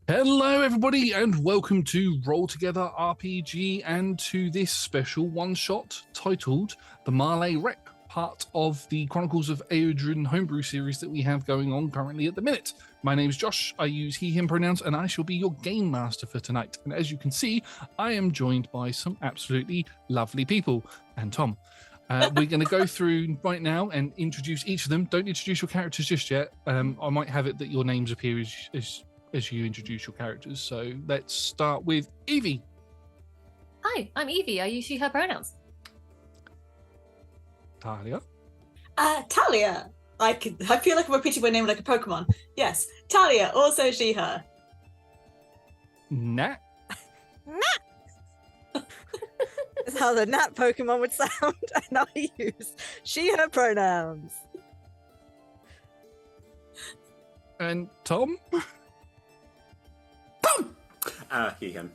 Hello everybody and welcome to Roll Together RPG and to this special one-shot titled The Marlais Wreck, part of the Chronicles of Aeodrun homebrew series that we have going on currently at the minute. My name is Josh, I use he, him pronouns, and I shall be your game master for tonight. And as you can see, I am joined by some absolutely lovely people. And Tom, we're going to go through right now and introduce each of them. Don't introduce your characters just yet. I might have it that your names appear as you introduce your characters. So let's start with Evie. Hi, I'm Evie. I use she, her pronouns. Talia. Talia. I feel like I'm repeating my name like a Pokemon. Yes, Talia, also she, her. Nat. That's how the Nat Pokemon would sound, and I use she, her pronouns. And Tom. He, him.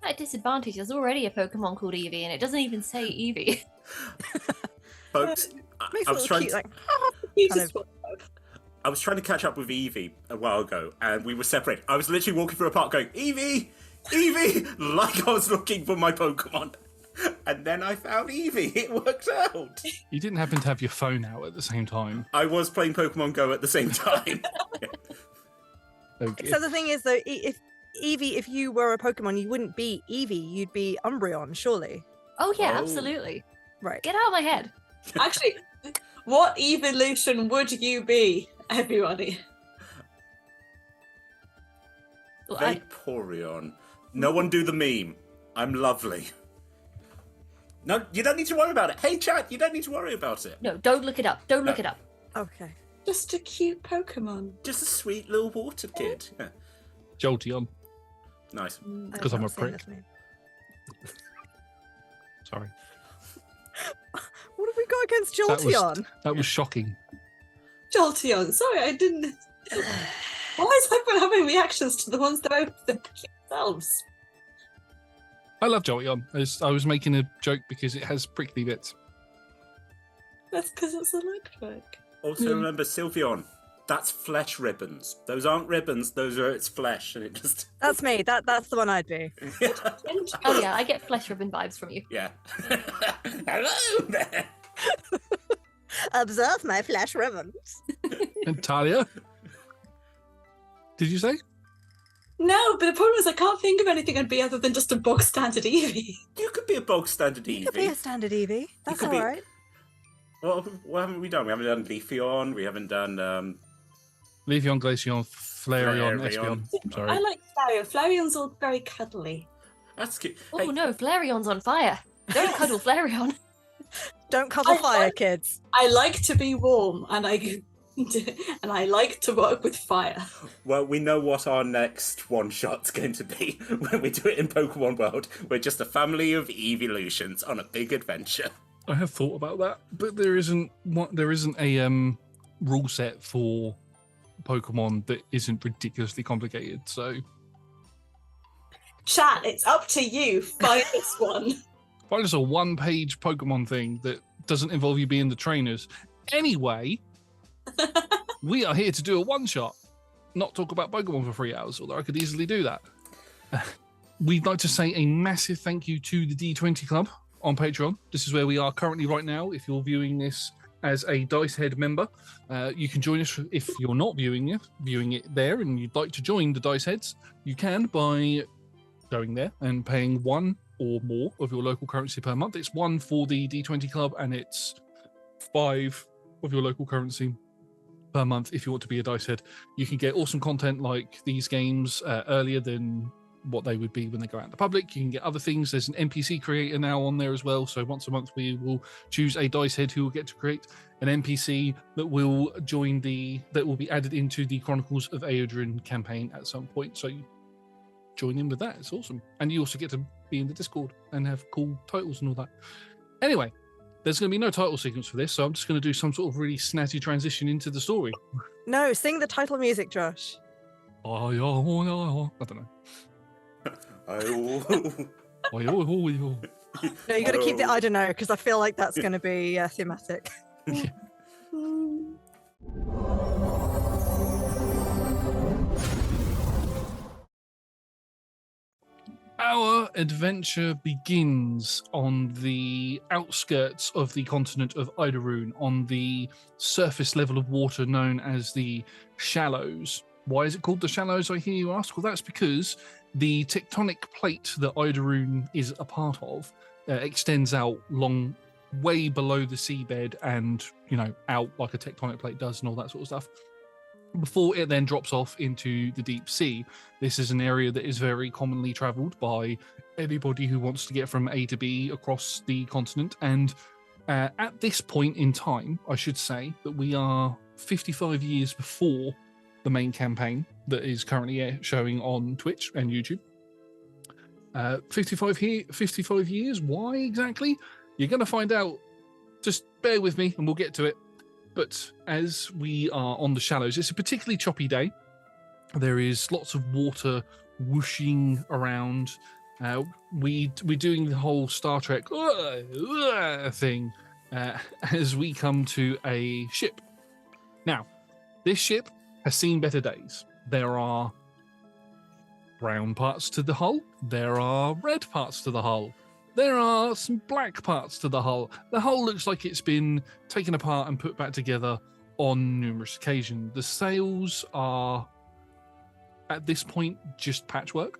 At disadvantage, there's already a Pokemon called Eevee, and it doesn't even say Eevee. Folks, Makes I it was look trying cute, to, like, Jesus, I was trying to catch up with Evie a while ago, and we were separated. I was literally walking through a park going, Evie! Evie! Like I was looking for my Pokemon. And then I found Evie. It worked out. You didn't happen to have your phone out at the same time. I was playing Pokemon Go at the same time. Okay. So the thing is, though, if Eevee, if you were a Pokemon, you wouldn't be Eevee, you'd be Umbreon, surely. Oh yeah, Oh. absolutely. Right. Get out of my head. Actually, what evolution would you be, everybody? Well, I- Vaporeon. No one do the meme. I'm lovely. No, you don't need to worry about it. Hey, chat, you don't need to worry about it. no, don't look it up. Don't look it up. Okay. Just a cute Pokemon. Just a sweet little water kid. Yeah. Jolteon. Nice. I 'Cause have I'm not a seen prick. this name. Sorry. What have we got against That was- Jolteon? That was shocking. Jolteon. Sorry, I didn't. Why is everyone having reactions to the ones that are themselves? I love Jolteon. I was making a joke because it has prickly bits. That's because it's electric. Also remember, Sylveon, that's flesh ribbons. Those aren't ribbons, those are its flesh, and it just... That's me. That's the one I'd be. Oh yeah, I get flesh ribbon vibes from you. Yeah. Hello there! Observe my flash ribbons. And Talia. Did you say? No, but the problem is I can't think of anything I'd be other than just a bog standard Eevee. You could be a bog standard You could be a Eevee. standard Eevee. That's could be- alright. What haven't we done? We haven't done Leafeon, we haven't done... Leafeon, Glaceon, Flareon, Flareon. Espeon. Sorry. I like Flareon. Flareon's all very cuddly. That's cute. Oh Hey, no, Flareon's on fire. Don't cuddle Flareon. Don't cuddle I fire, like- kids. I like to be warm, and I like to work with fire. well, we know what our next one-shot's going to be when we do it in Pokemon World. We're just a family of evolutions on a big adventure. I have thought about that, but there isn't a rule set for Pokemon that isn't ridiculously complicated. So Chat, it's up to you. Find this one. find us a one-page Pokemon thing that doesn't involve you being the trainers. Anyway, we are here to do a one-shot, not talk about Pokemon for 3 hours, although I could easily do that. We'd like to say a massive thank you to the D20 Club on Patreon. This is where we are currently right now. If you're viewing this as a Dice Head member, you can join us. If you're not viewing it there and you'd like to join the Dice Heads, you can by going there and paying one or more of your local currency per month. It's one for the D20 Club and it's 5 of your local currency per month if you want to be a Dice Head. You can get awesome content like these games earlier than what they would be when they go out in the public. You can get other things. There's an NPC creator now on there as well. So once a month we will choose a Dice Head who will get to create an NPC that will that will be added into the Chronicles of Aeodrun campaign at some point. So you join in with that. It's awesome. And you also get to be in the Discord and have cool titles and all that. Anyway, there's going to be no title sequence for this, so I'm just going to do some sort of really snazzy transition into the story. No, sing the title music, Josh. I don't know. Oh. Oh, No, you got to keep the I don't know, because I feel like that's going to be thematic. Our adventure begins on the outskirts of the continent of Idorune, on the surface level of water known as the Shallows. Why is it called the Shallows, I hear you ask? Well, that's because the tectonic plate that Idorune is a part of extends out way below the seabed and, out like a tectonic plate does and all that sort of stuff, before it then drops off into the deep sea. This is an area that is very commonly travelled by anybody who wants to get from A to B across the continent. And at this point in time, I should say that we are 55 years before the main campaign that is currently showing on Twitch and YouTube. 55 years. Why exactly? You're going to find out. Just bear with me and we'll get to it. But as we are on the Shallows, it's a particularly choppy day. There is lots of water whooshing around. We're doing the whole Star Trek thing as we come to a ship. Now, this ship has seen better days. There are brown parts to the hull. There are red parts to the hull. There are some black parts to the hull. The hull looks like it's been taken apart and put back together on numerous occasions. The sails are, at this point, just patchwork.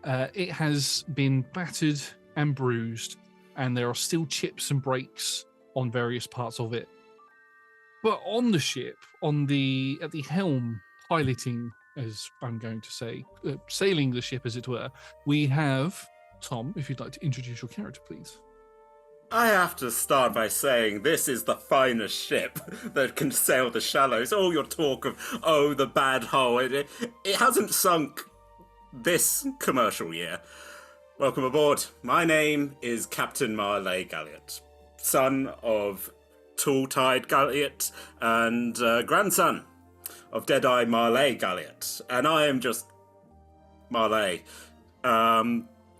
It has been battered and bruised, and there are still chips and breaks on various parts of it. But on the ship, at the helm, piloting, as I'm going to say, sailing the ship, as it were, we have Tom. If you'd like to introduce your character, please. I have to start by saying this is the finest ship that can sail the Shallows. All your talk of, the bad hull, it hasn't sunk this commercial year. Welcome aboard. My name is Captain Marlais Galliot, son of Tall-Tide Galliot and grandson of Deadeye Marlais Galliot. And I am just Marlais.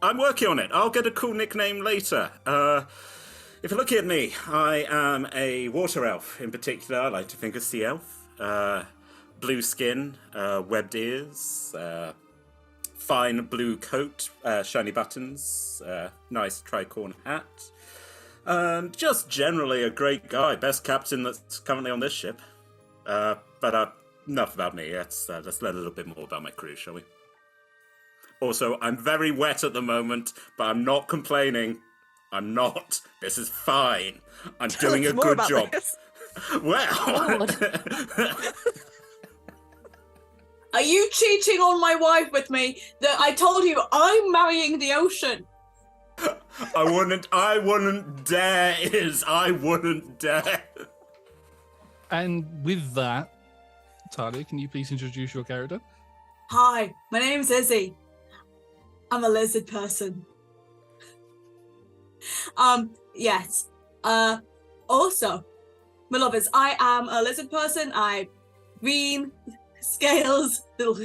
I'm working on it. I'll get a cool nickname later. If you're looking at me, I am a water elf. In particular, I like to think of sea elf. Blue skin, webbed ears, fine blue coat, shiny buttons, nice tricorn hat. And just generally a great guy. Best captain that's currently on this ship. But enough about me. Let's learn a little bit more about my crew, shall we? Also, I'm very wet at the moment, but I'm not complaining. I'm not. This is fine. I'm doing a good job. Well... Are you cheating on my wife with me? That I told you I'm marrying the ocean. I wouldn't dare, I wouldn't dare. And with that, Talia, can you please introduce your character? Hi, my name's Izzy. I'm a lizard person. Yes. Also, my lovers, I am a lizard person. I green scales, little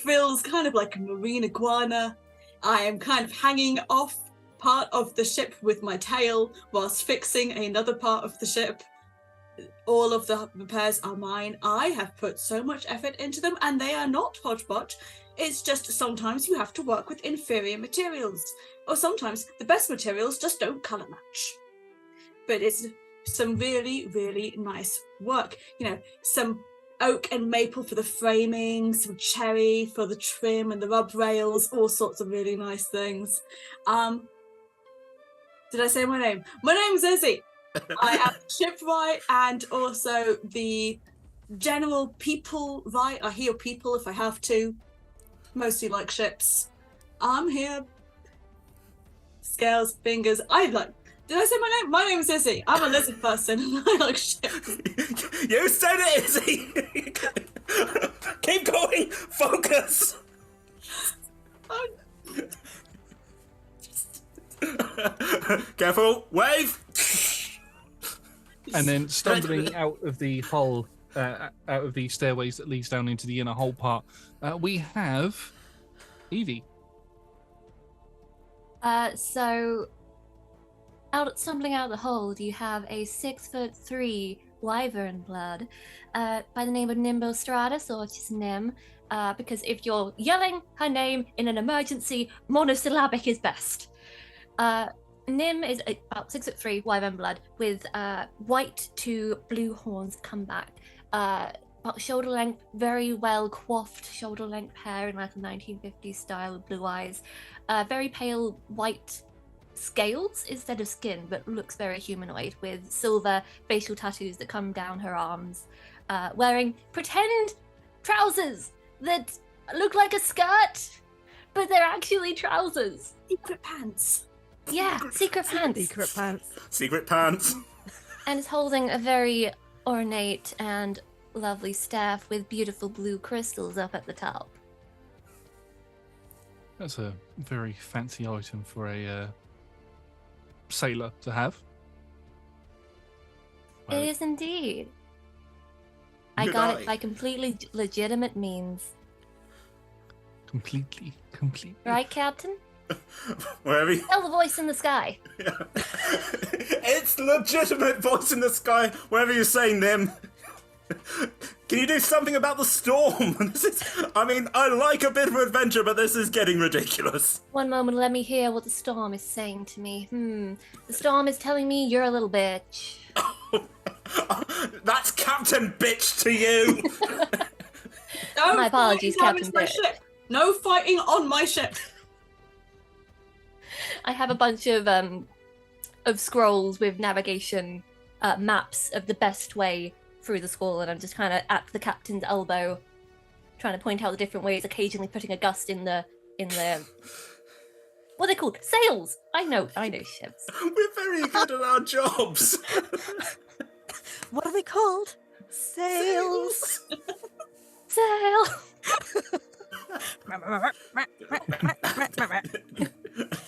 frills, kind of like a marine iguana. I am kind of hanging off part of the ship with my tail whilst fixing another part of the ship. All of the repairs are mine. I have put so much effort into them, and they are not hodgepodge. It's just sometimes you have to work with inferior materials, or sometimes the best materials just don't colour match. But it's some really, really nice work. Some oak and maple for the framing, some cherry for the trim and the rub rails, all sorts of really nice things. Did I say my name? My name's Izzy. I am shipwright and also the general people right. I heal people if I have to. Mostly like ships. I'm here. Scales, fingers. Did I say my name? My name's Izzy. I'm a lizard person and I like ships. You said it, Izzy! Keep going! Focus! Careful! Wave! And then stumbling out of the hull, out of the stairways that leads down into the inner hull part, we have Evie. So, stumbling out of the hold, you have a 6'3" wyvern blood by the name of Nimbostratus, or just Nim, because if you're yelling her name in an emergency, monosyllabic is best. Nim is about 6'3", wyvern blood, with white to blue horns that come back. About shoulder length, very well coiffed shoulder length hair in like a 1950s style with blue eyes. Very pale white scales instead of skin, but looks very humanoid, with silver facial tattoos that come down her arms. Wearing pretend trousers that look like a skirt, but they're actually trousers. Secret pants. Yeah, secret pants. Secret pants. Secret pants. And is holding a very ornate and lovely staff with beautiful blue crystals up at the top. That's a very fancy item for a sailor to have. It is indeed. I Good got eye. it by completely legitimate means. Completely. Right, Captain? Wherever you... Tell the voice in the sky. It's legitimate voice in the sky, wherever you're saying them. Can you do something about the storm? I like a bit of adventure, but this is getting ridiculous. One moment, let me hear what the storm is saying to me. The storm is telling me you're a little bitch. That's Captain Bitch to you. No My apologies, fighting damage Captain my Bitch. ship. No fighting on my ship. I have a bunch of scrolls with navigation maps of the best way through the squall, and I'm just kind of at the captain's elbow, trying to point out the different ways, occasionally putting a gust in the what are they called? Sails. I know ships. We're very good at our jobs. What are they called? Sails. Sail.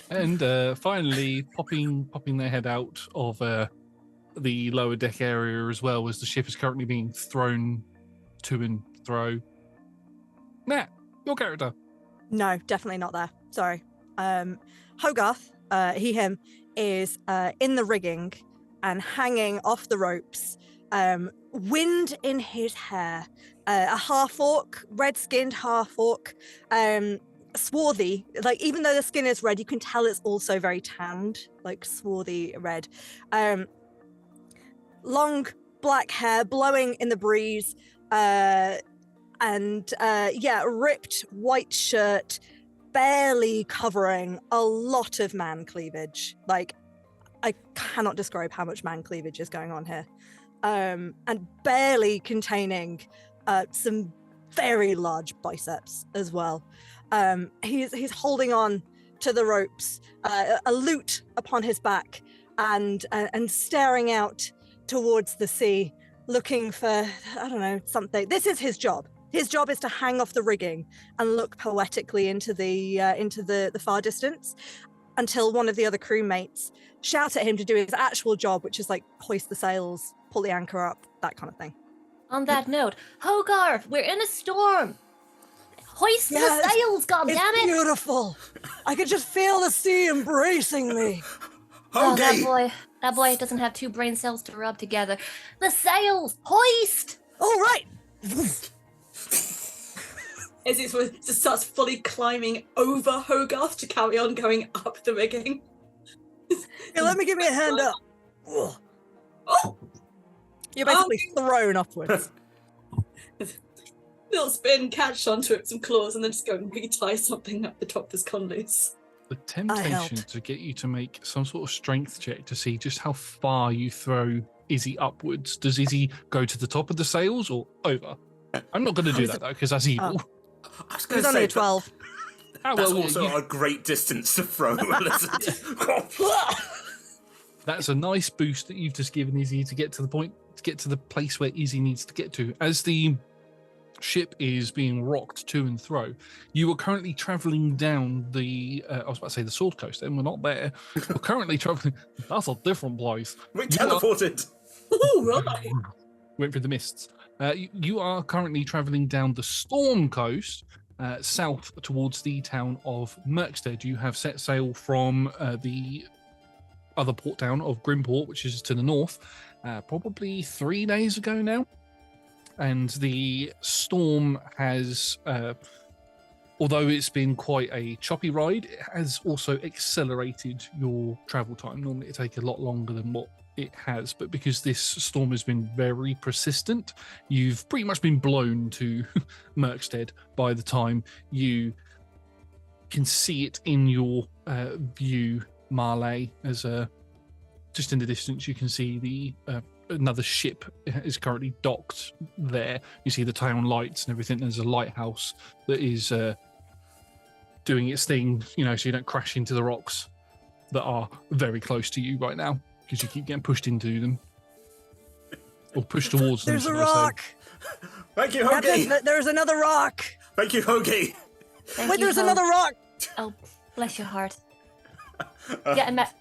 And finally, popping their head out of the lower deck area as well, as the ship is currently being thrown to and fro. Matt, your character. No, definitely not there. Sorry. Hogarth, he, him, is in the rigging and hanging off the ropes, wind in his hair, a half-orc, red-skinned half-orc, swarthy. Like, even though the skin is red, you can tell it's also very tanned, like swarthy red. Long black hair blowing in the breeze, and ripped white shirt, barely covering a lot of man cleavage. Like, I cannot describe how much man cleavage is going on here. And barely containing some very large biceps as well. He's holding on to the ropes, a lute upon his back, and staring out towards the sea, looking for, I don't know, something. This is his job. His job is to hang off the rigging and look poetically into the far distance, until one of the other crewmates shout at him to do his actual job, which is like hoist the sails, pull the anchor up, that kind of thing. On that note, Hogarth, we're in a storm. Hoist the sails, goddammit! It's beautiful. I can just feel the sea embracing me. Oh, Okay. that boy doesn't have two brain cells to rub together. The sails, hoist! All right. As it just starts fully climbing over Hogarth to carry on going up the rigging. Here, let me give me a hand up. Ugh. Oh, You're basically thrown upwards. little spin, catch onto it with some claws, and then just go and retie something up the top of his con loose. The temptation helped. to get you to make some sort of strength check to see just how far you throw Izzy upwards. Does Izzy go to the top of the sails or over? I'm not going to do that though, because that's evil. I was It going was to only say a 12. Oh, that's well, also you- a great distance to throw. That's a nice boost that you've just given Izzy to get to the place where Izzy needs to get to. As the ship is being rocked to and fro, you are currently traveling down the I was about to say the Sword Coast, and we're not there. We're currently traveling. That's a different place. We teleported. Ooh, right. Went through the mists. You are currently traveling down the Storm Coast, south towards the town of Murkstead. You have set sail from the other port town of Grimport, which is to the north, probably 3 days ago now. And the storm has, although it's been quite a choppy ride, it has also accelerated your travel time. Normally it takes a lot longer than what it has, but because this storm has been very persistent, you've pretty much been blown to Murkstead by the time you can see it in your view, Marlais, as just in the distance you can see the another ship is currently docked there. You see the town lights and everything. There's a lighthouse that is doing its thing, so you don't crash into the rocks that are very close to you right now, because you keep getting pushed into them. Or pushed towards them. There's a rock! Thank you, Hoagie! There's another rock! Thank you, Hoagie! Wait, there's another rock! Oh, bless your heart.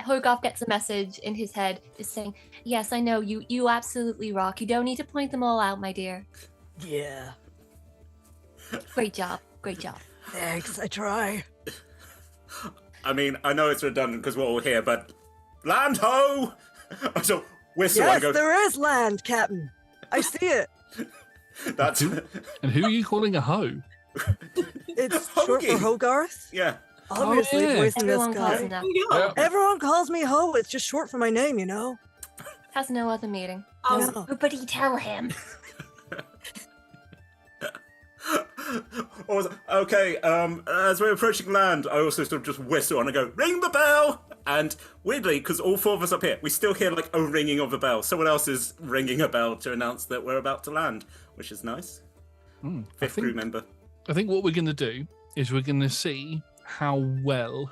Hogarth gets a message in his head just saying, yes, I know, you absolutely rock. You don't need to point them all out, my dear. Yeah. Great job. Thanks, I try. I mean, I know it's redundant because we're all here, but land ho! So whistle. Yes, I go, there is land, Captain. I see it. That's And who are you calling a hoe? It's short for Hogarth. yeah. Obviously, yeah. voicing this Everyone calls him guy. that. Yeah. Everyone calls me Ho. It's just short for my name, Has no other meaning. No. Nobody tell him. Okay, as we're approaching land, I also sort of just whistle and I go, ring the bell! And weirdly, because all 4 of us up here, we still hear like a ringing of a bell. Someone else is ringing a bell to announce that we're about to land, which is nice. Fifth crew member. I think what we're going to do is we're going to see how well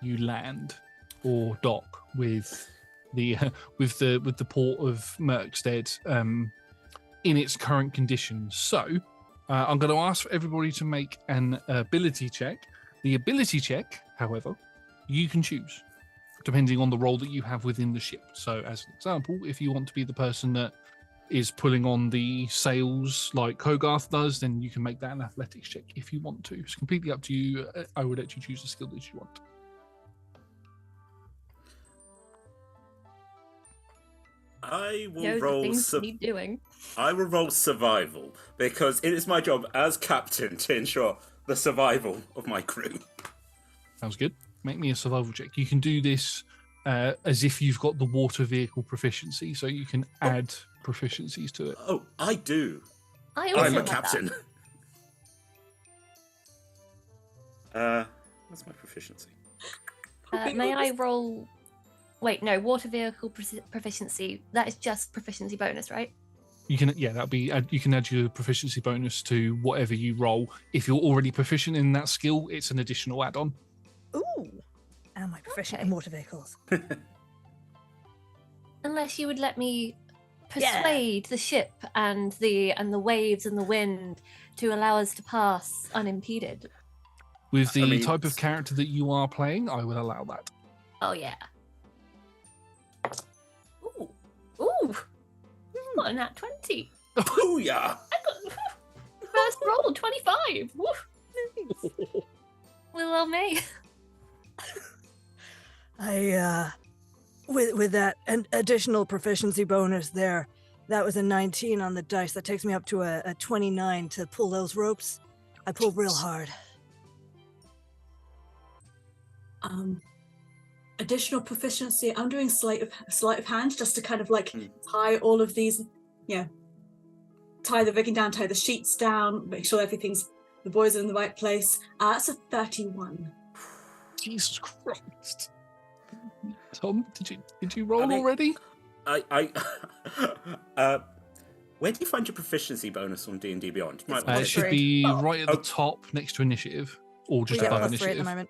you land or dock with the port of Murkstead in its current conditions. So I'm going to ask for everybody to make an ability check. The ability check, however, you can choose depending on the role that you have within the ship. So as an example, if you want to be the person that is pulling on the sails like Hogarth does, then you can make that an athletics check if you want to. It's completely up to you. I would let you choose the skill that you want. I will Knows the roll. things to be doing. I will roll survival because it is my job as captain to ensure the survival of my crew. Sounds good. Make me a survival check. You can do this as if you've got the water vehicle proficiency, so you can add proficiencies to it. Oh, I do. I also I'm a have captain. What's my proficiency? that. May I roll? Wait, no. Water vehicle proficiency. That is just proficiency bonus, right? You can, that'll be. You can add your proficiency bonus to whatever you roll. If you're already proficient in that skill, it's an additional add-on. Ooh. Am I proficient Okay. in water vehicles? Unless you would let me persuade the ship and the waves and the wind to allow us to pass unimpeded. With the I mean, type of character that you are playing, I will allow that. Oh yeah. Ooh. What a nat 20. Oh yeah. I got first roll 25. Woo. Little old me. I with that an additional proficiency bonus there, that was a 19 on the dice. That takes me up to a 29 to pull those ropes. I pulled real hard. Additional proficiency. I'm doing sleight of hand just to kind of like tie all of these, tie the rigging down, tie the sheets down, make sure the boys are in the right place. That's a 31. Jesus Christ. Tom, did you roll already? I where do you find your proficiency bonus on D&D Beyond? It should be right at the top next to initiative, or just We get above plus 3 at the initiative. moment.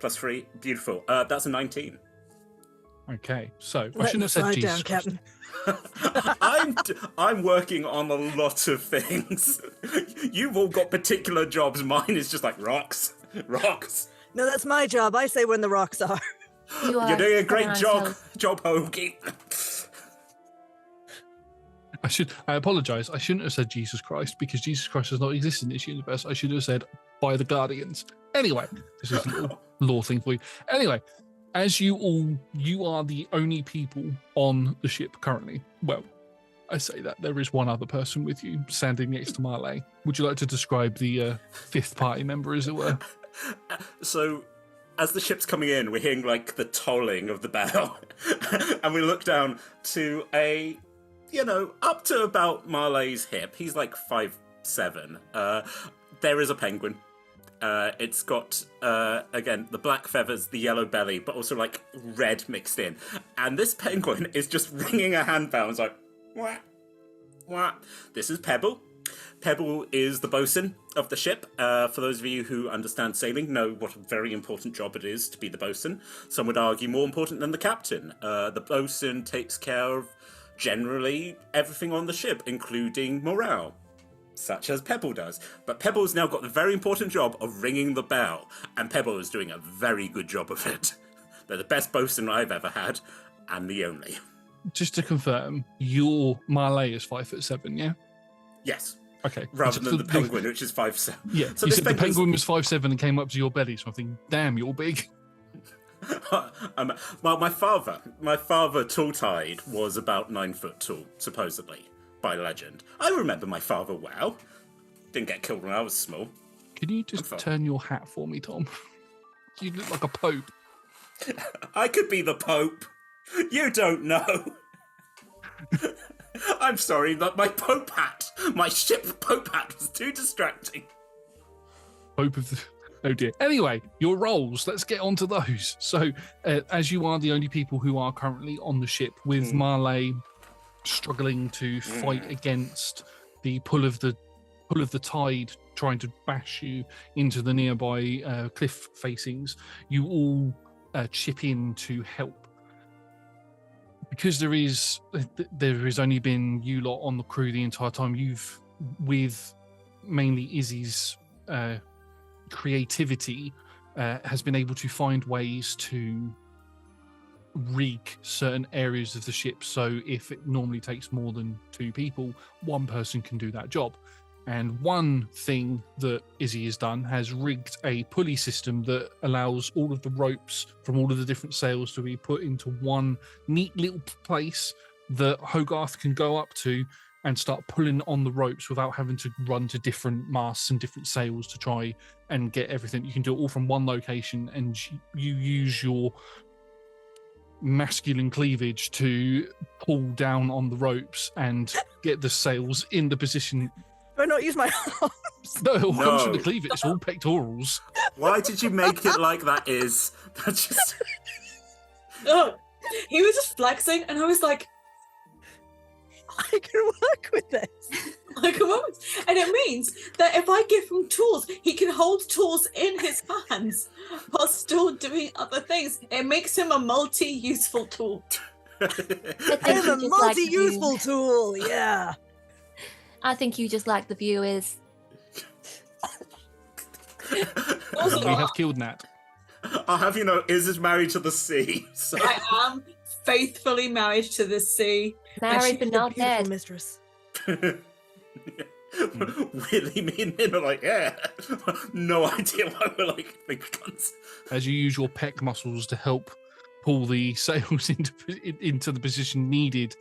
+3, beautiful. That's a 19. Okay, so I Let shouldn't me have said slide Jesus down, Christ. Captain. I'm working on a lot of things. You've all got particular jobs. Mine is just like rocks. No, that's my job. I say when the rocks are. You're doing a great job, Hoagie. I apologise. I shouldn't have said Jesus Christ because Jesus Christ does not exist in this universe. I should have said by the Guardians. Anyway, this is a little lore thing for you. Anyway, as you are the only people on the ship currently. Well, I say that there is one other person with you standing next to Marlais. Would you like to describe the fifth party member, as it were? So, as the ship's coming in, we're hearing like the tolling of the bell, and we look down to a, up to about Marlais' hip. He's like 5'7". There is a penguin. It's got, again, the black feathers, the yellow belly, but also like red mixed in. And this penguin is just ringing a handbell and it's like, wah, wah. This is Pebble. Pebble is the bosun of the ship. For those of you who understand sailing, know what a very important job it is to be the bosun. Some would argue more important than the captain. The bosun takes care of generally everything on the ship, including morale, such as Pebble does. But Pebble's now got the very important job of ringing the bell, and Pebble is doing a very good job of it. They're the best bosun I've ever had, and the only. Just to confirm, your Marlais is 5'7", yeah? Yes. Okay. Rather than the penguin, which is 5'7". Yeah, so you said the penguin was 5'7" and came up to your belly, so I'm thinking, damn, you're big. Well, my father tall-tied was about 9 foot tall, supposedly, by legend. I remember my father well. Didn't get killed when I was small. Can you just turn your hat for me, Tom? You look like a pope. I could be the Pope. You don't know. I'm sorry, but my Pope hat, my ship Pope hat was too distracting. Pope of the... Oh dear. Anyway, your roles, let's get on to those. So, as you are the only people who are currently on the ship, with Marlais struggling to fight against the pull of the tide, trying to bash you into the nearby cliff facings, you all chip in to help. Because there has only been you lot on the crew the entire time, you've, with mainly Izzy's creativity, has been able to find ways to rig certain areas of the ship, so if it normally takes more than 2 people, one person can do that job. And one thing that Izzy has done has rigged a pulley system that allows all of the ropes from all of the different sails to be put into one neat little place that Hogarth can go up to and start pulling on the ropes without having to run to different masts and different sails to try and get everything. You can do it all from one location, and you use your masculine cleavage to pull down on the ropes and get the sails in the position. Do I not use my arms? No, it all comes from the cleavage. It's all pectorals. Why did you make it like that is? That's just... Oh, he was just flexing, and I was like, I can work with this. like a moment. And it means that if I give him tools, he can hold tools in his hands while still doing other things. It makes him a multi-useful tool. I'm a multi-useful tool, yeah. I think you just like the viewers. Also, We have killed Nat. I'll have you know, Iz is married to the sea. So. I am faithfully married to the sea. Married but not dead. Mistress. Willie, me and him are like, yeah. No idea why we're like big guns. As you use your pec muscles to help pull the sails into the position needed,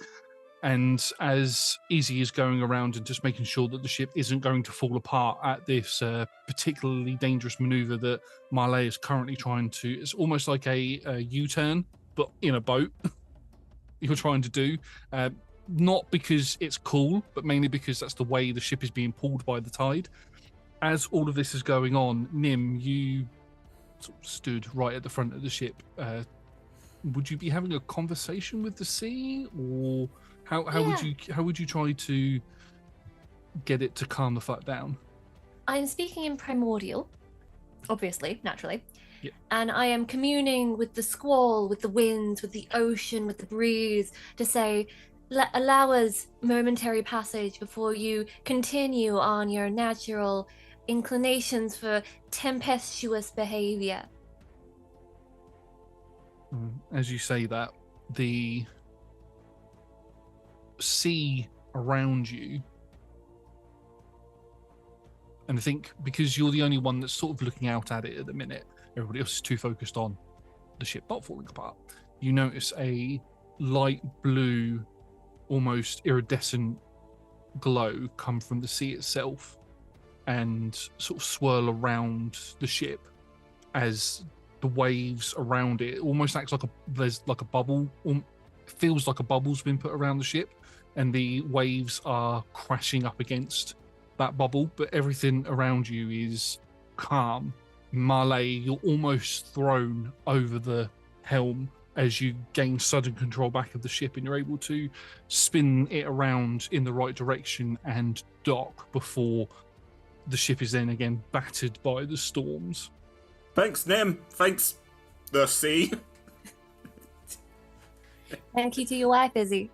and as Izzy is going around and just making sure that the ship isn't going to fall apart at this particularly dangerous maneuver that Marlais is currently trying to, it's almost like a U-turn, but in a boat. You're trying to do, not because it's cool, but mainly because that's the way the ship is being pulled by the tide. As all of this is going on, Nim, you sort of stood right at the front of the ship. Would you be having a conversation with the sea, or how would you try to get it to calm the fuck down? I'm speaking in primordial, obviously, naturally. Yeah. And I am communing with the squall, with the winds, with the ocean, with the breeze, to say, allow us momentary passage before you continue on your natural inclinations for tempestuous behavior. As you say that, the sea around you, and I think because you're the only one that's sort of looking out at it at the minute, everybody else is too focused on the ship not falling apart, you notice a light blue, almost iridescent glow come from the sea itself and sort of swirl around the ship as the waves around it almost acts like there's like a bubble, feels like a bubble's been put around the ship, and the waves are crashing up against that bubble, but everything around you is calm. Marlais, you're almost thrown over the helm as you gain sudden control back of the ship, and you're able to spin it around in the right direction and dock before the ship is then again battered by the storms. Thanks, Nim. Thanks, the sea. Thank you to your wife, Izzy.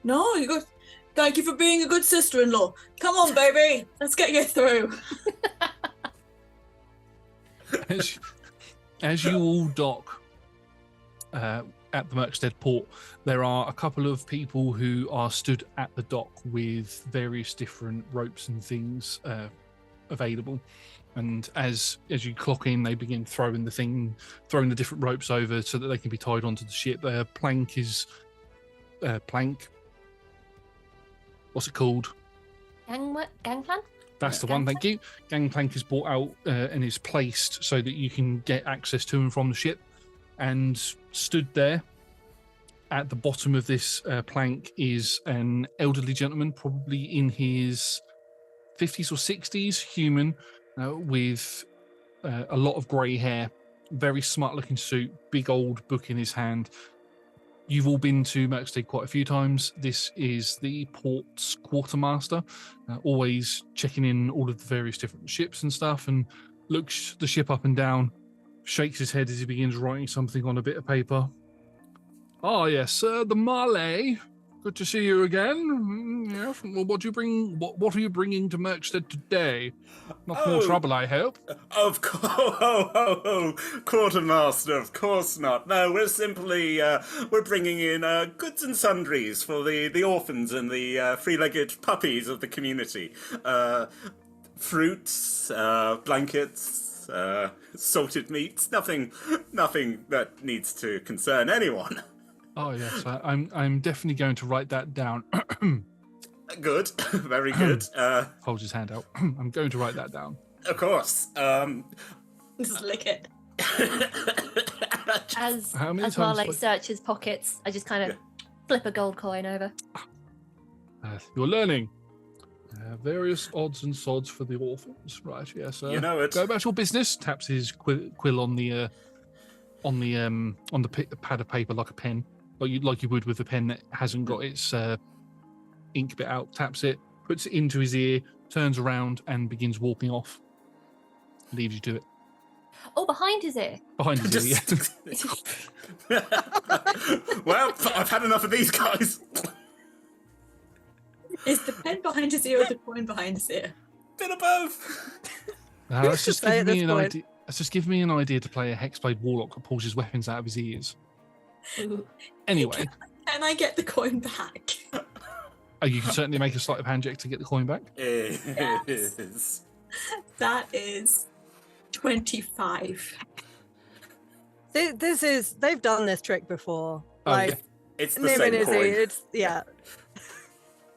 No, you go. Thank you for being a good sister-in-law. Come on, baby. Let's get you through. As you all dock at the Murkstead port, there are a couple of people who are stood at the dock with various different ropes and things available. And as you clock in, they begin throwing the different ropes over so that they can be tied onto the ship. Plank is plank. What's it called? Gangplank? That's the one, thank you. Gangplank is brought out and is placed so that you can get access to and from the ship. And stood there at the bottom of this plank is an elderly gentleman, probably in his 50s or 60s, human, with a lot of grey hair, very smart-looking suit, big old book in his hand. You've all been to Murkstead quite a few times. This is the port's quartermaster, always checking in all of the various different ships and stuff, and looks the ship up and down, shakes his head as he begins writing something on a bit of paper. "Ah, yes, sir, the Marlais. Good to see you again. Yes. Well, what are you bringing to Murkstead today? Not more trouble, I hope." Of course, quartermaster. Of course not. No, we're simply we're bringing in goods and sundries for the orphans and the three-legged puppies of the community. Fruits, blankets, salted meats. Nothing that needs to concern anyone. Oh yes, I'm definitely going to write that down. Good, very good. Holds his hand out. I'm going to write that down. Of course. Just lick it. As How many times Marlais like- searches pockets, I just kind of flip a gold coin over. You're learning various odds and sods for the orphans, right? Yes. You know it. Go about your business. Taps his quill on the pad of paper like a pen, like you would with a pen that hasn't got its ink bit out. Taps it, puts it into his ear, turns around, and begins walking off. Leaves you to it. Oh, behind his ear. Behind his ear. Yeah. Well, I've had enough of these guys. Is the pen behind his ear or the coin behind his ear? Bit of both. That's to just say giving at me this an point? idea. That's just giving me an idea to play a Hexblade Warlock that pulls his weapons out of his ears. Ooh. Anyway, Can I get the coin back? you can certainly make a sleight of hand check to get the coin back. Is. That is 25. They've done this trick before. Oh, Like It's the Nim and same Izzy, coin. it's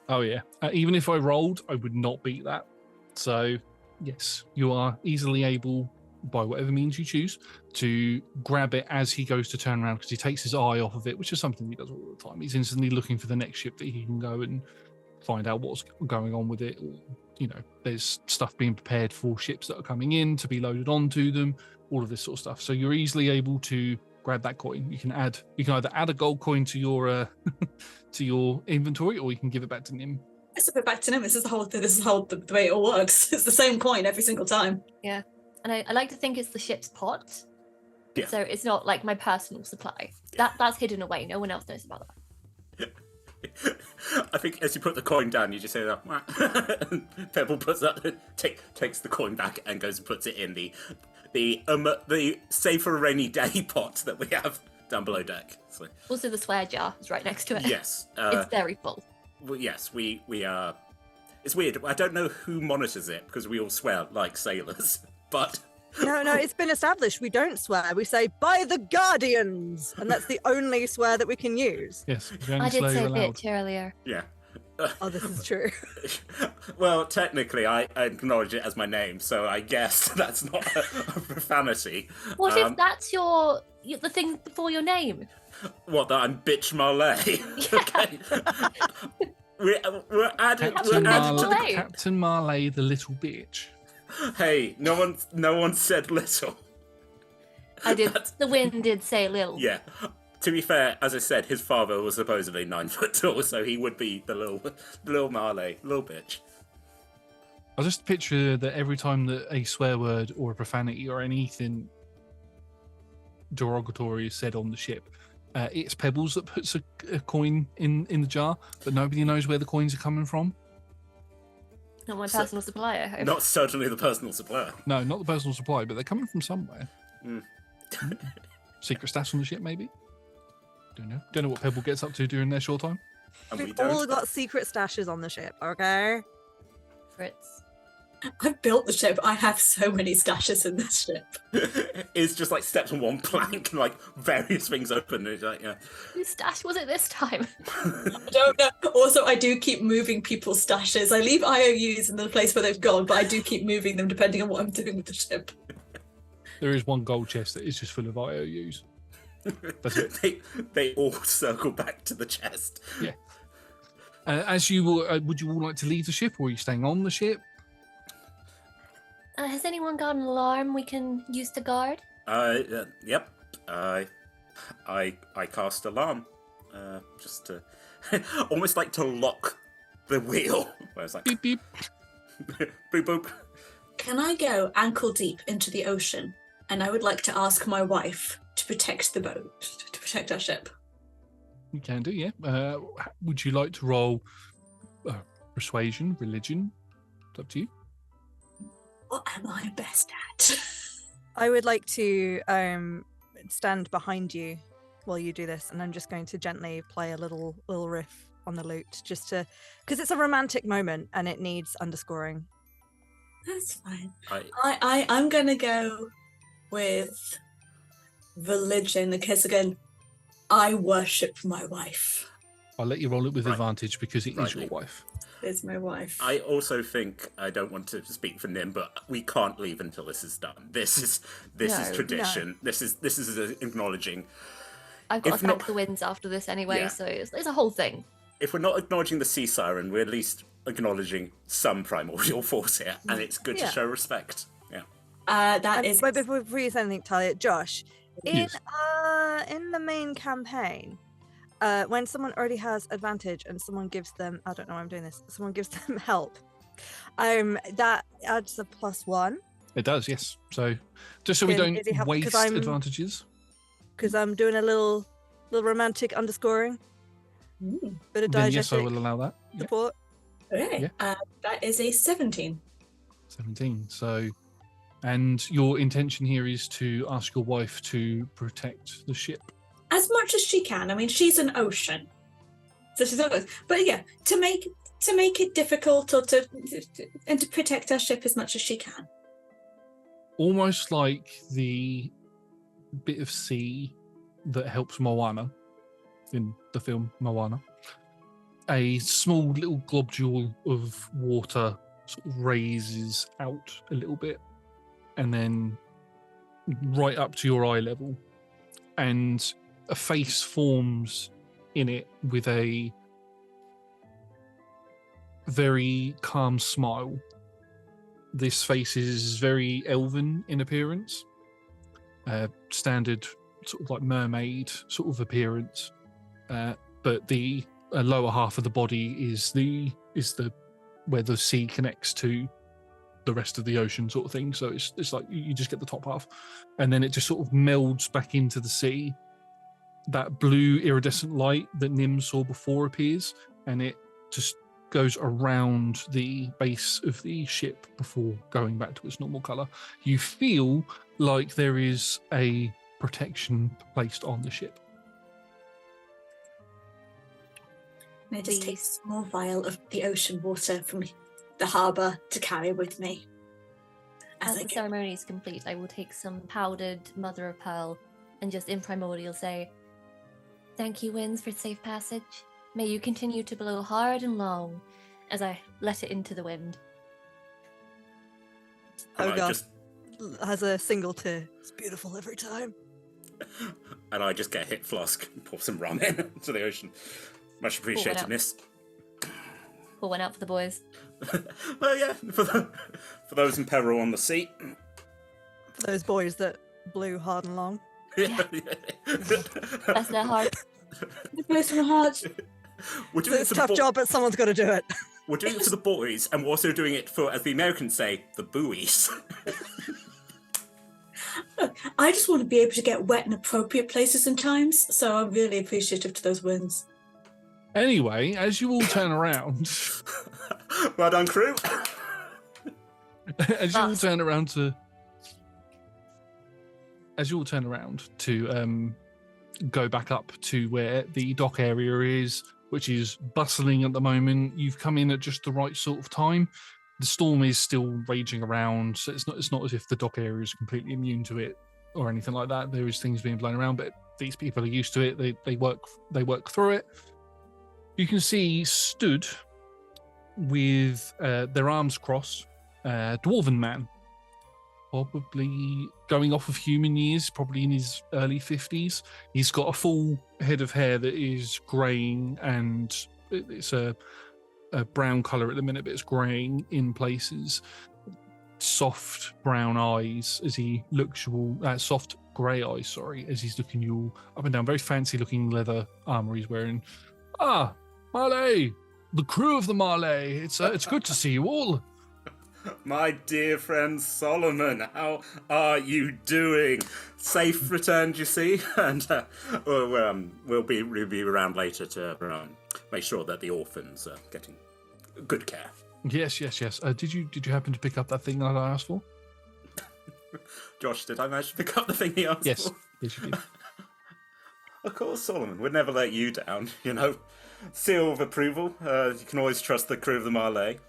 Oh yeah. Even if I rolled, I would not beat that. So yes, you are easily able, by whatever means you choose, to grab it as he goes to turn around, because he takes his eye off of it, which is something he does all the time. He's instantly looking for the next ship that he can go and find out what's going on with it. Or, there's stuff being prepared for ships that are coming in to be loaded onto them, all of this sort of stuff. So you're easily able to grab that coin. You can either add a gold coin to your to your inventory, or you can give it back to Nim. Let's put it back to him. This is the way it all works. It's the same coin every single time. And I like to think it's the ship's pot. Yeah. So it's not like my personal supply. That's hidden away. No one else knows about that. I think as you put the coin down, you just say that. And Pebble puts up, takes the coin back, and goes and puts it in the save for a rainy day pot that we have down below deck. So, Also, the swear jar is right next to it. yes, It's very full. well, yes, we are. It's weird. I don't know who monitors it because we all swear like sailors, but No, it's been established. We don't swear. We say, by the Guardians! And that's the only swear that we can use. Yes, the only I did slur say you're allowed. bitch earlier. Yeah. Oh, this is true. Well, technically, I acknowledge it as my name, so I guess that's not a profanity. What if that's the thing before your name? What, that I'm bitch Marlais? Okay. We're added to Marlais. Captain Marlais, the little bitch. Hey, no one said little. I did. The wind did say little. Yeah. To be fair, as I said, his father was supposedly 9 foot tall, so he would be the little Marlais, little bitch. I just picture that every time that a swear word or a profanity or anything derogatory is said on the ship, it's Pebbles that puts a coin in the jar, but nobody knows where the coins are coming from. Not my personal supplier, I hope. Not certainly the personal supplier. No, not the personal supply, but they're coming from somewhere. Mm. Secret stash on the ship, maybe? Don't know what Pebble gets up to during their short time. And we We've don't. all got secret stashes on the ship, okay? Fritz. I built the ship. I have so many stashes in this ship. It's just like steps on one plank and like various things open. And it's like, yeah. Whose stash was it this time? I don't know. Also, I do keep moving people's stashes. I leave IOUs in the place where they've gone, but I do keep moving them depending on what I'm doing with the ship. There is one gold chest that is just full of IOUs. That's it. They all circle back to the chest. Yeah. As you will, would you all like to leave the ship, or are you staying on the ship? Has anyone got an alarm we can use to guard? Yep. I cast alarm, just to almost like to lock the wheel. Where it's like Beep beep. boop boop. Can I go ankle deep into the ocean? And I would like to ask my wife to protect the boat, to protect our ship. You can do, yeah. Would you like to roll persuasion, religion? It's up to you. What am I best at? I would like to stand behind you while you do this, and I'm just going to gently play a little riff on the lute, just to, because it's a romantic moment and it needs underscoring. That's fine. I'm gonna go with religion because again, I worship my wife. I'll let you roll it with Right. advantage because it is your Rightly. wife. It's my wife. I also think, I don't want to speak for Nim, but we can't leave until this is done. This is No, tradition. This is acknowledging. I've got If to thank not- the winds after this anyway, Yeah. so it's a whole thing. If we're not acknowledging the sea siren, we're at least acknowledging some primordial force here, and it's good Yeah. to show respect. Yeah. That is Wait, before you say anything, Talia, Josh, Yes. in the main campaign, when someone already has advantage and someone gives them, I don't know why I'm doing this, someone gives them help, that adds a +1 It does, yes. So just so we Can- don't is it help- 'cause waste I'm- advantages. because I'm doing a little romantic underscoring, Ooh, bit of Then yes, I diegetic will allow that. Yeah, support. okay. That is a 17. 17. So, and your intention here is to ask your wife to protect the ship. As much as she can. I mean, she's an ocean, so she's not. But yeah, to make it difficult or to protect our ship as much as she can. Almost like the bit of sea that helps Moana in the film Moana. A small little globule of water sort of raises out a little bit and then right up to your eye level, and a face forms in it with a very calm smile. This face is very elven in appearance, standard sort of like mermaid sort of appearance, but the lower half of the body is the where the sea connects to the rest of the ocean sort of thing. So it's like you just get the top half, and then it just sort of melds back into the sea. That blue iridescent light that Nim saw before appears, and it just goes around the base of the ship before going back to its normal color. You feel like there is a protection placed on the ship. And I just take a small vial of the ocean water from the harbour to carry with me. As the ceremony is complete, I will take some powdered mother of pearl and just in primordial say, "Thank you, winds, for safe passage. May you continue to blow hard and long," as I let it into the wind. And I Hogarth just has a single tear. It's beautiful every time. and I just get a hit flask and pour some rum in to the ocean. Much appreciated, out. miss. Pull one out for the boys. Well, yeah, for those in peril on the sea. For those boys that blew hard and long. Yeah. Bless their heart. The place from the heart. We're doing it It's for a tough the job, but someone's got to do it. We're doing it for the boys, and we're also doing it for, as the Americans say, the buoys. I just want to be able to get wet in appropriate places and times, so I'm really appreciative to those winds. Anyway, as you all turn around, Well done, crew. as you all turn around to go back up to where the dock area is, which is bustling at the moment. You've come in at just the right sort of time. The storm is still raging around, so it's not as if the dock area is completely immune to it or anything like that. There is things being blown around, but these people are used to it. They work through it. You can see stood with their arms crossed, dwarven man, probably going off of human years, probably in his early 50s. He's got a full head of hair that is greying, and it's a brown colour at the minute, but it's greying in places. Soft brown eyes as he looks you all, soft grey eyes, sorry, as he's looking you all up and down. Very fancy looking leather armour he's wearing. Ah, Marlais, the crew of the Marlais. It's good to see you all. My dear friend Solomon, how are you doing? Safe returned, you see, and we'll be around later to make sure that the orphans are getting good care. Yes. Did you happen to pick up that thing that I asked for? Josh, did I manage to pick up the thing he asked Yes. for? Yes, you did. Of course, Solomon. We'd never let you down, you know. Seal of approval. You can always trust the crew of the Marlais.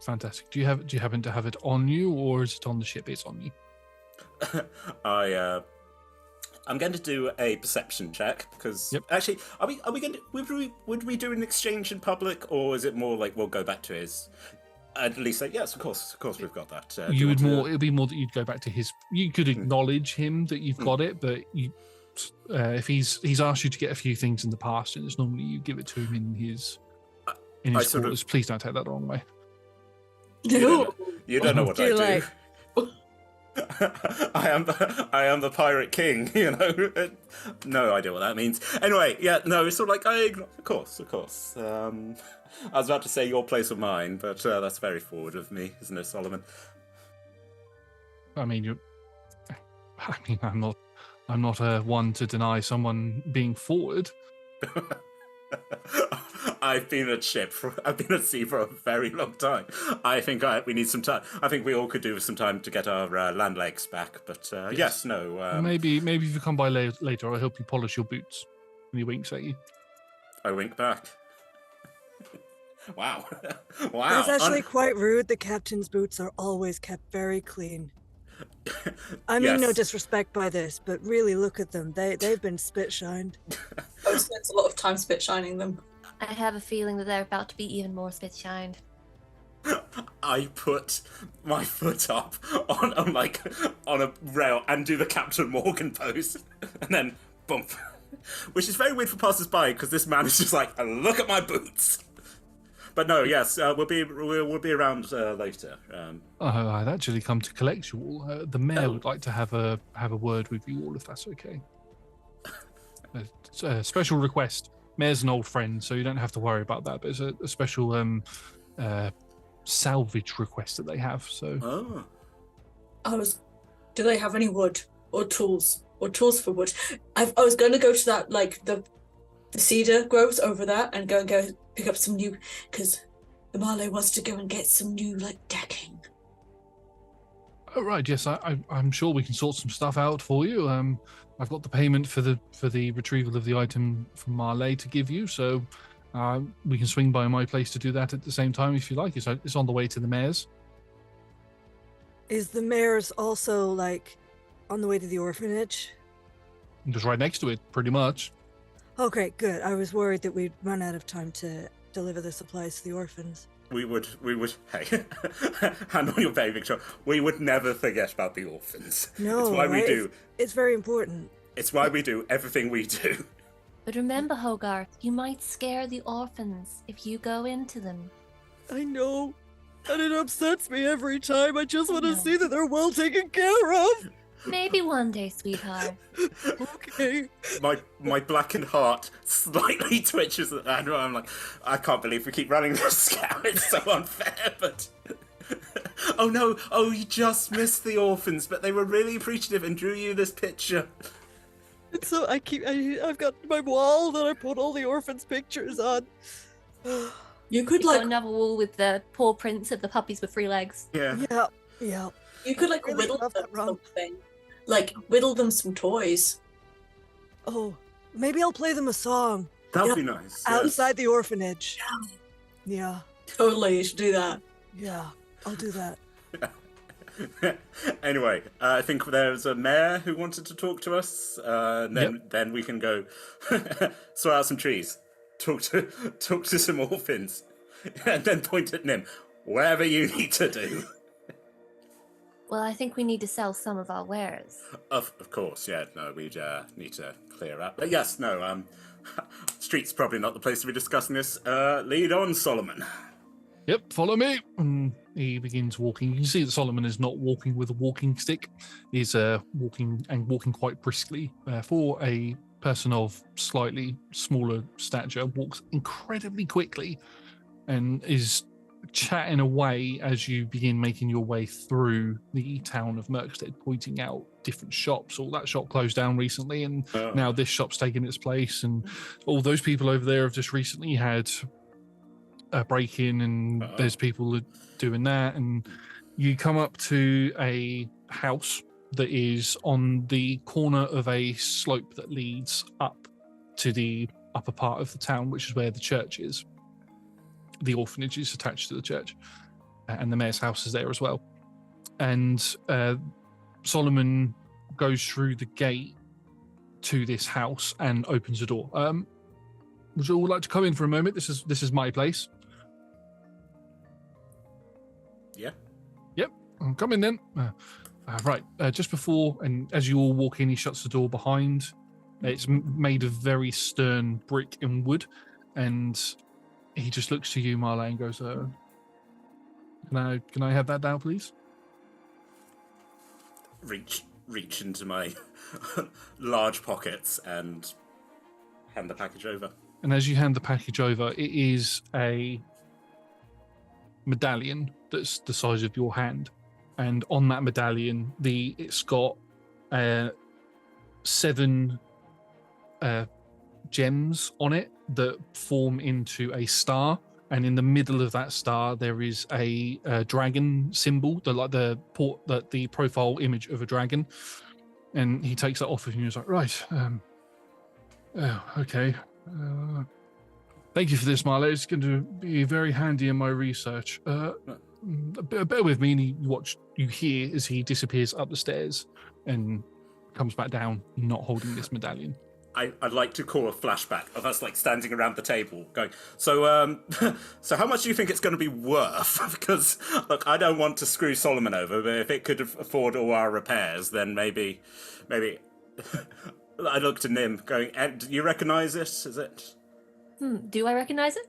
Fantastic. Do you happen to have it on you, or is it on the ship? It's on you. I'm going to do a perception check because actually, are we going to would we do an exchange in public, or is it more like we'll go back to his? At least, yes, of course, we've got that. You would more. It'd be more that you'd go back to his. You could acknowledge him that you've got it, but you, if he's asked you to get a few things in the past, and it's normally you give it to him in his quarters. Please don't take that the wrong way. You don't know what I do. Like... I am the pirate king, you know. No idea what that means. Anyway, it's sort of like of course. I was about to say your place or mine, but that's very forward of me, isn't it, Solomon? I'm not one to deny someone being forward. I've been at sea for a very long time. I think we need some time. I think we all could do with some time to get our land legs back. But yes, no. Maybe if you come by later, I'll help you polish your boots. And he winks at you. I wink back. Wow. That's actually quite rude. The captain's boots are always kept very clean. I mean, no disrespect by this, but really look at them. They've been spit shined. I've spent a lot of time spit shining them. I have a feeling that they're about to be even more spit shined. I put my foot up on a rail and do the Captain Morgan pose, and then bump, which is very weird for passers-by because this man is just like, look at my boots. But no, yes, we'll be around later. I'd actually come to collect you all. The mayor would like to have a word with you all, if that's okay. It's a special request. Mayor's an old friend, so you don't have to worry about that. But it's a special salvage request that they have. So, do they have any wood or tools for wood? I was going to go to that the cedar groves over there and go pick up some new, because the Marlais wants to go and get some new decking. Oh right, yes, I'm sure we can sort some stuff out for you. I've got the payment for the retrieval of the item from Marlais to give you, so we can swing by my place to do that at the same time if you like. It's on the way to the mayor's. Is the mayor's also, like, on the way to the orphanage? Just right next to it, pretty much. Okay, good. I was worried that we'd run out of time to deliver the supplies to the orphans. We would, hey, hand on your baby, Victor. We would never forget about the orphans. No, it's why right? we do. It's very important. It's why we do everything we do. But remember, Hogarth, you might scare the orphans if you go into them. I know. And it upsets me every time. I just want to No. see that they're well taken care of. Maybe one day, sweetheart. Okay. My blackened heart slightly twitches at that. I'm like, I can't believe we keep running this scam. It's so unfair, but... Oh no, you just missed the orphans, but they were really appreciative and drew you this picture. And so I've got my wall that I put all the orphans' pictures on. You could You've got like another wall with the paw prints of the puppies with 3 legs. Yeah. Yeah. you could like really whittle love them that run. something. Like whittle them some toys. Oh, maybe I'll play them a song That would Yeah. be nice. outside the orphanage. Yeah. Totally, you should do that. Yeah. I'll do that. Anyway, I think there's a mayor who wanted to talk to us. Then we can go sort out some trees, talk to some orphans, and then point at Nim. Whatever you need to do. Well, I think we need to sell some of our wares. Of course, yeah. No, we need to clear up. But yes, no. Street's probably not the place to be discussing this. Lead on, Solomon. Yep, follow me. And he begins walking. You can see that Solomon is not walking with a walking stick. He's walking quite briskly. For a person of slightly smaller stature, walks incredibly quickly and is chatting away as you begin making your way through the town of Murkstead, pointing out different shops. All that shop closed down recently, and now this shop's taken its place. And all those people over there have just recently had a break-in, and there's people doing that. And you come up to a house that is on the corner of a slope that leads up to the upper part of the town, which is where the church is. The orphanage is attached to the church, and the mayor's house is there as well. And Solomon goes through the gate to this house and opens the door. Would you all like to come in for a moment? This is my place. Yeah. Yep, come in then. Right, just before, and as you all walk in, he shuts the door behind. It's made of very stern brick and wood, and he just looks to you, Marlais, and goes, can I have that now, please? Reach into my large pockets and hand the package over. And as you hand the package over, it is a medallion that's the size of your hand. And on that medallion, it's got 7 gems on it that form into a star, and in the middle of that star there is a dragon symbol, the profile image of a dragon. And he takes that off of you and he's like, right, okay, thank you for this, Marlais. It's going to be very handy in my research. Bear with me. And you hear as he disappears up the stairs and comes back down, not holding this medallion. I'd like to call a flashback of us like standing around the table going, so so how much do you think it's going to be worth? Because look, I don't want to screw Solomon over, but if it could afford all our repairs, then maybe I look to Nim going, do you recognise this? Is it? Do I recognize it?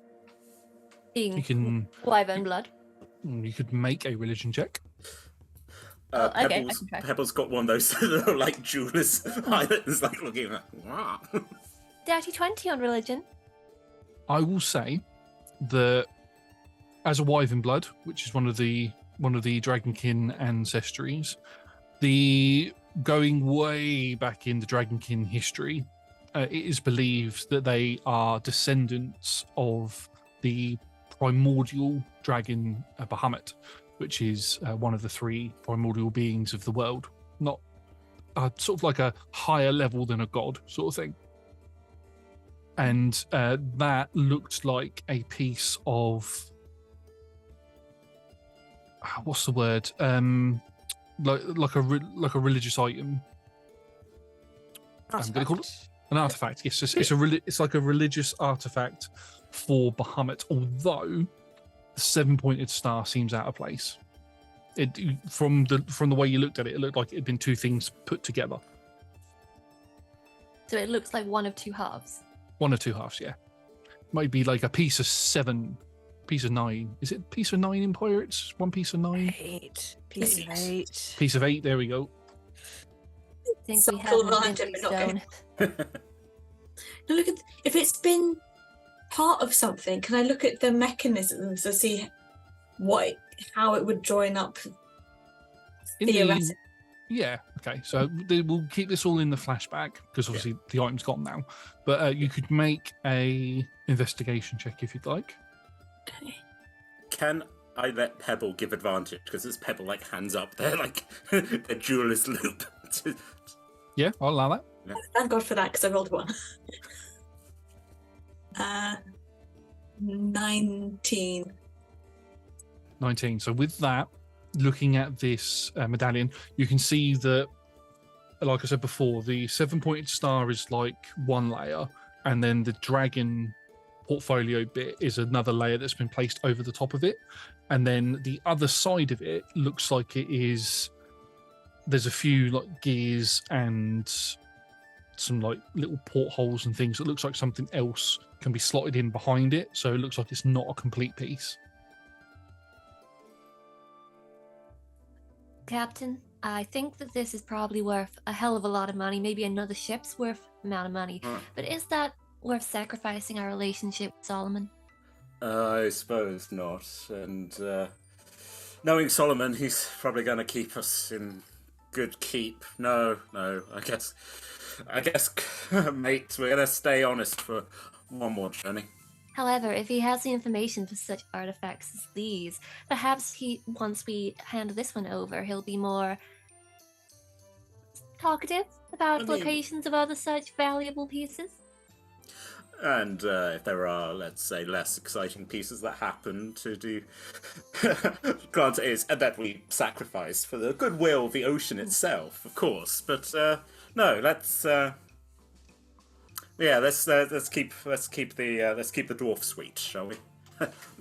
Being You can wyvern blood. you could make a religion check. Okay, I Pebbles, can try. Pebbles got one of those little like jewelers islands, like looking like, wow. Dirty 20 on religion. I will say that as a wyvern blood, which is one of the dragonkin ancestries, the going way back in the dragonkin history, it is believed that they are descendants of the primordial dragon Bahamut, which is one of the 3 primordial beings of the world. Not sort of like a higher level than a god sort of thing. And that looked like a piece of... what's the word? like a religious item. I'm going to call it an artifact. Yes, it's like a religious artifact for Bahamut. Although the 7-pointed star seems out of place. From the way you looked at it, it looked like it had been two things put together. So it looks like one of two halves. One of two halves, yeah. Might be like a piece of 7, piece of 9. Is it a piece of 9 in Pirates? One piece of 9? 8. Piece of 8. Piece of 8, there we go. I think we Subtle have random, Infinity but okay. Stone. Now look at if it's been part of something. Can I look at the mechanisms to see how it would join up theoretically? Yeah, okay. So we'll keep this all in the flashback because obviously the item's gone now. But you could make a investigation check if you'd like. Okay. Can I let Pebble give advantage? Because there's Pebble like hands up there, like the jeweler's loop. Yeah, I'll allow that. Thank God for that because I rolled 1. 19. 19. So with that, looking at this medallion, you can see that, like I said before, the 7-pointed star is like one layer, and then the dragon portfolio bit is another layer that's been placed over the top of it. And then the other side of it looks like there's a few like gears and some like little portholes and things. It looks like something else can be slotted in behind it. So it looks like it's not a complete piece. Captain, I think that this is probably worth a hell of a lot of money, maybe another ship's worth amount of money. But is that worth sacrificing our relationship with Solomon? I suppose not. And knowing Solomon, he's probably going to keep us in good keep. No, I guess, mate, we're going to stay honest for one more journey. However, if he has the information for such artifacts as these, perhaps once we hand this one over, he'll be more talkative about locations of other such valuable pieces. And if there are, let's say, less exciting pieces that happen to do, granted is that we sacrifice for the goodwill of the ocean itself, of course. But no, let's keep the dwarf sweet, shall we?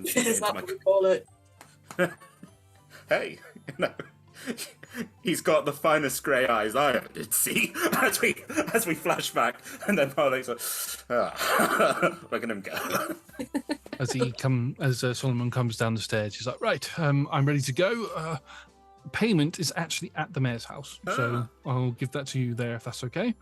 Is that what we call it? Hey, he's got the finest grey eyes I ever did see. As we flash back, and then Marlais like, look at him go. As Solomon comes down the stairs, he's like, right, I'm ready to go. Payment is actually at the mayor's house, so I'll give that to you there if that's okay.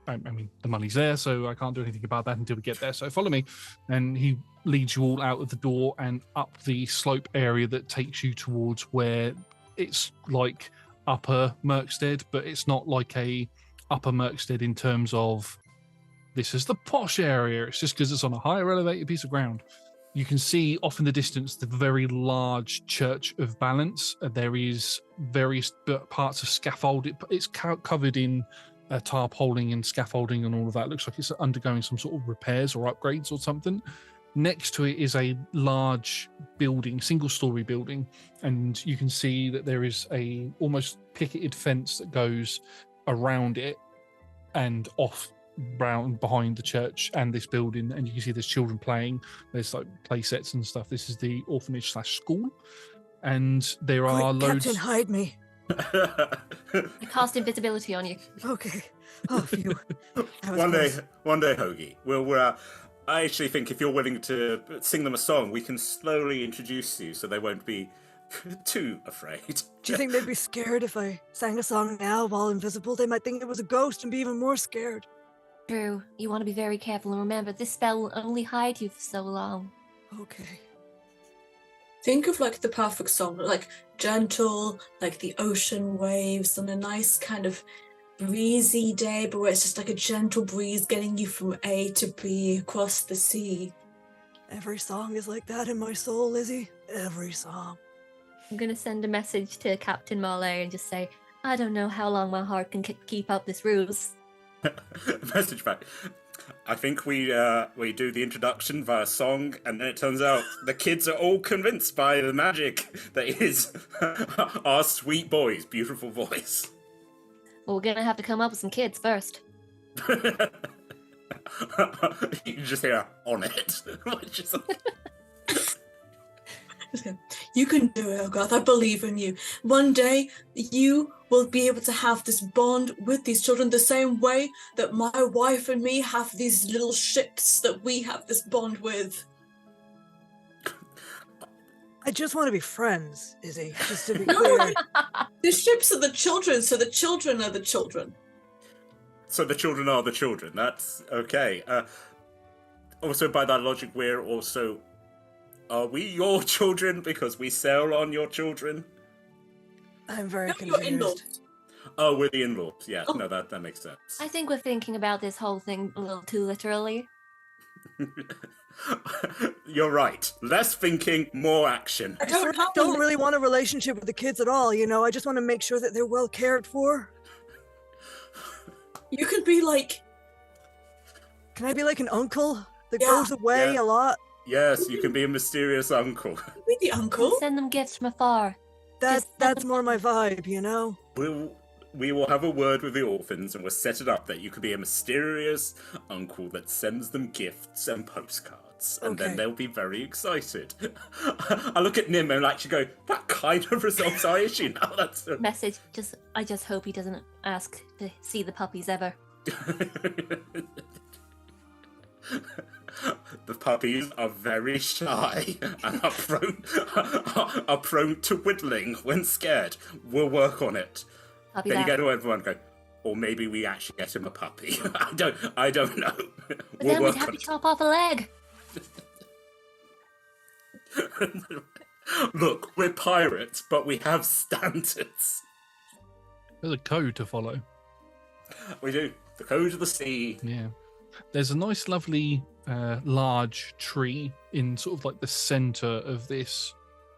I mean, the money's there, so I can't do anything about that until we get there. So follow me. And he leads you all out of the door and up the slope area that takes you towards where it's like upper Murkstead, but it's not like a upper Murkstead in terms of this is the posh area. It's just because it's on a higher elevated piece of ground. You can see off in the distance the very large Church of Balance. There is various parts of scaffold. It's covered in tarpaulin and scaffolding and all of that. It looks like it's undergoing some sort of repairs or upgrades or something. Next to it is a large building, single-story building, and you can see that there is a almost picketed fence that goes around it and off round behind the church and this building, and you can see there's children playing. There's like play sets and stuff. This is the orphanage/school, and there are loads. Captain, hide me. I cast invisibility on you. Okay. Oh, phew. One day, Hoagie. I actually think if you're willing to sing them a song, we can slowly introduce you so they won't be too afraid. Do you think they'd be scared if I sang a song now while invisible? They might think it was a ghost and be even more scared. True. You want to be very careful and remember this spell will only hide you for so long. Okay. Think of like the perfect song, like gentle, like the ocean waves on a nice kind of breezy day, but where it's just like a gentle breeze getting you from A to B across the sea. Every song is like that in my soul, Lizzie. Every song. I'm going to send a message to Captain Marlais and just say, I don't know how long my heart can keep up this ruse. Message back. I think we do the introduction via song, and then it turns out the kids are all convinced by the magic that is our sweet boy's beautiful voice. Well, we're gonna have to come up with some kids first. You just hear on it. Which is like... You can do it, Elgarth. I believe in you. One day, you will be able to have this bond with these children the same way that my wife and me have these little ships that we have this bond with. I just want to be friends, Izzy. Just to be clear. The ships are the children, so the children are the children. So the children are the children. That's okay. Also, by that logic, we're also... Are we your children because we sail on your children? I'm very No, you're in-laws. confused. Oh, we're the in-laws. Yeah, Oh. no, that makes sense. I think we're thinking about this whole thing a little too literally. You're right. Less thinking, more action. I I sort of don't really want a relationship with the kids at all, you know? I just want to make sure that they're well cared for. You could be like, Can I be like an uncle that Yeah. goes away Yeah. a lot? Yes, you can be a mysterious uncle. be the uncle. Send them gifts from afar. That's more my vibe, you know? We will have a word with the orphans and we'll set it up that you could be a mysterious uncle that sends them gifts and postcards. And then Okay. they'll be very excited. I look at Nim and actually go, that kind of resolves our issue now. That's Message. I just hope he doesn't ask to see the puppies ever. The puppies are very shy and are prone to whittling when scared. We'll work on it. Puppy Then you back. go to everyone and go, or maybe we actually get him a puppy. I don't know. But We'll then we'd work have on to chop off a leg. it. Look, we're pirates, but we have standards. There's a code to follow. We do. The code of the sea. Yeah. There's a nice, lovely, large tree in sort of like the center of this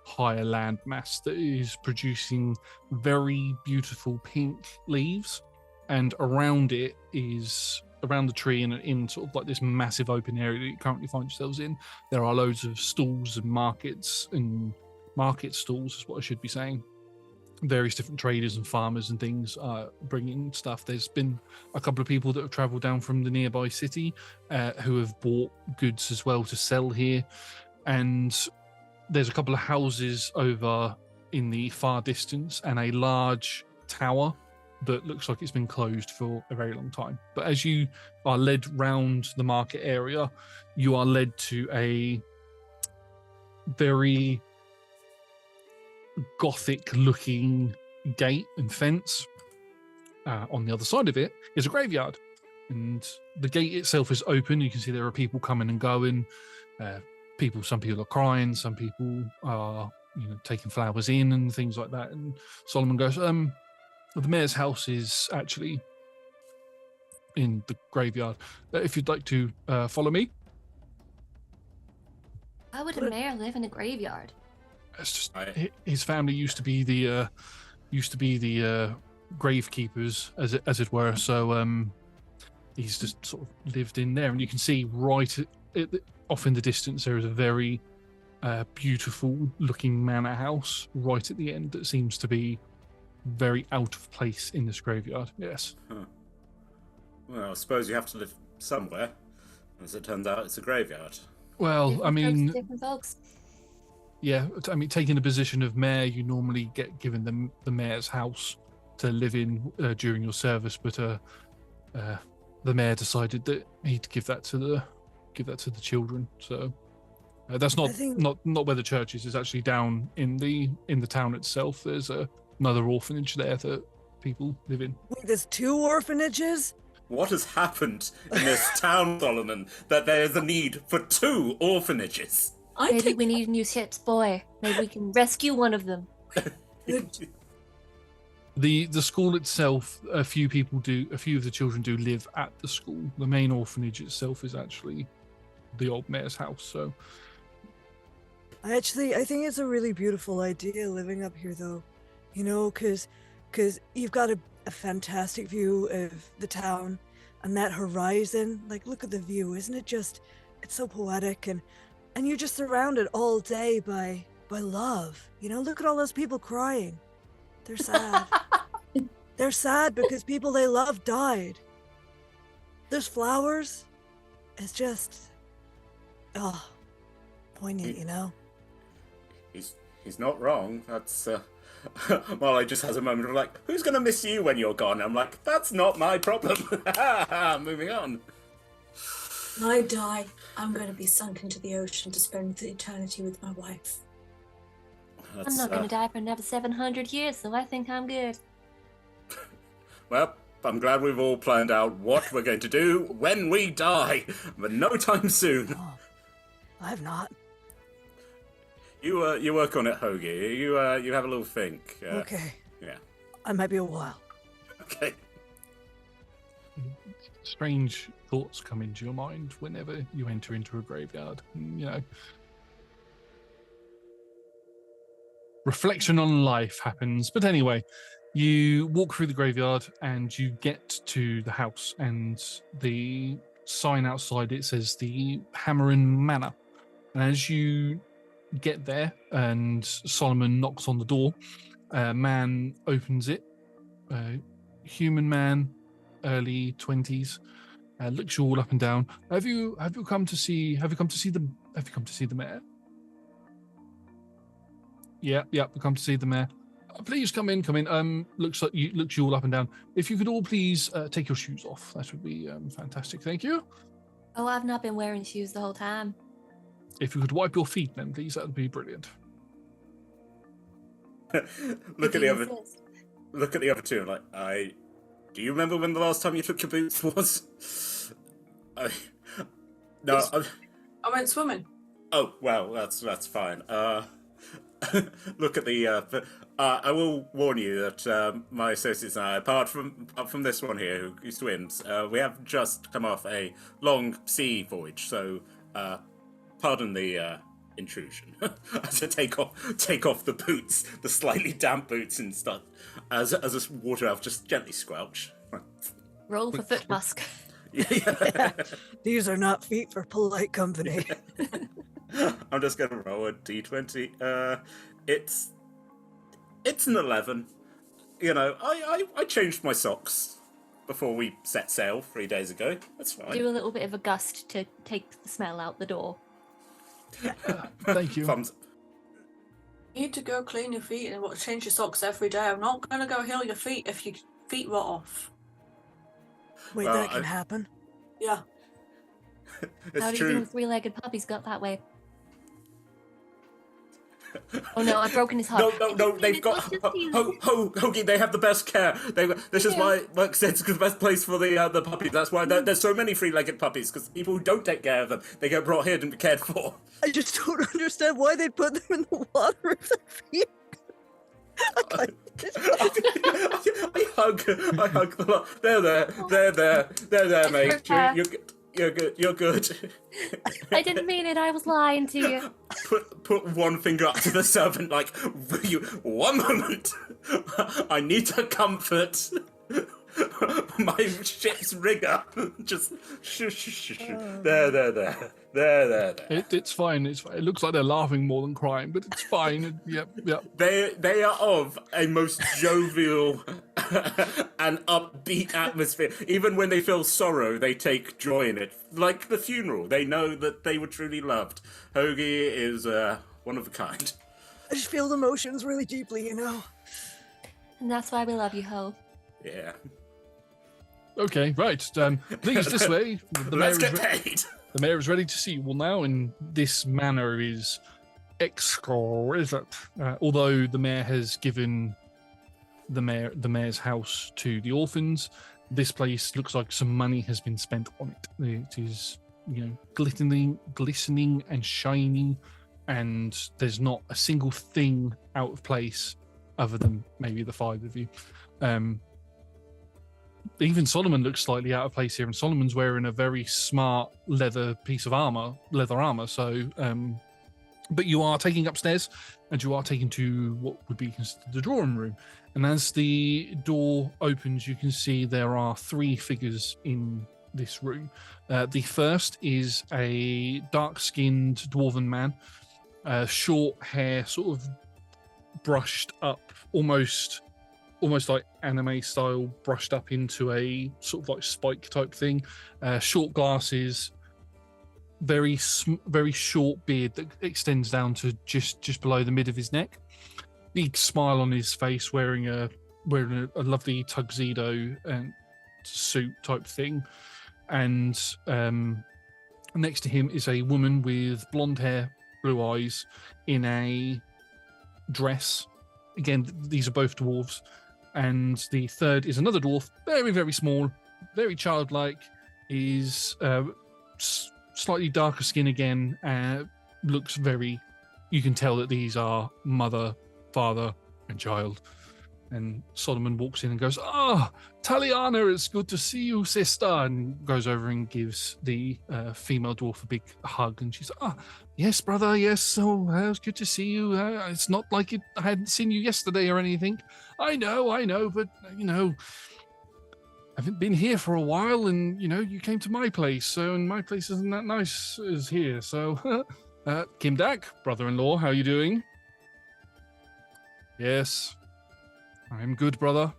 higher land mass that is producing very beautiful pink leaves. And around it is, around the tree and in sort of like this massive open area that you currently find yourselves in, there are loads of stalls and market stalls is what I should be saying. Various different traders and farmers and things bringing stuff. There's been a couple of people that have travelled down from the nearby city who have bought goods as well to sell here. And there's a couple of houses over in the far distance and a large tower that looks like it's been closed for a very long time. But as you are led round the market area, you are led to a very Gothic looking gate and fence. On the other side of it is a graveyard, and the gate itself is open. You can see there are people coming and going. Some people are crying, some people are taking flowers in and things like that. And Solomon goes, the mayor's house is actually in the graveyard. If you'd like to follow me. Why would a mayor live in a graveyard? It's just his family used to be the gravekeepers, as it were. So he's just sort of lived in there, and you can see right off in the distance there is a very beautiful looking manor house right at the end that seems to be very out of place in this graveyard. Yes. Huh. Well, I suppose you have to live somewhere. As it turns out, it's a graveyard. Well, Different I folks mean, to different folks. yeah, I mean, taking the position of mayor, you normally get given the mayor's house to live in during your service, but the mayor decided that he'd give that to the children. So that's not where the church is. It's actually down in the town itself. There's another orphanage there that people live in. Wait, there's 2 orphanages? What has happened in this town, Solomon, that there is a need for 2 orphanages? Maybe we need new ships, boy. Maybe we can rescue one of them. The school itself, a few of the children do live at the school. The main orphanage itself is actually the old mayor's house. So I think it's a really beautiful idea living up here, though. Because you've got a fantastic view of the town. And that horizon, like, look at the view. Isn't it just, it's so poetic, and you're just surrounded all day by love. You know, look at all those people crying. They're sad. They're sad because people they love died. There's flowers. It's just, poignant, you know? He's not wrong. That's, Marlais just has a moment of like, who's going to miss you when you're gone? I'm like, that's not my problem. Moving on. When I die, I'm going to be sunk into the ocean to spend eternity with my wife. I'm not going to die for another 700 years, so I think I'm good. Well, I'm glad we've all planned out what we're going to do when we die, but no time soon. Oh, I've not. You work on it, Hoagie. You have a little think. Okay. Yeah. I might be a while. Okay. Strange thoughts come into your mind whenever you enter into a graveyard. You know, reflection on life happens. But anyway, you walk through the graveyard and you get to the house, and the sign outside it says the Hammerin Manor. And as you get there and Solomon knocks on the door, a man opens it. Human man, early 20s, looks you all up and down. Have you come to see the mayor? Yeah, we come to see the mayor. Please come in. Looks you all up and down. If you could all please take your shoes off, that would be fantastic. Thank you. Oh, I've not been wearing shoes the whole time. If you could wipe your feet, then please, that would be brilliant. Look at the other two. Like, do you remember when the last time you took your boots was? No. I went swimming. Oh well, that's fine. Look at the. I will warn you that my associates and I, apart from this one here who swims, we have just come off a long sea voyage. So, pardon the intrusion. As I take off the boots, the slightly damp boots and stuff, as a water elf just gently squelch. Roll for foot musk. Yeah. These are not feet for polite company. I'm just gonna roll a d20. It's an 11. You know, I changed my socks before we set sail 3 days ago. That's fine. Do a little bit of a gust to take the smell out the door. Thank you. Thumbs. You need to go clean your feet and change your socks every day. I'm not going to go heal your feet if your feet rot off. Wait, Well, that can happen? Yeah. It's How do you true. think the three-legged puppies got that way? Oh no, I've broken his heart. No, they've got Hoagie. They have the best care. This is why Murkstead's the best place for the puppies. That's why there's so many three-legged puppies, because people who don't take care of them, they get brought here and be cared for. I just don't understand why they'd put them in the water if their feet. I hug the lot. They're there, mate. You're good. I didn't mean it. I was lying to you. Put one finger up to the servant, like, one moment. I need to comfort my ship's rigger. Just shush. There. It's fine. It's fine. It looks like they're laughing more than crying, but it's fine. Yep. They are of a most jovial and upbeat atmosphere. Even when they feel sorrow, they take joy in it. Like the funeral, they know that they were truly loved. Hoagie is one of a kind. I just feel the emotions really deeply, you know? And that's why we love you, Ho. Yeah. Okay, right. Please, this way. Let's get paid. The mayor is ready to see you all now, and this manor is exquisite. Although the mayor has given the mayor's house to the orphans, this place looks like some money has been spent on it. It is, glistening and shining, and there's not a single thing out of place other than maybe the five of you. Even Solomon looks slightly out of place here, and Solomon's wearing a very smart leather armor. So But you are taking upstairs, and you are taken to what would be considered the drawing room. And as the door opens, you can see there are 3 figures in this room. The first is a dark-skinned dwarven man, short hair, sort of brushed up, almost like anime style, brushed up into a sort of like spike type thing. Short glasses, very short beard that extends down to just below the mid of his neck. Big smile on his face, wearing a lovely tuxedo and suit type thing. And next to him is a woman with blonde hair, blue eyes, in a dress. Again, these are both dwarves. And the third is another dwarf, very, very small, very childlike, is slightly darker skin again, looks very... You can tell that these are mother, father, and child. And Solomon walks in and goes, Taliana, it's good to see you, sister, and goes over and gives the female dwarf a big hug. And she's like, yes, brother, yes, so it's good to see you. It's not like I hadn't seen you yesterday or anything. I know, but, I haven't been here for a while, and, you came to my place, and my place isn't that nice as here, so, Kimdak, brother-in-law, how you doing? Yes. I'm good, brother.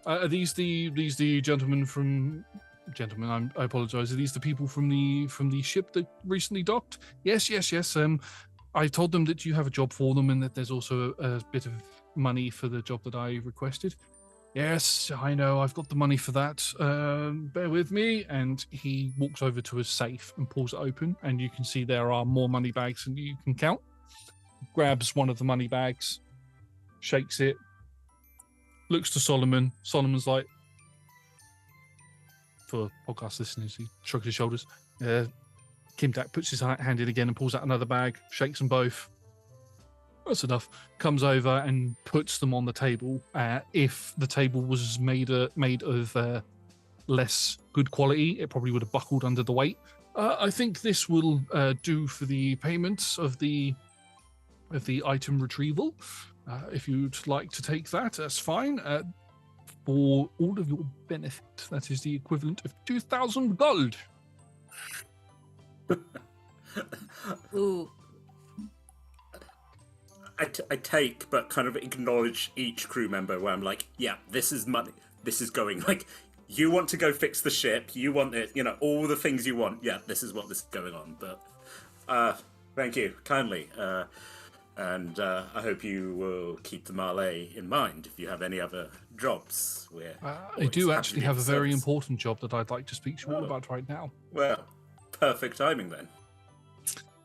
Are these the gentlemen from... Gentlemen, I apologize. Are these the people from the ship that recently docked? Yes. I told them that you have a job for them and that there's also a bit of money for the job that I requested. Yes, I know. I've got the money for that. Bear with me. And he walks over to a safe and pulls it open. And you can see there are more money bags than you can count. Grabs one of the money bags, shakes it, looks to Solomon. Solomon's like, for podcast listeners, he shrugs his shoulders. Kimdak puts his hand in again and pulls out another bag, shakes them both. That's enough. Comes over and puts them on the table. If the table was made of less good quality, it probably would have buckled under the weight. I think this will do for the payments of the item retrieval. If you'd like to take that, that's fine. For all of your benefit, that is the equivalent of 2,000 gold. Ooh. I take, but kind of acknowledge each crew member where I'm like, yeah, this is money. This is going, like, you want to go fix the ship. You want it, all the things you want. Yeah, this is what is going on. But thank you kindly. And I hope you will keep the Marlais in mind if you have any other jobs. I do actually have a very important job that I'd like to speak to you all about right now. Well, perfect timing then.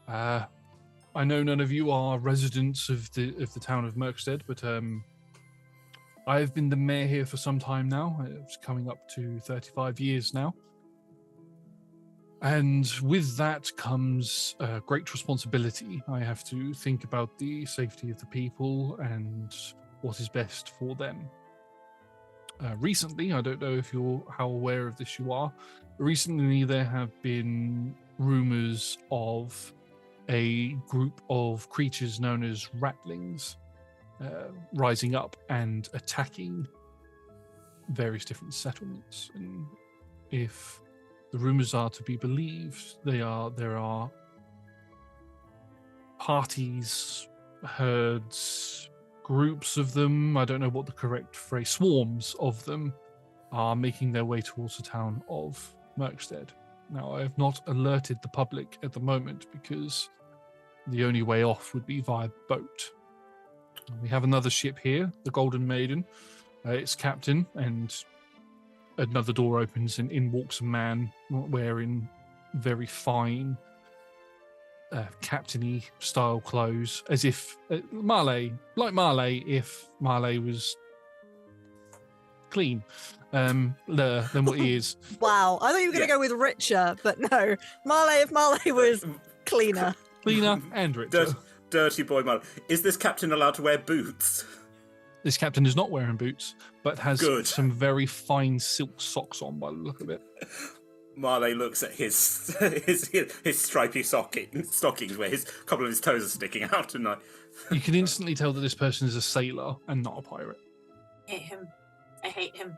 I know none of you are residents of the town of Murkstead, but I've been the mayor here for some time now. It's coming up to 35 years now. And with that comes great responsibility. I have to think about the safety of the people and what is best for them. Recently, I don't know how aware of this you are, recently there have been rumors of a group of creatures known as ratlings rising up and attacking various different settlements. And if the rumors are to be believed, there are parties, herds, groups of them, I don't know what the correct phrase, swarms of them are making their way towards the town of Murkstead. Now, I have not alerted the public at the moment because the only way off would be via boat. We have another ship here, the Golden Maiden. Its captain, and another door opens and in walks a man wearing very fine captainy style clothes, as if Marlais, if Marlais was clean than what he is. Wow, I thought you were going to go with richer, but no, Marlais, if Marlais was cleaner and richer. Dirty boy Marlais. Is this captain allowed to wear boots? This captain is not wearing boots, but has Good. some very fine silk socks on by the look of it. Marlais looks at his stripy stockings where a couple of his toes are sticking out, and You can instantly tell that this person is a sailor and not a pirate. I hate him.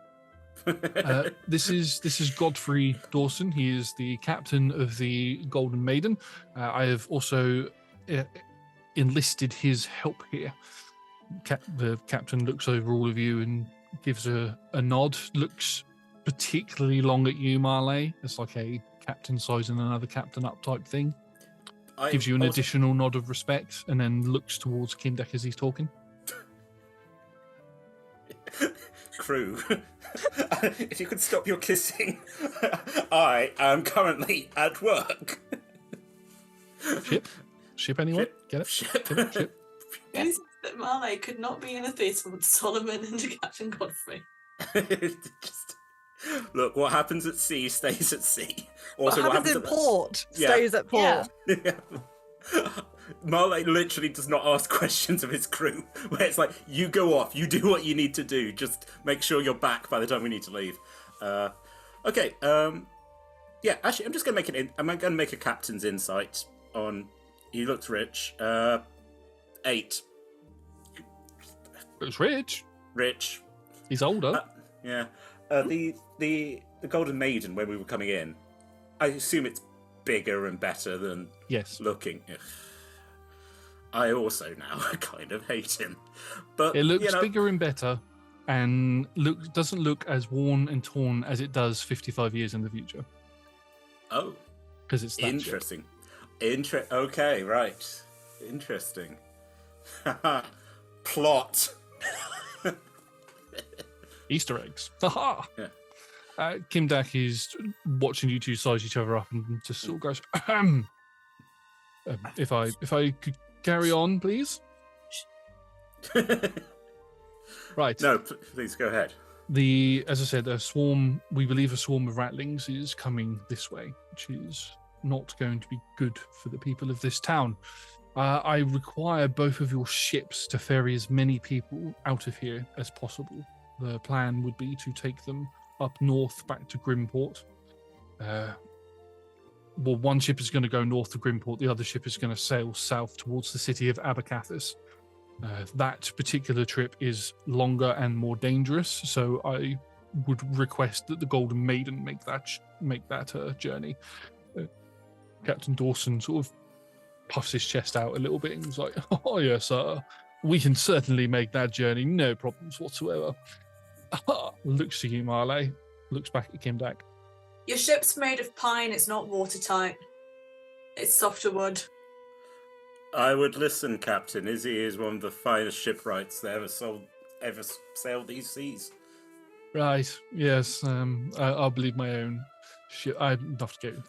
This is Godfrey Dawson. He is the captain of the Golden Maiden. I have also enlisted his help here. The captain looks over all of you and gives a nod. Looks particularly long at you, Marlais. It's like a captain sizing another captain up type thing. Gives you an additional nod of respect, and then looks towards Kimdak as he's talking. Crew, if you could stop your kissing, I am currently at work. Ship anyone? Get it? Ship. Who says that Marlais could not be in a theatre with Solomon and Captain Godfrey? Just, look, what happens at sea stays at sea. What happens in port stays at port. Yeah. Marlais literally does not ask questions of his crew, where it's like, you go off, you do what you need to do, just make sure you're back by the time we need to leave. Okay, yeah, actually, I'm just going to make make a captain's insight on, he looks rich, 8. It's rich. Rich. He's older. Yeah. The Golden Maiden, when we were coming in, I assume it's bigger and better than looking. I also now kind of hate him. But it looks bigger and better, and doesn't look as worn and torn as it does 55 years in the future. Oh. Because it's that interesting. Okay, right. Interesting. Plot. Easter eggs. Haha. Yeah. Kimdak is watching you two size each other up and just sort of goes, if I could carry on, please. Right. No, please go ahead. As I said, we believe a swarm of ratlings is coming this way, which is not going to be good for the people of this town. I require both of your ships to ferry as many people out of here as possible. The plan would be to take them up north back to Grimport. One ship is going to go north to Grimport, the other ship is going to sail south towards the city of Abercathus. That particular trip is longer and more dangerous, so I would request that the Golden Maiden make that journey. Captain Dawson sort of puffs his chest out a little bit and he's like, "Oh yes, sir, we can certainly make that journey, no problems whatsoever." Looks to you, Marlais. Looks back at Kimdak. Your ship's made of pine, it's not watertight. It's softer wood. I would listen, Captain. Izzy is one of the finest shipwrights that ever sailed these seas. Right, yes. I'll believe my own ship. I'm not getting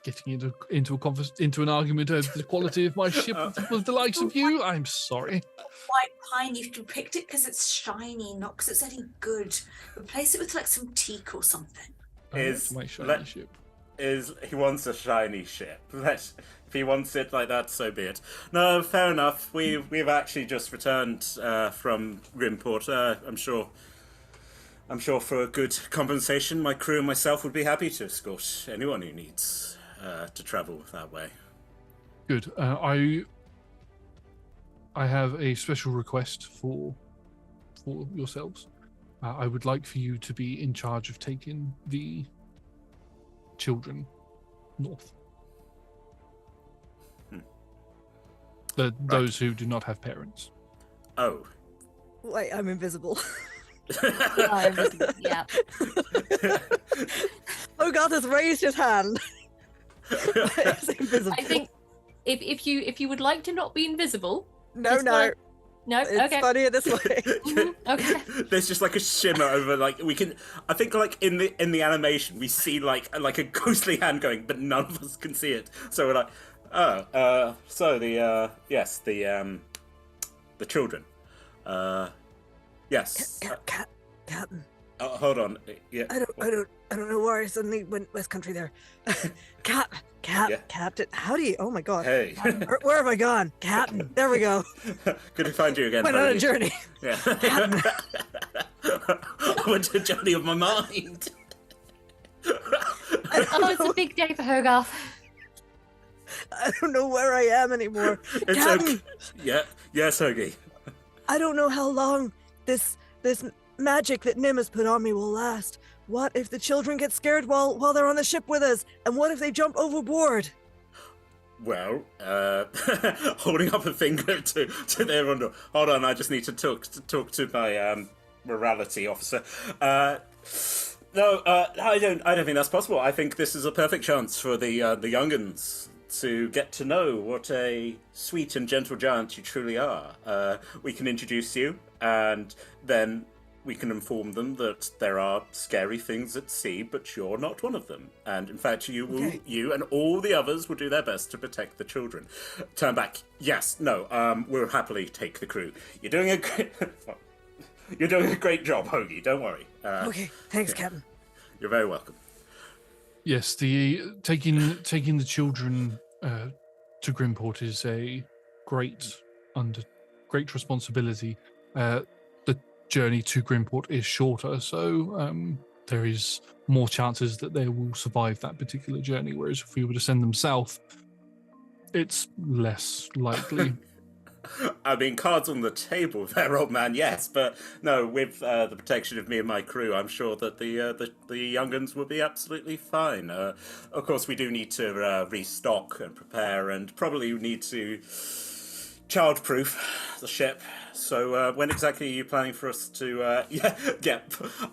into an argument over the quality of my ship with the likes of you. I'm sorry. White pine, you picked it because it's shiny, not because it's any good. Replace it with like some teak or something. My shiny ship. He wants a shiny ship. If he wants it like that, so be it. No, fair enough. We've actually just returned from Grimport. I'm sure for a good compensation, my crew and myself would be happy to escort anyone who needs to travel that way. Good. I have a special request for yourselves. I would like for you to be in charge of taking the children north. Those who do not have parents. Oh. Wait, I'm invisible. Yeah. Oh God has raised his hand. It's invisible. I think if you would like to not be invisible. No. No, It's okay. funnier this way. Okay. There's just like a shimmer over, like we can. I think like in the animation we see like a ghostly hand going, but none of us can see it. So we're like, so the children, yes. Captain. Hold on. Yeah. I don't know why I suddenly went West Country there. Captain. How do you? Oh my God. Hey. Where have I gone? Captain. There we go. Good to find you again. Went on a journey. Yeah. I went on a journey of my mind. Oh, it's a big day for Hogarth. I don't know where I am anymore. It's Captain, okay. Yeah. Yes, Hoagie. I don't know how long this magic that Nim has put on me will last. What if the children get scared while they're on the ship with us? And what if they jump overboard? Well, holding up a finger to their window. Hold on, I just need to talk to my morality officer. No, I don't think that's possible. I think this is a perfect chance for the young'uns to get to know what a sweet and gentle giant you truly are. We can introduce you, and then we can inform them that there are scary things at sea, but you're not one of them. And in fact, you and all the others will do their best to protect the children. Turn back. Yes, no, we'll happily take the crew. You're doing a great job, Hoagie. Don't worry. Okay, thanks, Captain. You're very welcome. Yes, the taking the children to Grimport is a great responsibility. The journey to Grimport is shorter, so there is more chances that they will survive that particular journey. Whereas if we were to send them south, it's less likely. I mean, cards on the table there, old man, yes, but no, with the protection of me and my crew, I'm sure that the young'uns will be absolutely fine. Of course, we do need to restock and prepare, and probably need to childproof the ship. So when exactly are you planning for us to...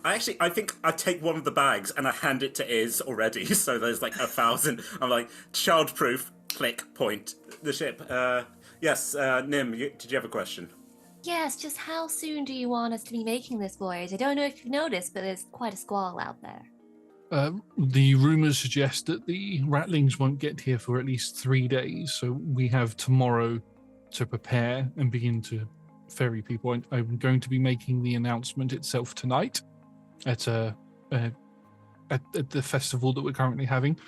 I think I take one of the bags and I hand it to Iz already, so there's like 1,000. I'm like, childproof, click, point, the ship. Yes, Nim, did you have a question? Yes, just how soon do you want us to be making this voyage? I don't know if you've noticed, but there's quite a squall out there. The rumours suggest that the Rattlings won't get here for at least 3 days, so we have tomorrow to prepare and begin to ferry people. I'm going to be making the announcement itself tonight at the festival that we're currently having.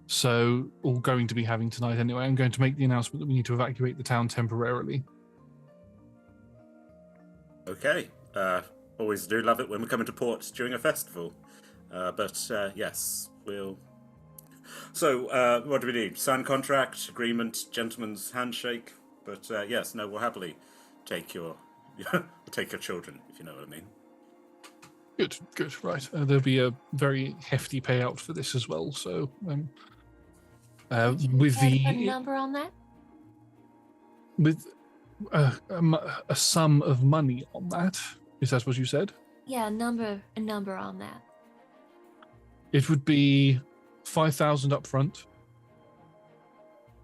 So, or going to be having tonight anyway. I'm going to make the announcement that we need to evacuate the town temporarily. Okay. Always do love it when we're coming to port during a festival. Yes, we'll... So, what do we need? Sign contract, agreement, gentleman's handshake? But yes, no, we'll happily take your children, if you know what I mean. Good, right. There'll be a very hefty payout for this as well, so... with Care to the put a number on that? with a sum of money on that, is that what you said? Yeah, a number on that. It would be 5,000 up front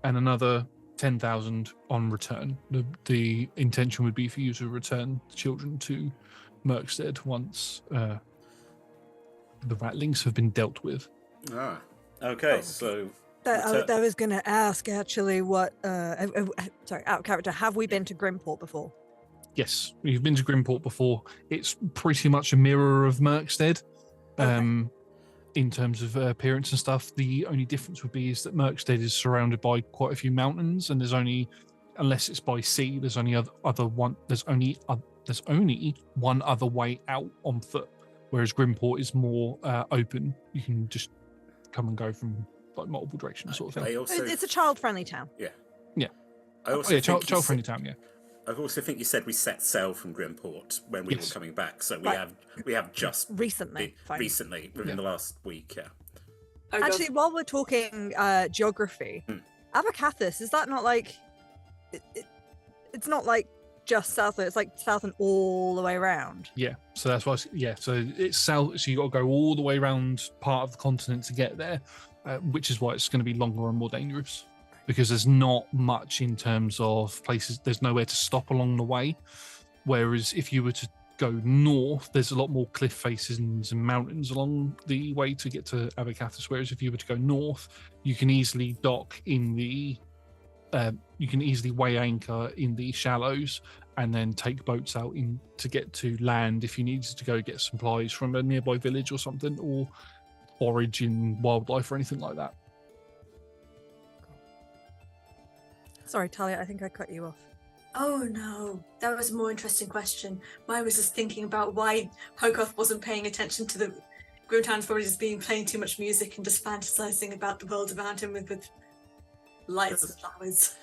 and another 10,000 on return. The intention would be for you to return the children to Murkstead once the Rattlings have been dealt with. Ah, okay, so... I was going to ask, actually, what... sorry, out of character, have we been to Grimport before? Yes, we've been to Grimport before. It's pretty much a mirror of Murkstead. Okay. In terms of appearance and stuff. The only difference would be is that Murkstead is surrounded by quite a few mountains, and there's only, unless it's by sea, there's only there's only one other way out on foot. Whereas Grimport is more open. You can just come and go from like multiple directions, sort of thing. It's a child-friendly town. Yeah. Yeah. I also child-friendly town. Yeah. I also think you said we set sail from Grimport when we were coming back, so we have just recently within the last week. Yeah. Actually, while we're talking geography, Abercathus, is that not like it's not like just south? It's like south and all the way around. Yeah. So that's why. So it's south. So you got to go all the way around part of the continent to get there, which is why it's going to be longer and more dangerous. Because there's not much in terms of places, there's nowhere to stop along the way. Whereas if you were to go north, there's a lot more cliff faces and mountains along the way to get to Abercathus. Whereas if you were to go north, you can easily dock in the, you can easily weigh anchor in the shallows and then take boats out in to get to land if you needed to go get supplies from a nearby village or something, or forage in wildlife or anything like that. Sorry, Talia, I think I cut you off. Oh no, that was a more interesting question. Mine was just thinking about why Hogarth wasn't paying attention to the Grotan's probably just been playing too much music and just fantasizing about the world around him with lights and flowers.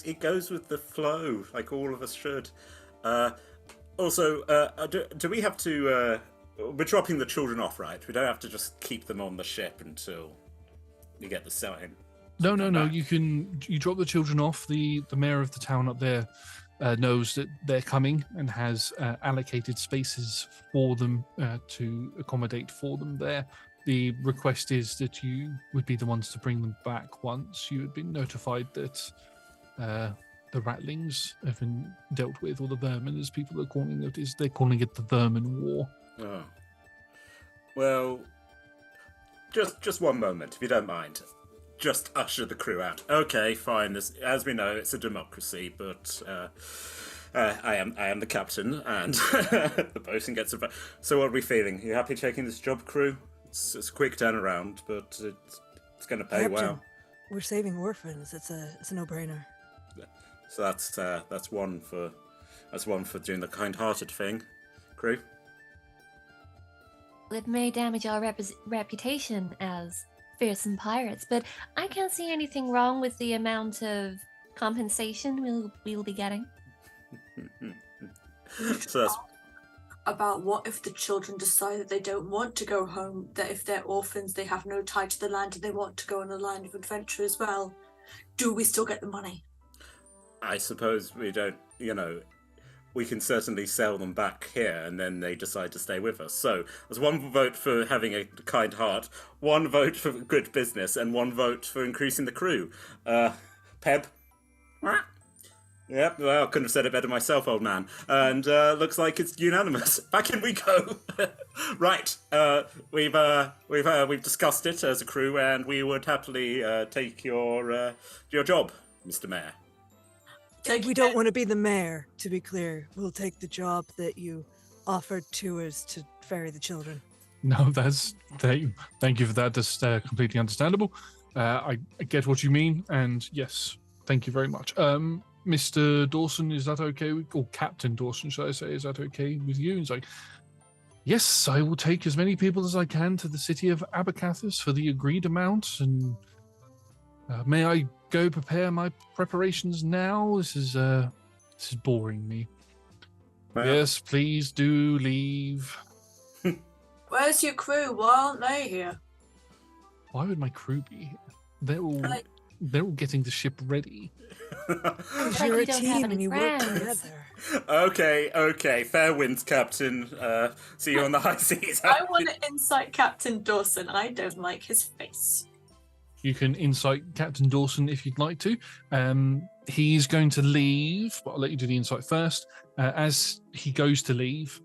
It goes with the flow, like all of us should. Also, do we have to... we're dropping the children off, right? We don't have to just keep them on the ship until you get the sign. No. You drop the children off. The mayor of the town up there knows that they're coming and has allocated spaces for them to accommodate for them there. The request is that you would be the ones to bring them back once you had been notified that the ratlings have been dealt with, or the vermin, as people are calling it. They're calling it the Vermin War. Oh. Well, just one moment, if you don't mind. Just usher the crew out. Okay, fine. As we know, it's a democracy, but I am the captain, and the bosun gets a. So, what are we feeling? You happy taking this job, crew? It's a quick turnaround, but it's going to pay Captain, well. We're saving orphans. It's a no-brainer. So that's one for doing the kind-hearted thing, crew. It may damage our reputation as fearsome pirates, but I can't see anything wrong with the amount of compensation we'll be getting. So that's About what if the children decide that they don't want to go home, that if they're orphans, they have no tie to the land and they want to go on a line of adventure as well? Do we still get the money? I suppose we don't, we can certainly sell them back here and then they decide to stay with us. So there's one vote for having a kind heart, one vote for good business, and one vote for increasing the crew. Peb? Yep, well, I couldn't have said it better myself, old man. And looks like it's unanimous. Back in we go. Right, we've discussed it as a crew, and we would happily take your job, Mr. Mayor. We don't want to be the mayor, to be clear. We'll take the job that you offered to us to ferry the children. No, thank you for that. That's completely understandable. I get what you mean, and yes, thank you very much. Mr. Dawson, is that okay? Or Captain Dawson, should I say? Is that okay with you? He's like, yes, I will take as many people as I can to the city of Abercathus for the agreed amount, and may I go prepare my preparations now? This is boring me. Well, yes, please do leave. Where's your crew? Why aren't they here? Why would my crew be here? They're all getting the ship ready. You're a team and you work together. Okay. Fair winds, Captain. See you on the high seas. I want to insight Captain Dawson. I don't like his face. You can insight Captain Dawson if you'd like to. He's going to leave, but I'll let you do the insight first. As he goes to leave,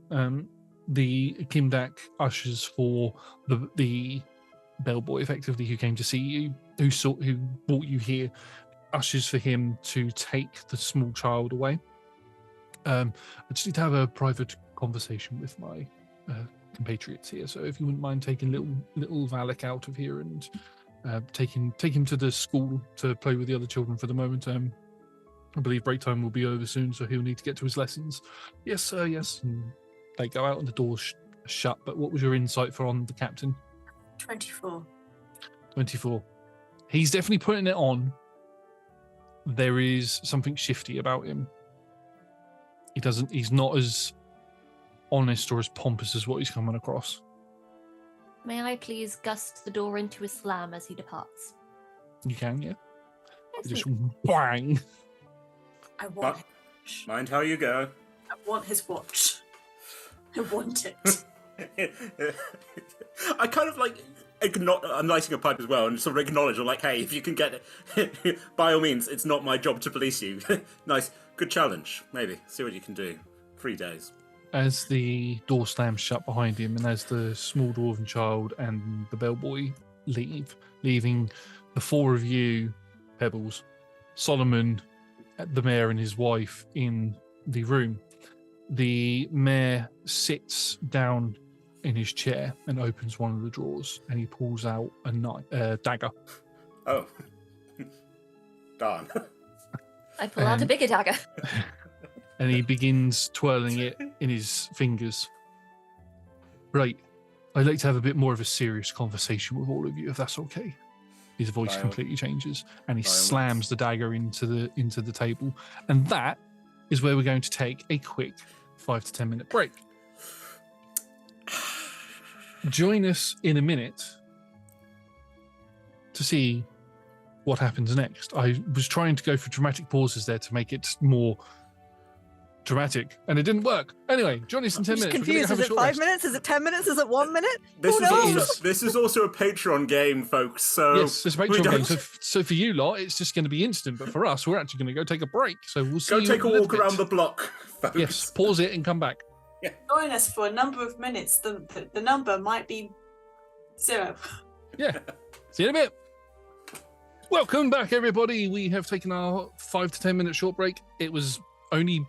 the Kimdak ushers for the bellboy, effectively, who came to see you, who brought you here, ushers for him to take the small child away. I just need to have a private conversation with my compatriots here. So if you wouldn't mind taking little Valak out of here and take him to the school to play with the other children for the moment. I believe break time will be over soon, so he'll need to get to his lessons. Yes, sir, yes. And they go out and the door's shut. But what was your insight on the captain? 24. 24. He's definitely putting it on. There is something shifty about him. He's not as honest or as pompous as what he's coming across. May I please gust the door into a slam as he departs? You can, yeah. Yes, Just please. bang. I want Mind how you go. I want his watch. I want it. I kind of like I'm lighting a pipe as well and sort of acknowledge, like, hey, if you can get it, by all means, it's not my job to police you. Nice, good challenge. Maybe see what you can do. 3 days. As the door slams shut behind him, and as the small dwarven child and the bellboy leave, leaving the four of you, Pebbles, Solomon, the mayor, and his wife in the room, the mayor sits down in his chair and opens one of the drawers, and he pulls out a dagger. Oh, darn! I pull out a bigger dagger. And he begins twirling it in his fingers. Right, I'd like to have a bit more of a serious conversation with all of you, if that's okay. His voice By all- completely changes, and he by all slams the dagger into the table. And that is where we're going to take a quick 5 to 10 minute break. Join us in a minute to see what happens next. I was trying to go for dramatic pauses there to make it more dramatic, and it didn't work. Anyway, join us in 10 I'm just minutes. We're gonna confused. have Is a it short 5 rest. minutes? Is it 10 minutes? Is it 1 minute? This Who is knows? also this is also a Patreon game, folks. So Yes, it's a we Patreon don't- game. So for you lot, it's just going to be instant. But for us, we're actually going to go take a break. So we'll see Go you take in a little walk around bit. the block, folks. Yes, pause it and come back. Join us for a number of minutes. The number might be 0. Yeah. See you in a bit. Welcome back, everybody. We have taken our 5 to 10 minute short break. It was only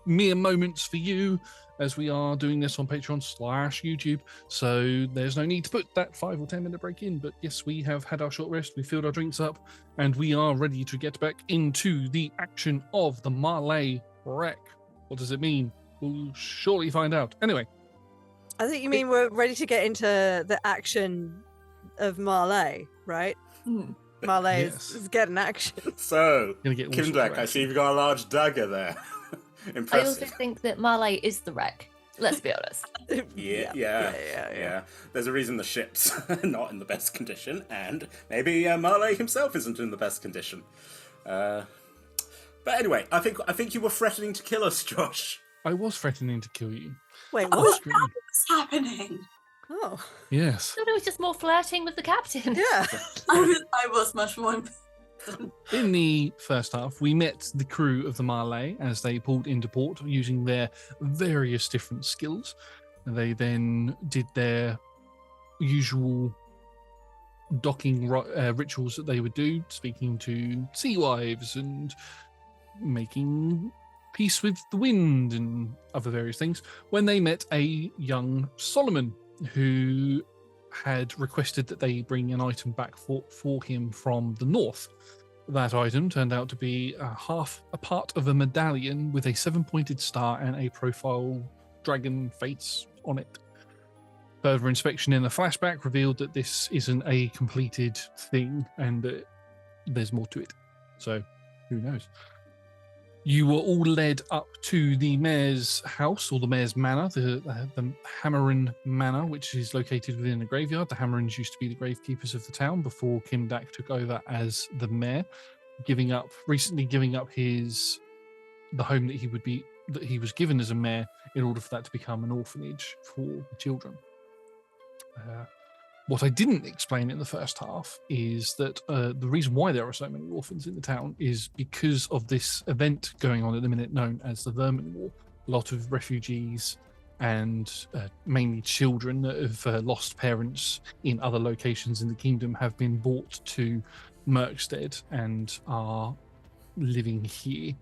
mere moments for you, as we are doing this on Patreon/YouTube. So there's no need to put that 5 or 10 minute break in. But yes, we have had our short rest. We filled our drinks up, and we are ready to get back into the action of the Marlais wreck. What does it mean? We'll surely find out. Anyway, I think you mean we're ready to get into the action of Marlais, right? Marlais Yes. is getting action. So, gonna get all sorts of Kimdak, I action. see you've got a large dagger there. I also Impressive. think that Marlais is the wreck. Let's be honest. Yeah. There's a reason the ship's not in the best condition, and maybe Marlais himself isn't in the best condition. But anyway, I think you were threatening to kill us, Josh. I was threatening to kill you. Wait, I what? was screaming. What's happening? Oh, Yes. So it was just more flirting with the captain. yeah. I was much more. In the first half, we met the crew of the Marlais as they pulled into port using their various different skills. They then did their usual docking rituals that they would do, speaking to sea wives and making peace with the wind and other various things, when they met a young Solomon who had requested that they bring an item back for him from the north. That item turned out to be a part of a medallion with a 7-pointed star and a profile dragon face on it. Further inspection in the flashback revealed that this isn't a completed thing and that there's more to it. So, who knows? You were all led up to the mayor's house, or the mayor's manor, the Hammerin Manor, which is located within a graveyard. The Hammerins used to be the gravekeepers of the town before Kimdak took over as the mayor, recently giving up the home that he was given as a mayor in order for that to become an orphanage for the children. What I didn't explain in the first half is that the reason why there are so many orphans in the town is because of this event going on at the minute known as the Vermin War. A lot of refugees and mainly children that have lost parents in other locations in the kingdom have been brought to Murkstead and are living here,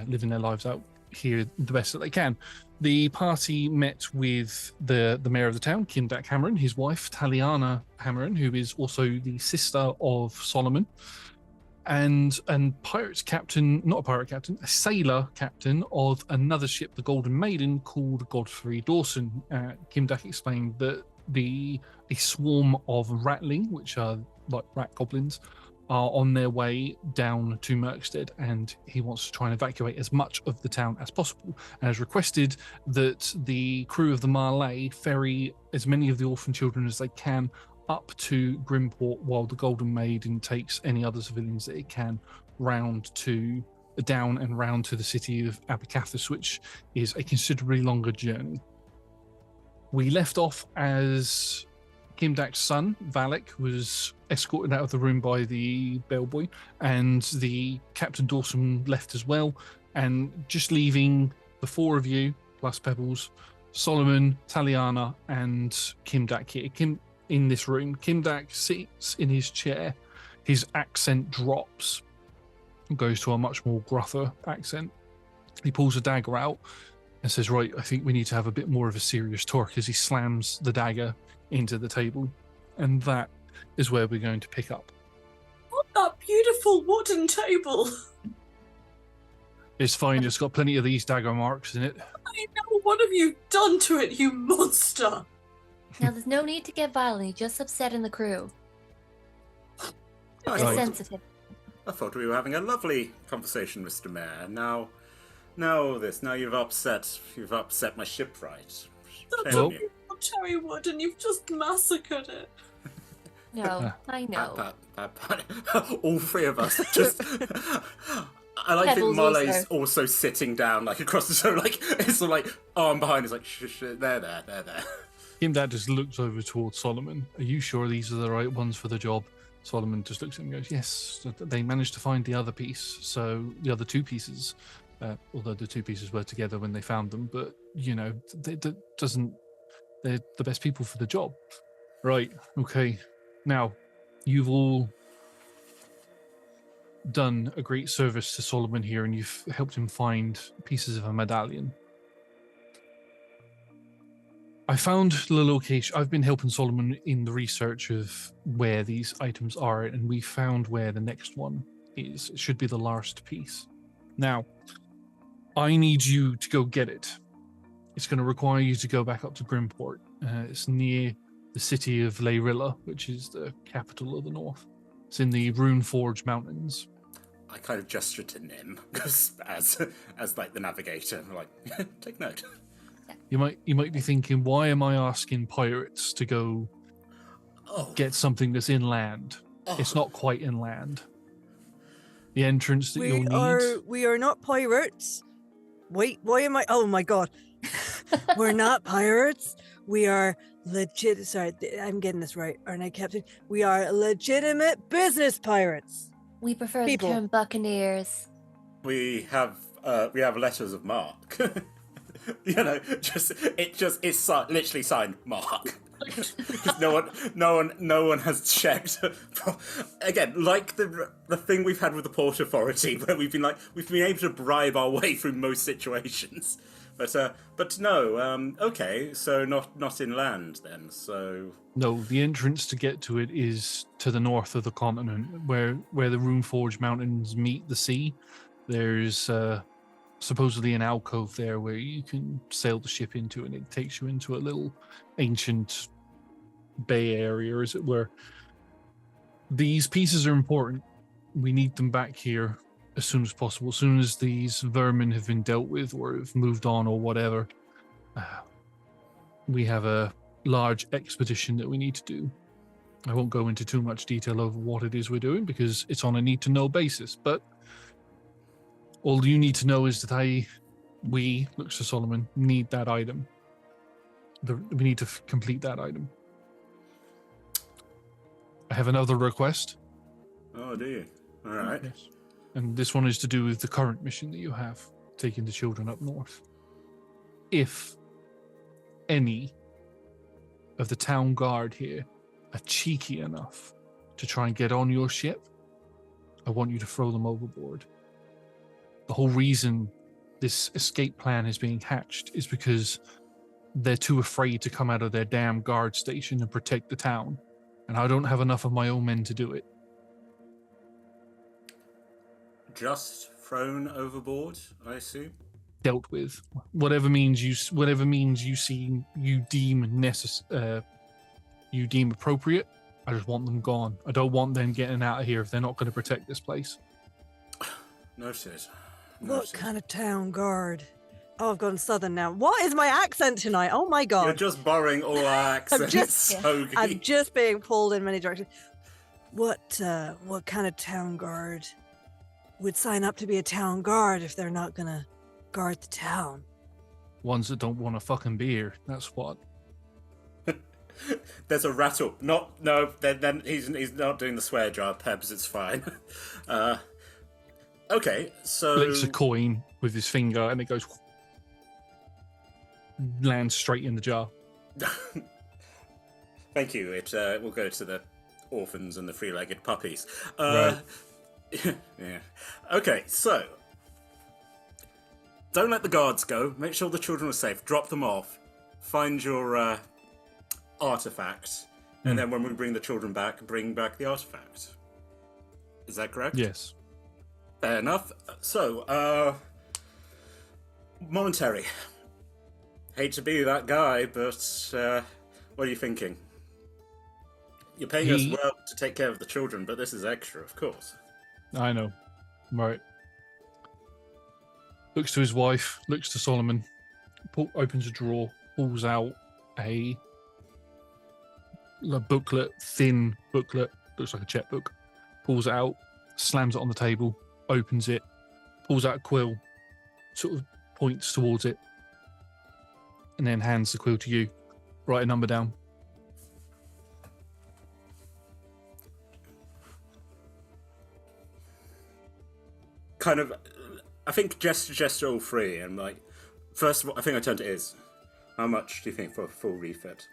living their lives out here the best that they can. The party met with the mayor of the town, Kimdak Hammerin, his wife, Taliana Hammerin, who is also the sister of Solomon, and a sailor captain of another ship, the Golden Maiden, called Godfrey Dawson. Kimdak explained that a swarm of ratling, which are like rat goblins, are on their way down to Murkstead, and he wants to try and evacuate as much of the town as possible, and has requested that the crew of the Marlais ferry as many of the orphan children as they can up to Grimport, while the Golden Maiden takes any other civilians that it can down and round to the city of Abercathus, which is a considerably longer journey. We left off as Kimdak's son, Valak, was escorted out of the room by the bellboy, and the Captain Dawson left as well, and just leaving the 4 of you, plus Pebbles, Solomon, Taliana, and Kimdak here. In this room, Kimdak sits in his chair. His accent drops, goes to a much more gruffer accent. He pulls a dagger out and says, "Right, I think we need to have a bit more of a serious talk," as he slams the dagger into the table. And that is where we're going to pick up. What that beautiful wooden table! It's fine, it's got plenty of these dagger marks in it. I know, what have you done to it, you monster? Now, there's no need to get violent. You're just upsetting the crew. I They're Right. sensitive. thought we were having a lovely conversation, Mr. Mayor. Now you've upset my shipwright. Shame Well- you. Cherrywood, and you've just massacred it. No, I know. All three of us just. I like think Pebbles Marlais also sitting down, like across the show, like it's sort of like arm behind. It's like shh, there. Dad just looks over towards Solomon. Are you sure these are the right ones for the job? Solomon just looks at him and goes, yes, they managed to find the other piece. So the other two pieces, although the two pieces were together when they found them, but, they're the best people for the job. Right, okay. Now, you've all done a great service to Solomon here, and you've helped him find pieces of a medallion. I found the location. I've been helping Solomon in the research of where these items are, and we found where the next one is. It should be the last piece. Now, I need you to go get it. It's going to require you to go back up to Grimport. It's near the city of Layrilla, which is the capital of the north. It's in the Runeforge Mountains. I kind of gesture to Nim as like the navigator. I'm like, take note. You might be thinking, why am I asking pirates to go get something that's inland? It's not quite inland. The entrance that you'll need. We are not pirates. Wait, why am I? Oh my god. We're not pirates. We are legit. Sorry, I'm getting this right, aren't I, Captain? We are legitimate business pirates. We prefer People. the term buccaneers. We have letters of marque. It's literally signed Mark. Because no one has checked. Again, like the thing we've had with the Port Authority, where we've been able to bribe our way through most situations. But no, okay, so not inland then. So No, the entrance to get to it is to the north of the continent, where the Runeforge Mountains meet the sea. There's supposedly an alcove there where you can sail the ship into, and it takes you into a little ancient bay area, as it were. These pieces are important. We need them back here as soon as possible. As soon as these vermin have been dealt with or have moved on or whatever, we have a large expedition that we need to do. I won't go into too much detail over what it is we're doing because it's on a need-to-know basis, but all you need to know is that we, looks to Solomon, need that item. We need to complete that item. I have another request. Oh, do you? All right. Yes. And this one is to do with the current mission that you have, taking the children up north. If any of the town guard here are cheeky enough to try and get on your ship, I want you to throw them overboard. The whole reason this escape plan is being hatched is because they're too afraid to come out of their damn guard station and protect the town. And I don't have enough of my own men to do it. Just thrown overboard, I assume. Dealt with. Whatever means you deem appropriate. I just want them gone. I don't want them getting out of here if they're not going to protect this place. Noted. What kind of town guard? Oh, I've gone southern now. What is my accent tonight? Oh my god. You're just borrowing all our accents. I'm just being pulled in many directions. What kind of town guard would sign up to be a town guard if they're not gonna guard the town? Ones that don't want to fucking be here. That's what. There's a rattle. Then he's not doing the swear jar, Pebs. It's fine. Okay, so Licks a coin with his finger and it goes, lands straight in the jar. Thank you. It will go to the orphans and the three-legged puppies. Right. Yeah. Okay, so don't let the guards go. Make sure the children are safe. Drop them off. Find your artifact, and then when we bring the children back, bring back the artifact. Is that correct? Yes. Fair enough. So, momentary. Hate to be that guy, but What are you thinking? You're paying us well to take care of the children, but this is extra, of course. I know. Right. Looks to his wife, looks to Solomon, opens a drawer, pulls out a booklet, thin booklet, looks like a checkbook, pulls it out, slams it on the table, opens it, pulls out a quill, sort of points towards it, and then hands the quill to you. Write a number down. Kind of, I think gesture all three, and like, first of all, I think I turned to Iz. How much do you think for a full refit?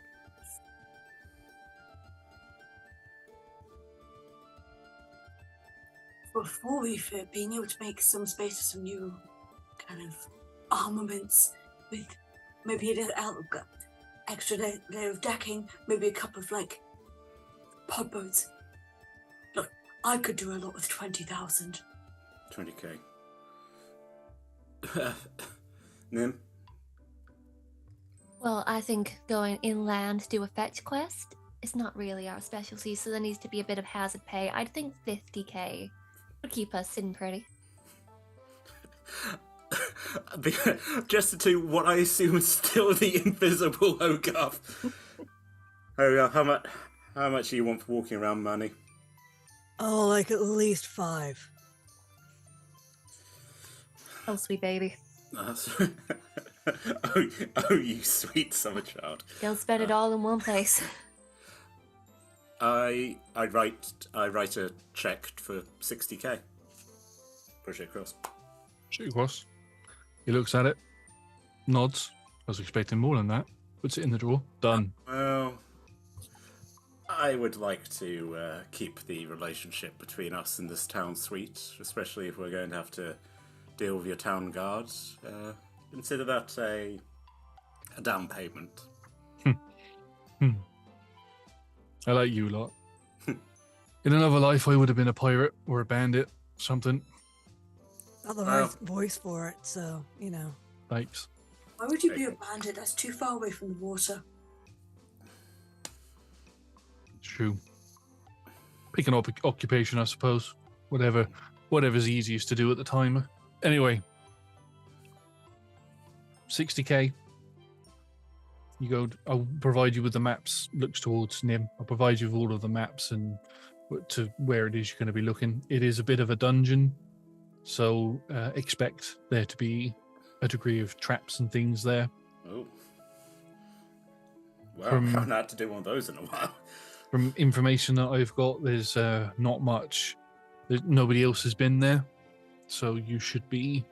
For a full refit, being able to make some space for some new kind of armaments with maybe an extra layer of decking, maybe a couple of like pod boats. Look, I could do a lot with 20,000. 20k. Nim? Well, I think going inland to do a fetch quest is not really our specialty, so there needs to be a bit of hazard pay. I'd think 50k would keep us sitting pretty. Just to what I assume is still the invisible Hogarth. Hogarth, how much do you want for walking around money? Oh, like at least 5. Oh, sweet baby. oh, you sweet summer child. Don't spend it all in one place. I write a check for 60k. Push it across. Shoot across. He looks at it, nods. I was expecting more than that. Puts it in the drawer. Done. Well, I would like to keep the relationship between us and this town sweet, especially if we're going to have to deal with your town guards. Consider that a down payment. I like you a lot. In another life, I would have been a pirate or a bandit, something. Not the right voice for it, so, you know. Thanks. Why would you be a bandit? That's too far away from the water. True. Pick an occupation, I suppose. Whatever's easiest to do at the time. Anyway, 60k. You go. I'll provide you with the maps. Looks towards Nim. I'll provide you with all of the maps and to where it is you're going to be looking. It is a bit of a dungeon, so expect there to be a degree of traps and things there. Oh. Well, I haven't had to do one of those in a while. From information that I've got, there's not much. Nobody else has been there, so you should be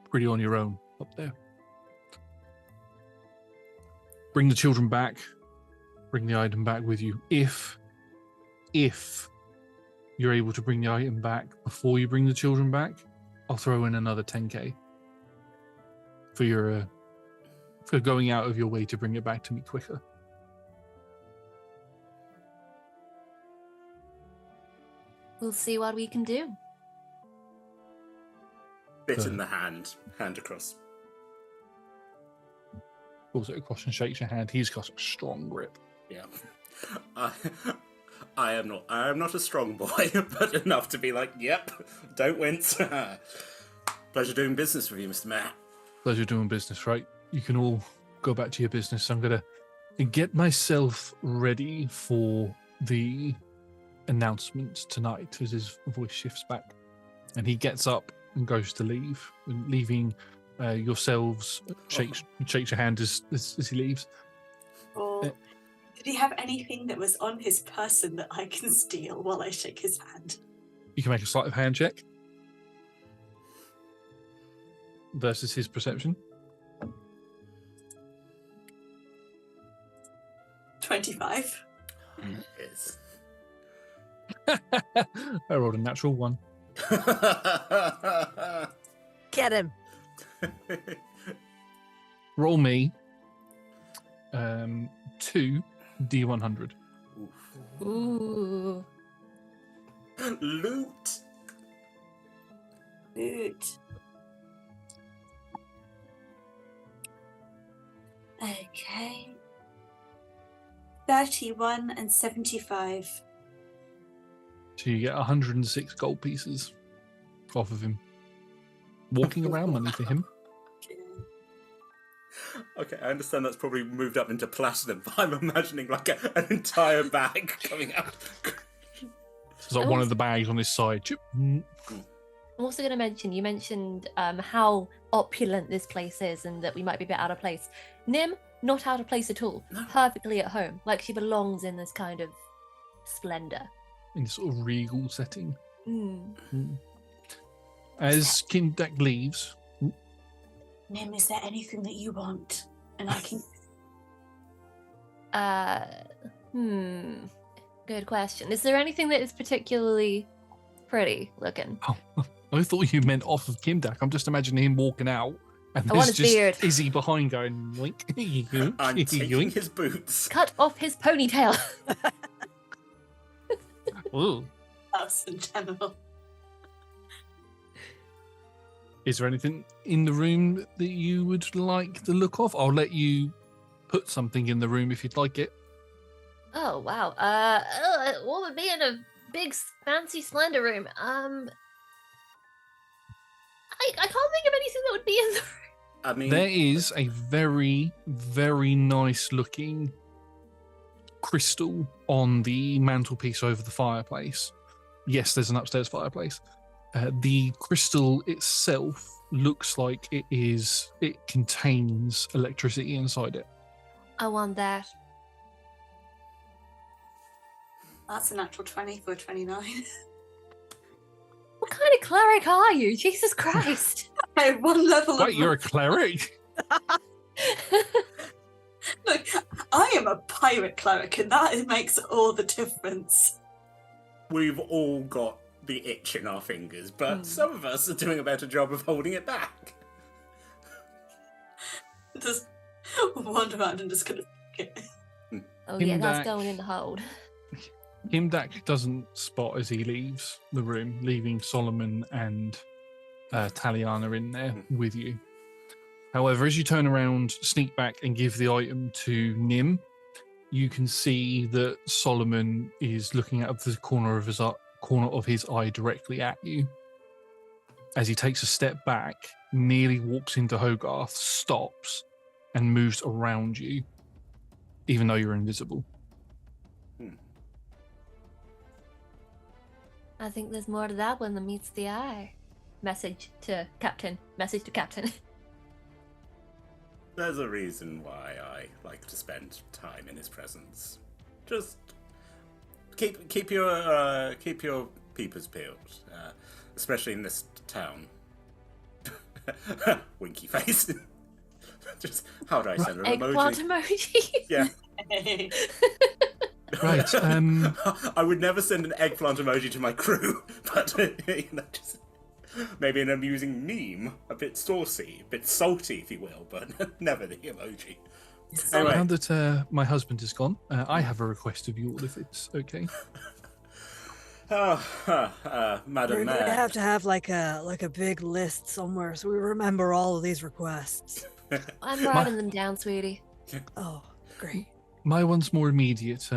pretty on your own up there. Bring the children back. Bring the item back with you. If you're able to bring the item back before you bring the children back, I'll throw in another 10k for your for going out of your way to bring it back to me quicker. We'll see what we can do. Bit in the hand across. Pulls it across and shakes your hand. He's got a strong grip. Yeah. I am not a strong boy, but enough to be like, yep, don't wince. Pleasure doing business with you, Mr. Mayor. Pleasure doing business, right? You can all go back to your business. I'm going to get myself ready for the announcement tonight as his voice shifts back. And he gets up and goes to leave, leaving yourselves, shakes your hand as he leaves. Or did he have anything that was on his person that I can steal while I shake his hand? You can make a sleight of hand check versus his perception. 25. Yes. I rolled a natural 1. Get him. Roll me 2 D100. Ooh. Loot. Okay. 31 and 75. So you get 106 gold pieces off of him. Walking around money for him. Okay, I understand that's probably moved up into platinum, but I'm imagining like an entire bag coming out. It's like one of the bags on his side. I'm also going to mention, you mentioned how opulent this place is and that we might be a bit out of place. Nim, not out of place at all. No. Perfectly at home. Like she belongs in this kind of splendor. In this sort of regal setting. Mm. As Kindak leaves, Nim, is there anything that you want? And I can. Good question. Is there anything that is particularly pretty looking? I thought you meant off of Kindak. I'm just imagining him walking out, and I want there's his just beard. Izzy behind going, yoink, I'm taking yoink. his boots. Cut off his ponytail. Ooh. Us in general. Is there anything in the room that you would like the look of? I'll let you put something in the room if you'd like it. Oh wow. What would be in a big fancy slender room? I can't think of anything that would be in the room. I mean, There is a very, very nice looking crystal on the mantelpiece over the fireplace. Yes, there's an upstairs fireplace. The crystal itself looks like it contains electricity inside it. I want that. That's a natural 20 for 29. What kind of cleric are you? Jesus Christ. I have one level Wait, of. you're a cleric? Look, I am a pirate cleric, and that makes all the difference. we've all got the itch in our fingers, but some of us are doing a better job of holding it back. Just wander around and just kind of. Oh yeah, that's Kindak. going in the hold. Kindak doesn't spot as he leaves the room, leaving Solomon and Taliana in there with you. However, as you turn around, sneak back and give the item to Nim, you can see that Solomon is looking out of the corner of his eye directly at you. As he takes a step back, nearly walks into Hogarth, stops, and moves around you, even though you're invisible. I think there's more to that one than meets the eye. Message to Captain. There's a reason why I like to spend time in his presence. Just keep your peepers peeled, especially in this town. Winky face. Just how do I send an Eggplant emoji. Yeah. Right. I would never send an eggplant emoji to my crew, but just maybe an amusing meme, a bit saucy, a bit salty, if you will, but never the emoji. Now Anyway, that my husband is gone, I have a request of you all, if it's okay. Madam We're Mayor. gonna have to have like a big list somewhere so we remember all of these requests. I'm writing them down, sweetie. Oh, great. My one's more immediate.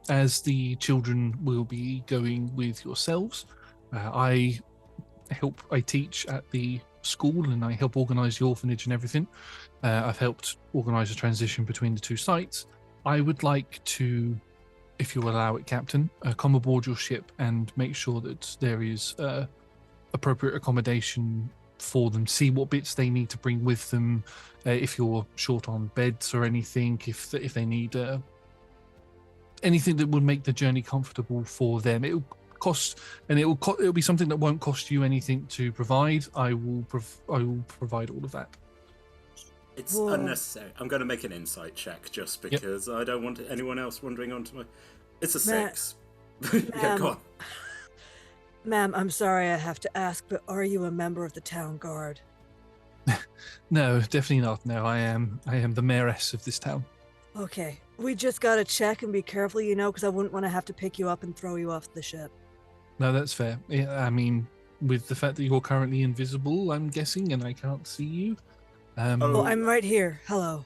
As the children will be going with yourselves, I teach at the school and I help organise the orphanage and everything. I've helped organise a transition between the two sites. I would like to, if you allow it, Captain, come aboard your ship and make sure that there is appropriate accommodation for them. See what bits they need to bring with them. If you're short on beds or anything, if they need anything that would make the journey comfortable for them. It'll cost, and it'll be something that won't cost you anything to provide. I will provide all of that. It's Whoa. unnecessary. I'm going to make an insight check just because I don't want anyone else wandering onto my. It's a Ma- 6. Yeah, go on. Ma'am, I'm sorry I have to ask, but are you a member of the town guard? No, definitely not. No, I am the mayoress of this town. Okay. We just gotta check and be careful, because I wouldn't want to have to pick you up and throw you off the ship. No, that's fair. Yeah, I mean, with the fact that you're currently invisible, I'm guessing, and I can't see you. Oh. Oh, I'm right here. Hello.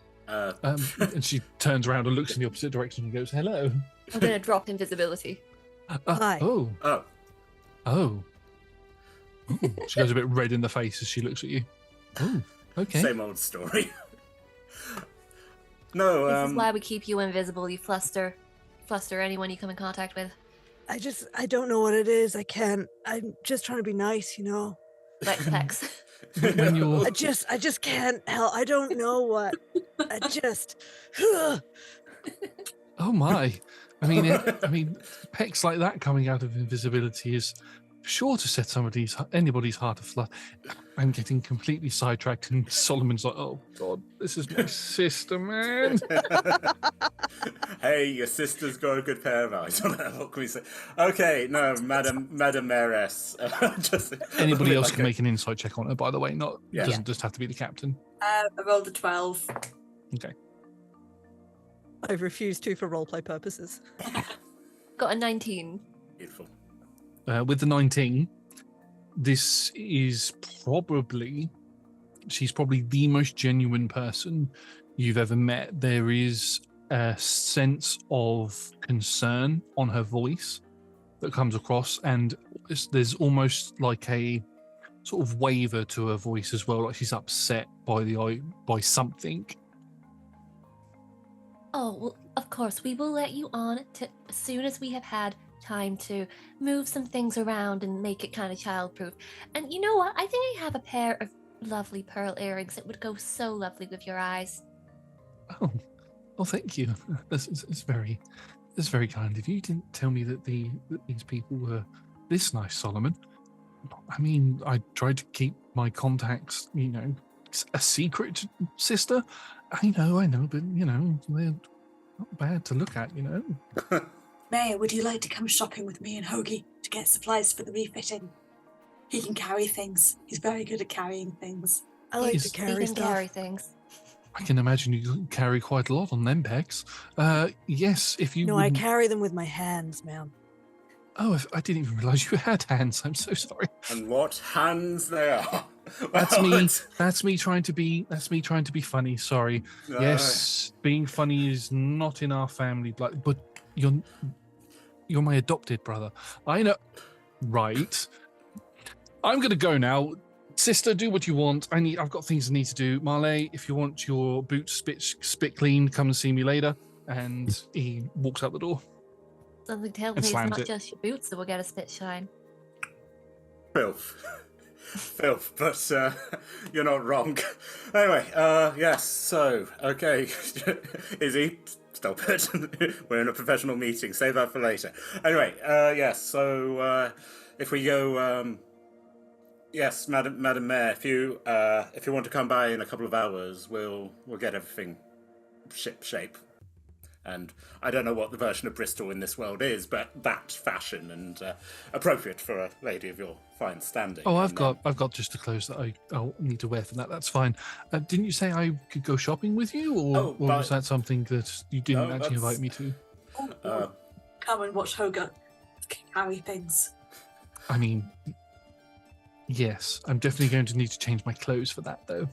And she turns around and looks in the opposite direction and goes, "Hello." I'm gonna drop invisibility. Hi. Oh. Oh, Oh. Ooh. She goes a bit red in the face as she looks at you. Oh, okay. same old story. No, This is why we keep you invisible. You fluster anyone you come in contact with. I don't know what it is. I can't. I'm just trying to be nice, you know. Flex pecs. When you're I just can't help. I don't know what. I just. oh my, I mean, pecs like that coming out of invisibility is sure to set anybody's heart aflutter. I'm getting completely sidetracked, and Solomon's like, "Oh God, this is my sister, man." Hey, your sister's got a good pair of eyes. What can we say? Okay, no, Madam Mayoress. Just Anybody else can make an insight check on her, by the way. Not Yeah. It doesn't just have to be the captain. I rolled a 12. Okay. I've refused to for roleplay purposes. Got a 19. Beautiful. With the 19, she's probably the most genuine person you've ever met. There is a sense of concern on her voice that comes across, and there's almost like a sort of waver to her voice as well, like she's upset by something. Oh, well, of course, we will let you on as soon as we have had time to move some things around and make it kind of childproof. And you know what? I think I have a pair of lovely pearl earrings that would go so lovely with your eyes. Oh, well, thank you. It's very kind of you. You didn't tell me that these people were this nice, Solomon. I mean, I tried to keep my contacts, a secret, sister. I know, but they're not bad to look at, Mayor, would you like to come shopping with me and Hoagie to get supplies for the refitting? He can carry things. He's very good at carrying things. I like Yes. to We carry can stuff. carry things. I can imagine you carry quite a lot on them pecs. Yes, if you. No, I wouldn't- carry them with my hands, ma'am. Oh, I didn't even realise you had hands. I'm so sorry. And what hands they are. That's Well, me. it's- That's me trying to be. Funny. Sorry. Yes, being funny is not in our family blood. But you're my adopted brother. I know. Right. I'm gonna go now. Sister, do what you want. I've got things I need to do. Marlais, if you want your boots spit clean, come and see me later. And he walks out the door. Something tells And me it's slams not it. just your boots that will get a spit shine. Filth. Filth, but you're not wrong. Anyway, yes, so, okay. Izzy, stop it. We're in a professional meeting. Save that for later. Anyway, yes, so if we go, yes, Madam Mayor, if you want to come by in a couple of hours, we'll get everything ship shape. And I don't know what the version of Bristol in this world is, but that fashion and appropriate for a lady of your fine standing. Oh, And, I've got just the clothes that I'll need to wear for that. That's fine. Didn't you say I could go shopping with you, or was that something that you didn't No, actually that's- invite me to? Come and watch Hoga carry things. I mean, yes, I'm definitely going to need to change my clothes for that, though.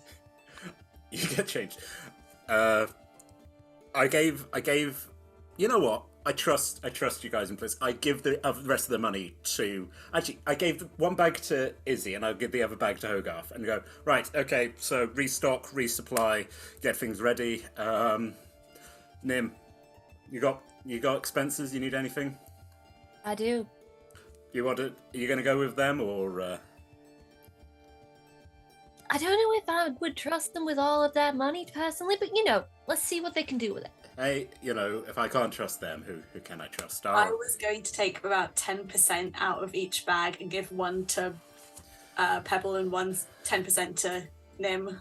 You get changed. I gave. You know what? I trust you guys in place. I give the rest of the money to. Actually, I gave one bag to Izzy, and I'll give the other bag to Hogarth, and go right. Okay, so restock, resupply, get things ready. Nim, you got expenses? You need anything? I do. You want to? Are you going to go with them or? I don't know if I would trust them with all of that money personally, but let's see what they can do with it. Hey, if I can't trust them, who can I trust? I was going to take about 10% out of each bag and give one to Pebble and 10% to Nim.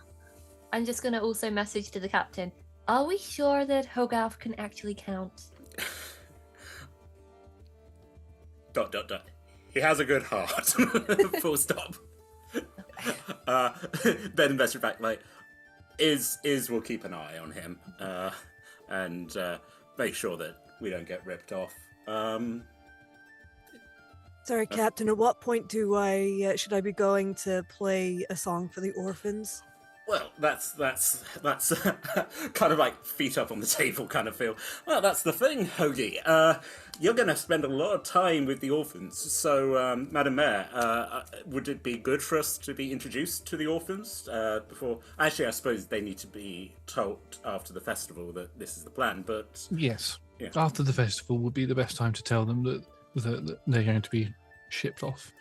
I'm just going to also message to the captain. Are we sure that Hogarth can actually count? ... He has a good heart. Full stop. Ben invested back like is will keep an eye on him and make sure that we don't get ripped off. Sorry, Captain. At what point should I be going to play a song for the orphans? Well, that's kind of like feet up on the table kind of feel. Well, that's the thing, Hoagie. You're going to spend a lot of time with the orphans. So, Madam Mayor, would it be good for us to be introduced to the orphans before? Actually, I suppose they need to be told after the festival that this is the plan. But Yes. Yeah. After the festival would be the best time to tell them that they're going to be shipped off.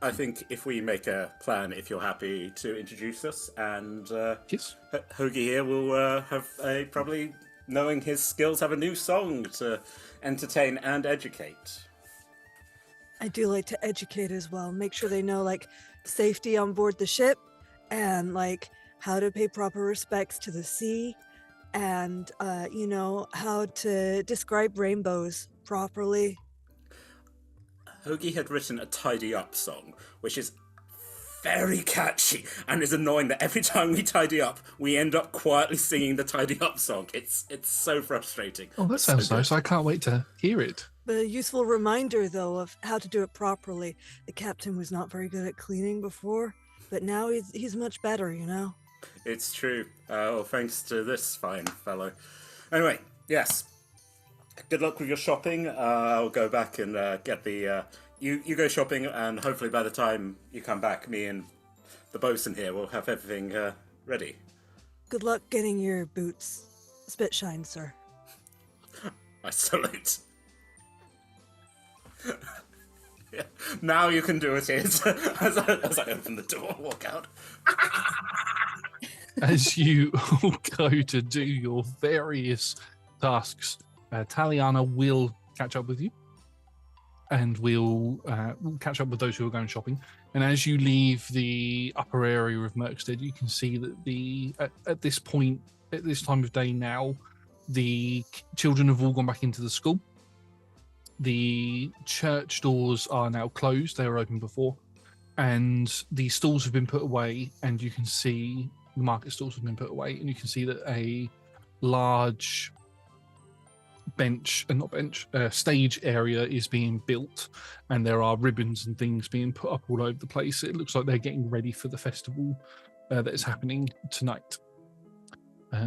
I think if we make a plan, if you're happy to introduce us, and Yes. Hoagie here will have probably, knowing his skills, have a new song to entertain and educate. I do like to educate as well. Make sure they know like safety on board the ship and like how to pay proper respects to the sea and how to describe rainbows properly. Hoagie had written a tidy up song, which is very catchy and is annoying that every time we tidy up, we end up quietly singing the tidy up song. It's so frustrating. Oh, that sounds nice. I can't wait to hear it. But a useful reminder, though, of how to do it properly. The captain was not very good at cleaning before, but now he's much better, you know? It's true. Thanks to this fine fellow. Anyway, yes. Good luck with your shopping. I'll go back and get the... You go shopping, and hopefully by the time you come back, me and the bosun here will have everything ready. Good luck getting your boots spit shine, sir. I salute. Yeah. Now you can do it, as I open the door and walk out. As you all go to do your various tasks, Taliana will catch up with you, and we'll catch up with those who are going shopping. And as you leave the upper area of Murkstead, you can see that at this point, at this time of day now, the children have all gone back into the school. The church doors are now closed. They were open before. And the stalls have been put away, and you can see the market stalls have been put away, and you can see that a large stage area is being built, and there are ribbons and things being put up all over the place. It looks like they're getting ready for the festival that is happening tonight.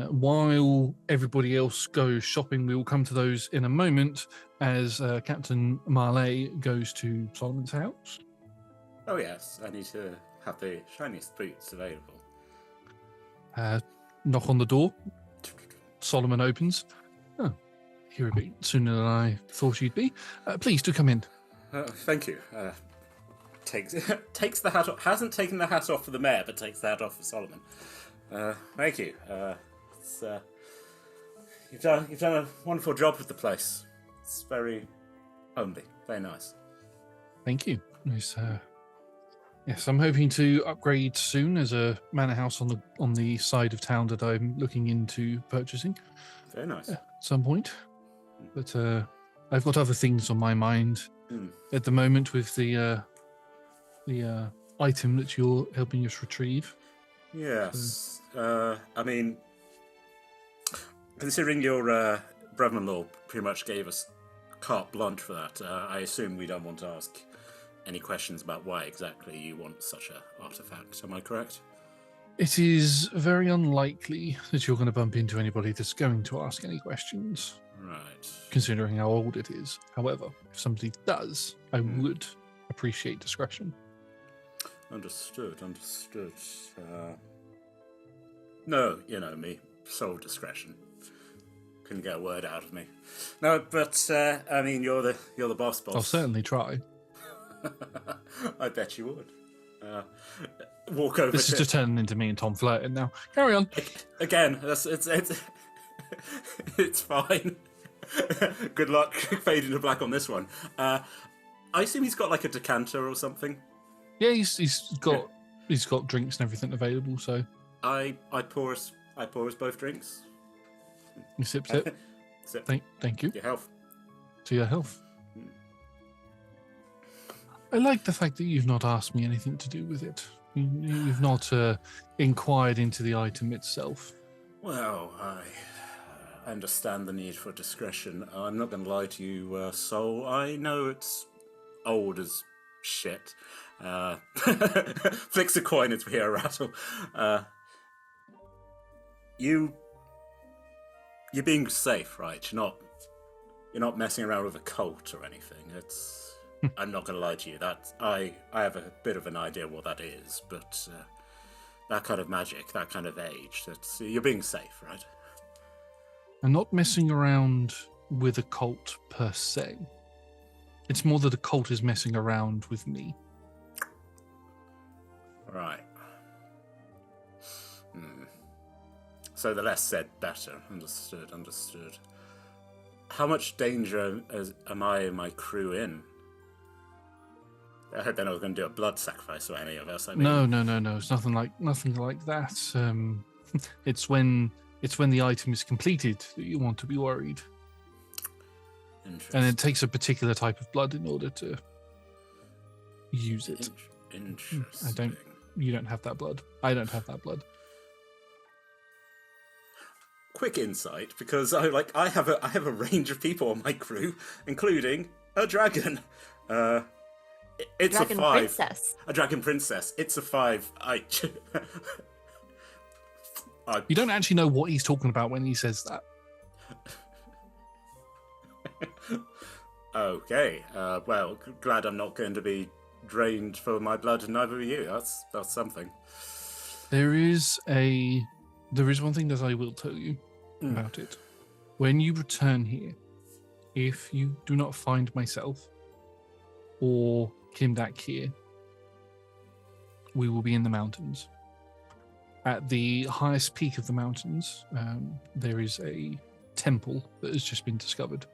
While everybody else goes shopping, we will come to those in a moment as Captain Marlais goes to Solomon's house. Oh yes, I need to have the shiniest boots available. Knock on the door. Solomon opens. Oh, here a bit sooner than I thought you'd be. Please do come in. Thank you. Takes the hat off. Hasn't taken the hat off for the mayor, but takes the hat off for Solomon. Thank you. You've done a wonderful job with the place. It's very homely, very nice. Thank you. Yes, I'm hoping to upgrade soon as a manor house on the side of town that I'm looking into purchasing. Very nice. At some point. But I've got other things on my mind at the moment with the item that you're helping us retrieve. Yes. I mean, considering your brother-in-law pretty much gave us carte blanche for that, I assume we don't want to ask any questions about why exactly you want such an artifact. Am I correct? It is very unlikely that you're going to bump into anybody that's going to ask any questions. Right. Considering how old it is. However, if somebody does, I would appreciate discretion. Understood. No, you know me. Sole discretion. Couldn't get a word out of me. No, but I mean, you're the boss. I'll certainly try. I bet you would. Walk over. This is just turning into me and Tom flirting now. Carry on. Again, it's fine. Good luck fading to black on this one. I assume he's got like a decanter or something. Yeah, he's got drinks and everything available. So I pour us both drinks. You sip. Sip. Thank you. Your health. To your health. I like the fact that you've not asked me anything to do with it. You've not inquired into the item itself. Well, I understand the need for discretion. I'm not going to lie to you, Soul. I know it's old as shit. Flicks a coin as we hear a rattle. you're being safe, right? You're not messing around with a cult or anything. I'm not gonna lie to you. That I have a bit of an idea what that is, but that kind of magic, that kind of age, you're being safe, right? I'm not messing around with a cult per se. It's more that a cult is messing around with me. Right. So the less said, better. Understood. How much danger am I and my crew in? I hope they're not going to do a blood sacrifice or any of us. I mean... No. It's nothing like that. It's when the item is completed that you want to be worried. Interesting. And it takes a particular type of blood in order to use it. Interesting. You don't have that blood. I don't have that blood. Quick insight, because I have a range of people on my crew, including a dragon. It's Dragon a 5. princess. A dragon princess. It's a 5. You don't actually know what he's talking about when he says that. Okay. Well, glad I'm not going to be drained for my blood, and neither are you. That's something. There is one thing that I will tell you about it. When you return here, if you do not find myself or Kimdak here, we will be in the mountains. At the highest peak of the mountains, there is a temple that has just been discovered.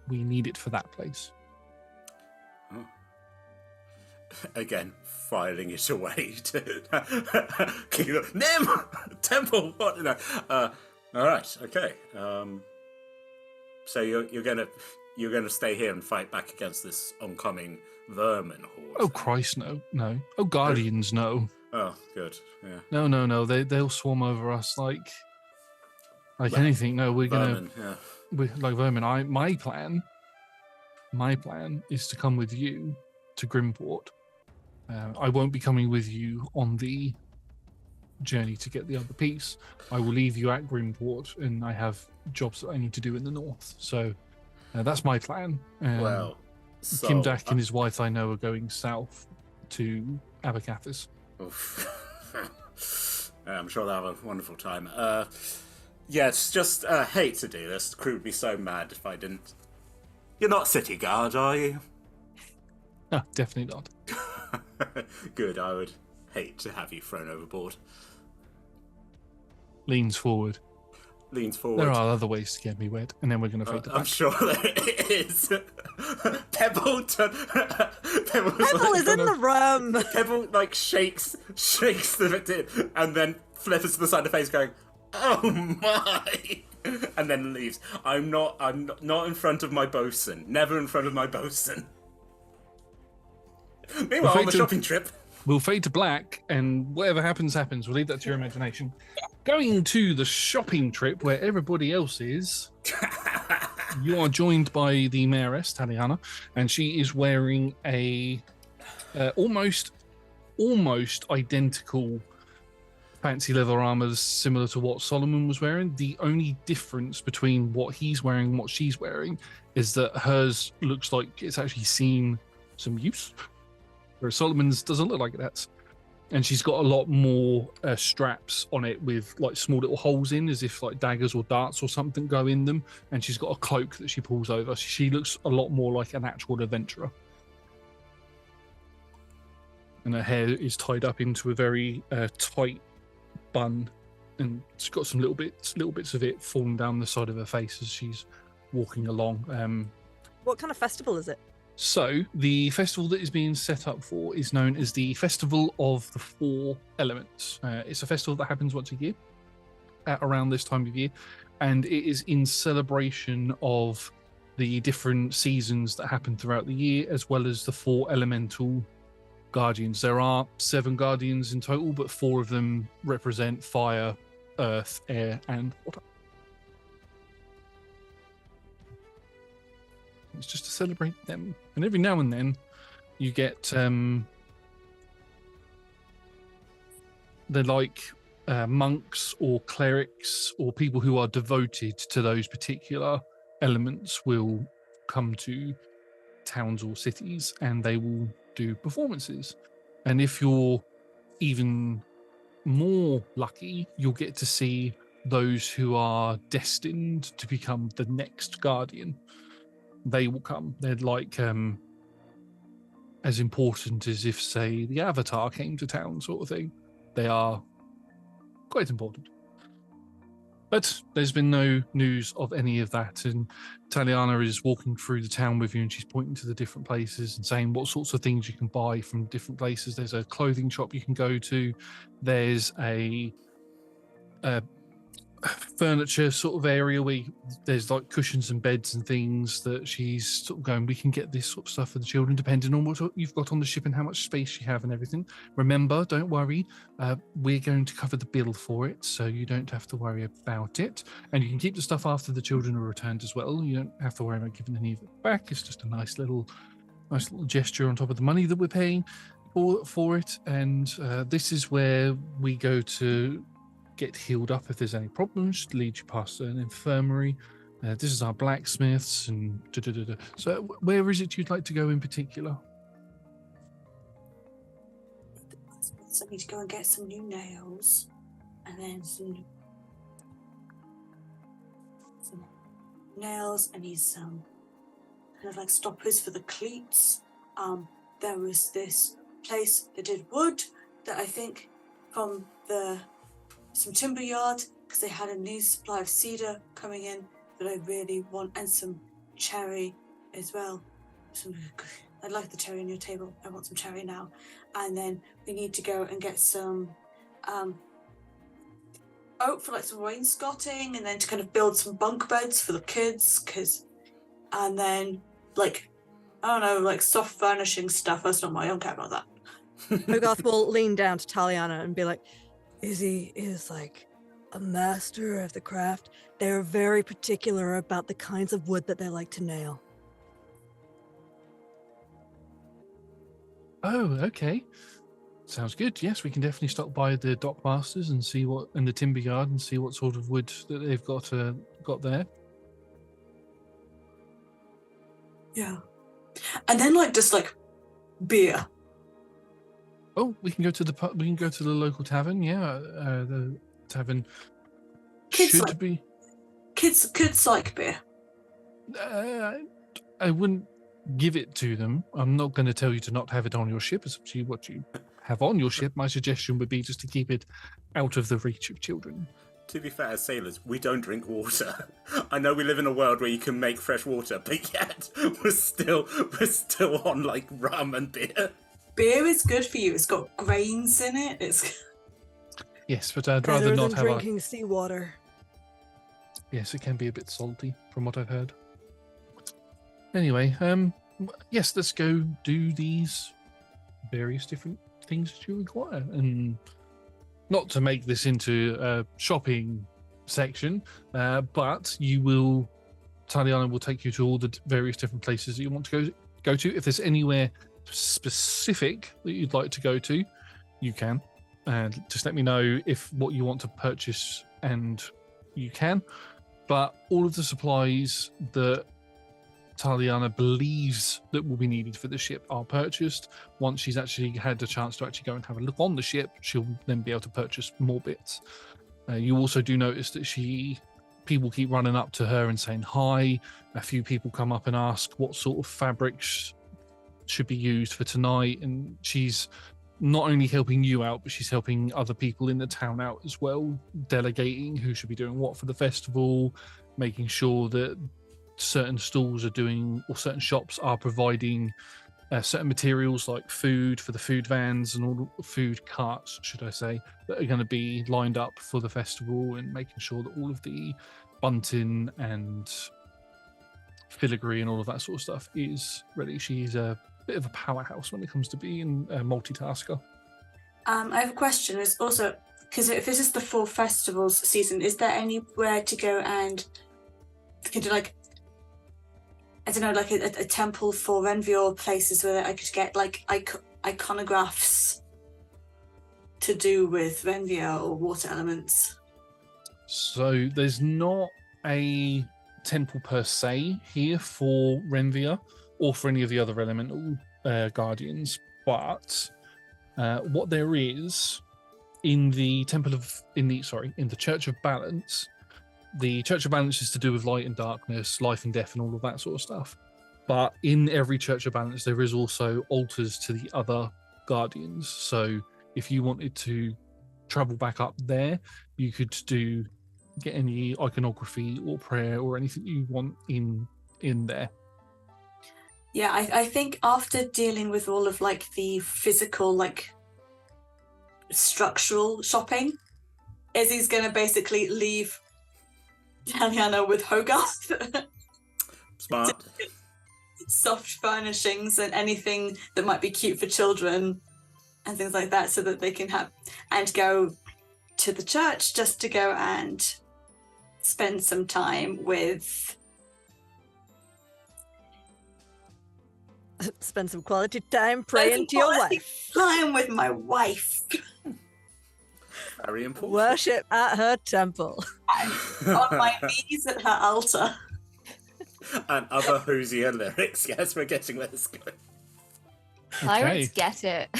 We need it for that place. Oh. Again, filing it away. Nim! Temple! What? No. All right, okay. So you're gonna stay here and fight back against this oncoming vermin horde? Oh Christ, no. Oh Guardians, no. Oh, good. Yeah. No. They'll swarm over us like anything. No, we're vermin, gonna. Yeah. We're like vermin. My plan is to come with you to Grimport. I won't be coming with you on the journey to get the other piece. I will leave you at Grimport, and I have jobs that I need to do in the north. So that's my plan. Well, so, Kimdak and his wife, I know, are going south to Abercathis. I'm sure they'll have a wonderful time. It's just hate to do this. The crew would be so mad if I didn't. You're not city guard, are you? No, definitely not. Good, I would hate to have you thrown overboard. Leans forward. There are other ways to get me wet, and then we're going to fade to I'm black. sure there is. Pebble is in the room. Pebble shakes the victim, and then flippers to the side of the face, going, "Oh my!" and then leaves. I'm not in front of my bosun. Never in front of my bosun. Meanwhile, on the shopping trip. We'll fade to black, and whatever happens, happens. We'll leave that to your imagination. Going to the shopping trip where everybody else is, you are joined by the mayoress, Taliana, and she is wearing a almost identical fancy leather armor similar to what Solomon was wearing. The only difference between what he's wearing and what she's wearing is that hers looks like it's actually seen some use, whereas Solomon's doesn't look like it has. And she's got a lot more straps on it with small little holes in, as if daggers or darts or something go in them. And she's got a cloak that she pulls over. She looks a lot more like an actual adventurer. And her hair is tied up into a very tight bun, and she's got some little bits of it falling down the side of her face as she's walking along. What kind of festival is it? So the festival that is being set up for is known as the Festival of the Four Elements. It's a festival that happens once a year at around this time of year, and it is in celebration of the different seasons that happen throughout the year, as well as the 4 elemental guardians. There are 7 guardians in total, but 4 of them represent fire, earth, air, and water. It's just to celebrate them. And every now and then you get they're like monks or clerics or people who are devoted to those particular elements will come to towns or cities, and they will do performances. And if you're even more lucky, you'll get to see those who are destined to become the next guardian. They will come. They're like as important as if, say, the Avatar came to town, sort of thing. They are quite important. But there's been no news of any of that, and Taliana is walking through the town with you, and she's pointing to the different places and saying what sorts of things you can buy from different places. There's a clothing shop you can go to. There's a furniture sort of area where there's like cushions and beds and things that she's sort of going, we can get this sort of stuff for the children depending on what you've got on the ship and how much space you have and everything. Remember, don't worry, we're going to cover the bill for it, so you don't have to worry about it. And you can keep the stuff after the children are returned as well. You don't have to worry about giving any of it back. It's just a nice little gesture on top of the money that we're paying for it. And this is where we go to get healed up if there's any problems, lead you past an infirmary. This is our blacksmiths and da-da-da-da. So where is it you'd like to go in particular? So I need to go and get some new nails, and then some nails. I need some kind of like stoppers for the cleats. There was this place that did wood that I think from some timber yard, because they had a new supply of cedar coming in that I really want, and some cherry as well. I like the cherry on your table. I want some cherry now. And then we need to go and get some oak for like some wainscoting, and then to kind of build some bunk beds for the kids, and then like, I don't know, like soft furnishing stuff. That's not my own care about that. Hogarth will lean down to Taliana and be like, Izzy is like a master of the craft. They're very particular about the kinds of wood that they like to nail. Oh, okay. Sounds good. Yes, we can definitely stop by the dockmasters and see in the timber yard and see what sort of wood that they've got there. Yeah. And then like just like beer. Oh, we can go to the pub. We can go to the local tavern. Yeah, the tavern Kids should like, be. Kids like beer. I wouldn't give it to them. I'm not going to tell you to not have it on your ship. It's up to you what you have on your ship. My suggestion would be just to keep it out of the reach of children. To be fair, as sailors, we don't drink water. I know we live in a world where you can make fresh water, but yet we're still on like rum and beer. Beer is good for you. It's got grains in it. Yes, but I'd Better rather not than have drinking seawater. Yes, it can be a bit salty, from what I've heard. Anyway, yes, let's go do these various different things that you require. And not to make this into a shopping section, but Taliana will take you to all the various different places that you want to go to. If there's anywhere specific that you'd like to go to, you can. And just let me know if what you want to purchase, and you can. But all of the supplies that Taliana believes that will be needed for the ship are purchased. Once she's actually had the chance to actually go and have a look on the ship, she'll then be able to purchase more bits. You also do notice that people keep running up to her and saying hi. A few people come up and ask what sort of fabrics should be used for tonight, and she's not only helping you out, but she's helping other people in the town out as well, delegating who should be doing what for the festival, making sure that certain stalls are doing, or certain shops are providing certain materials like food for the food vans and all the food carts, should I say, that are going to be lined up for the festival, and making sure that all of the bunting and filigree and all of that sort of stuff is ready. She's a bit of a powerhouse when it comes to being a multitasker. I have a question. It's also, because if this is the full festivals season, is there anywhere to go and could you like, I don't know, like a temple for Renvy, or places where I could get like iconographs to do with Renvia or water elements? So there's not a temple per se here for Renvia or for any of the other elemental guardians, but what there is in the Church of Balance. The Church of Balance is to do with light and darkness, life and death, and all of that sort of stuff. But in every Church of Balance, there is also altars to the other guardians. So if you wanted to travel back up there, you could get any iconography or prayer or anything you want in there. Yeah, I think after dealing with all of like the physical, like structural shopping, Izzy's gonna basically leave Taliana with Hogarth. Smart. Soft furnishings and anything that might be cute for children and things like that, so that they can have and go to the church just to go and spend some time with Spend some quality time praying to your wife. Time with my wife. Very important. Worship at her temple. On my knees at her altar. And other Hosea lyrics. Yes, we're getting where this going. Pirates get it.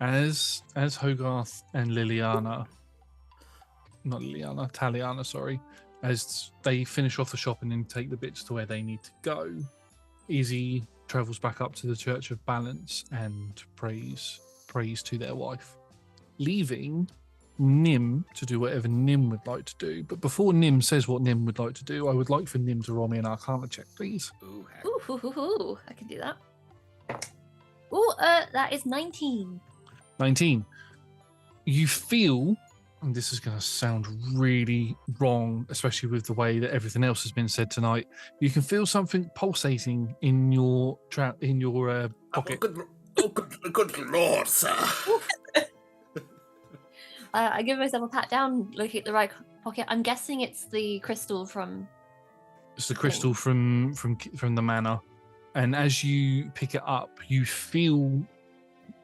As Hogarth and Taliana, sorry, as they finish off the shopping and take the bits to where they need to go, Izzy travels back up to the Church of Balance and prays to their wife, leaving Nim to do whatever Nim would like to do. But before Nim says what Nim would like to do, I would like for Nim to roll me an Arcana check, please. Ooh, Ooh, I can do that. Ooh, that is 19. 19. You feel, and this is going to sound really wrong, especially with the way that everything else has been said tonight, you can feel something pulsating in your pocket. Good lord, sir. I give myself a pat down, looking at the right pocket. I'm guessing it's the crystal from... It's the crystal from the manor. And as you pick it up, you feel...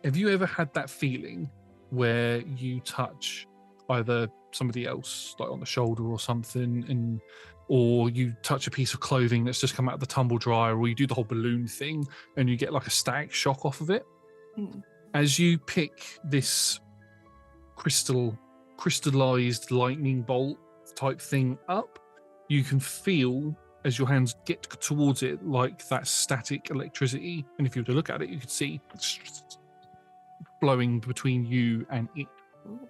Have you ever had that feeling where you touch either somebody else, like on the shoulder or something, or you touch a piece of clothing that's just come out of the tumble dryer, or you do the whole balloon thing and you get like a static shock off of it? Mm. As you pick this crystallized lightning bolt type thing up, you can feel as your hands get towards it like that static electricity, and if you were to look at it, you could see blowing between you and it.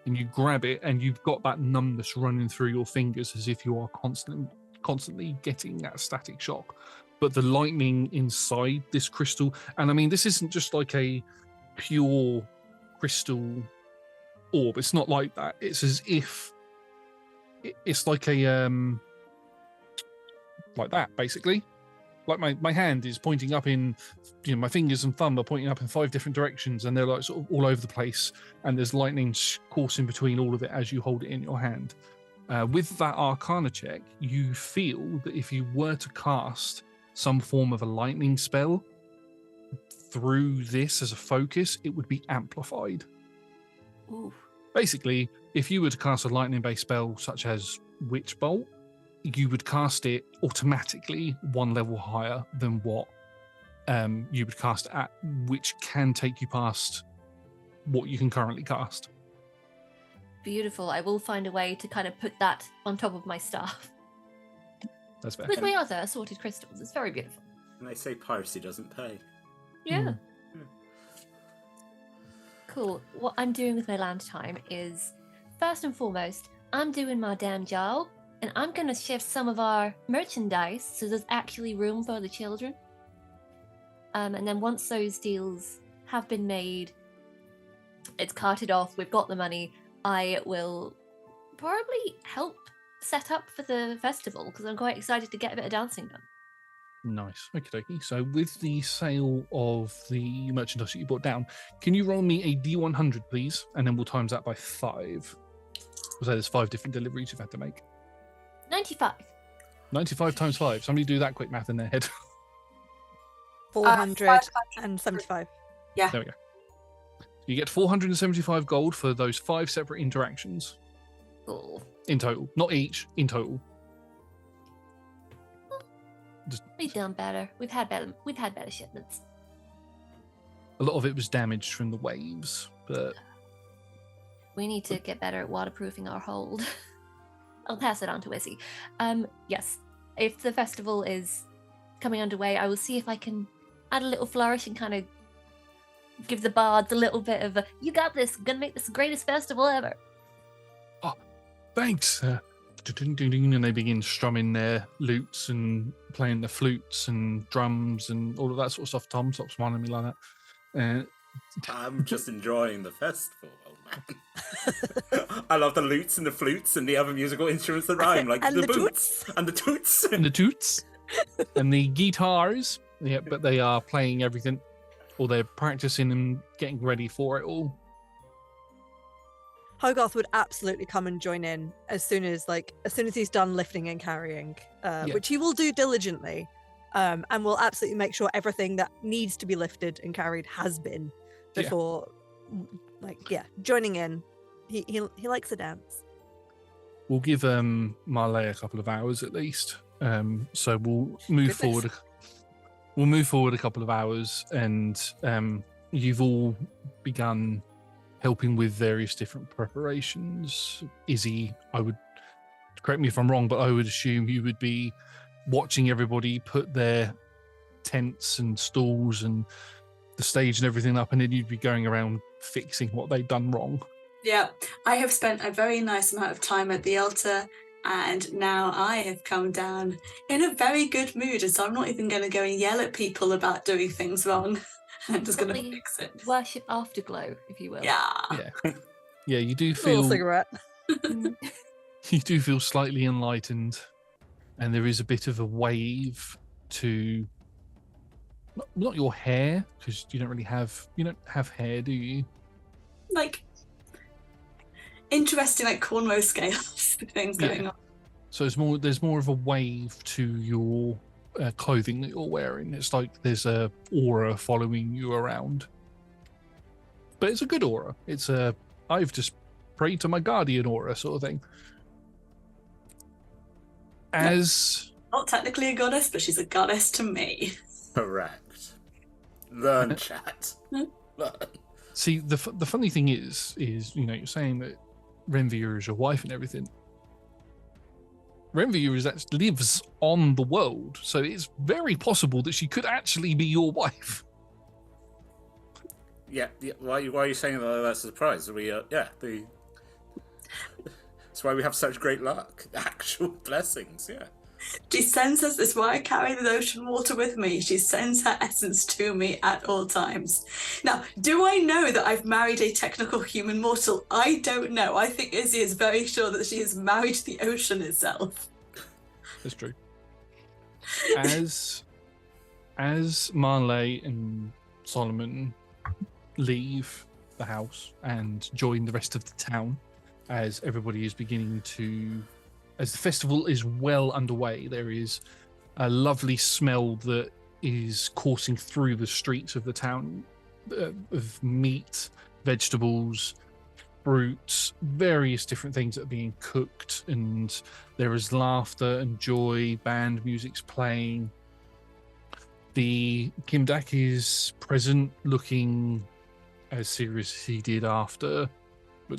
And you grab it and you've got that numbness running through your fingers as if you are constantly getting that static shock. But the lightning inside this crystal, and I mean, this isn't just like a pure crystal orb. It's not like that. It's as if it's like a like that, basically. Like my hand is pointing up in, my fingers and thumb are pointing up in 5 different directions, and they're like sort of all over the place, and there's lightning coursing between all of it as you hold it in your hand. With that Arcana check, you feel that if you were to cast some form of a lightning spell through this as a focus, it would be amplified. Ooh. Basically, if you were to cast a lightning-based spell such as Witch Bolt, you would cast it automatically 1 level higher than what you would cast at, which can take you past what you can currently cast. Beautiful. I will find a way to kind of put that on top of my staff. That's fair. With my other assorted crystals. It's very beautiful. And they say piracy doesn't pay. Yeah. Cool. What I'm doing with my land time is, first and foremost, I'm doing my damn job, and I'm going to shift some of our merchandise so there's actually room for the children. And then once those deals have been made, it's carted off, we've got the money, I will probably help set up for the festival, because I'm quite excited to get a bit of dancing done. Nice. Okie dokie. So with the sale of the merchandise that you brought down, can you roll me a D100, please? And then we'll times that by 5. So there's 5 different deliveries you've had to make. 95. 95 times 5. Somebody do that quick math in their head. 475. Yeah. There we go. You get 475 gold for those 5 separate interactions Cool. in total. Not each, in total. We've done better. We've had better shipments. A lot of it was damaged from the waves, but We need to get better at waterproofing our hold. I'll pass it on to Izzy. Yes, if the festival is coming underway, I will see if I can add a little flourish and kind of give the bards a little bit of a, you got this, I'm gonna make this the greatest festival ever. thanks. And they begin strumming their lutes and playing the flutes and drums and all of that sort of stuff. Tom, stop smiling at me like that. I'm just enjoying the festival, old man. I love the lutes and the flutes and the other musical instruments that rhyme, like And the the boots and the toots. And the toots and the guitars. Yeah, but they are playing everything, or they're practicing and getting ready for it all. Hogarth would absolutely come and join in as soon as he's done lifting and carrying, which he will do diligently, and will absolutely make sure everything that needs to be lifted and carried has been before, joining in. He likes a dance. We'll give Marlais a couple of hours at least. So we'll move forward. We'll move forward a couple of hours, and you've all begun helping with various different preparations. Izzy, I would, correct me if I'm wrong, but I would assume you would be watching everybody put their tents and stalls and the stage and everything up, and then you'd be going around fixing what they'd done wrong. Yeah, I have spent a very nice amount of time at the altar, and now I have come down in a very good mood, and so I'm not even going to go and yell at people about doing things wrong. I'm just going to Probably fix it. Worship afterglow, if you will. Yeah. Yeah, you do Little feel cigarette. you do feel slightly enlightened, and there is a bit of a wave to not your hair, because you don't have hair, do you? Like, interesting, like cornrow scales things going on. So there's more of a wave to your clothing that you're wearing. It's like there's a aura following you around, but it's a good aura. It's a I've just prayed to my guardian aura sort of thing. As Not technically a goddess, but she's a goddess to me. Correct. Learn, chat. Learn. see, the funny thing is you're saying that Renvia is your wife and everything. Renvia lives on the world, so it's very possible that she could actually be your wife. Yeah. Why are you saying that? That's a surprise. That's why we have such great luck. Actual blessings. Yeah. She sends us, that's why I carry the ocean water with me. She sends her essence to me at all times. Now, do I know that I've married a technical human mortal? I don't know. I think Izzy is very sure that she has married the ocean itself. That's true. As Marlais and Solomon leave the house and join the rest of the town, as everybody is beginning to, as the festival is well underway, there is a lovely smell that is coursing through the streets of the town of meat, vegetables, fruits, various different things that are being cooked, and there is laughter and joy, band music's playing. The Kimdak is present, looking as serious as he did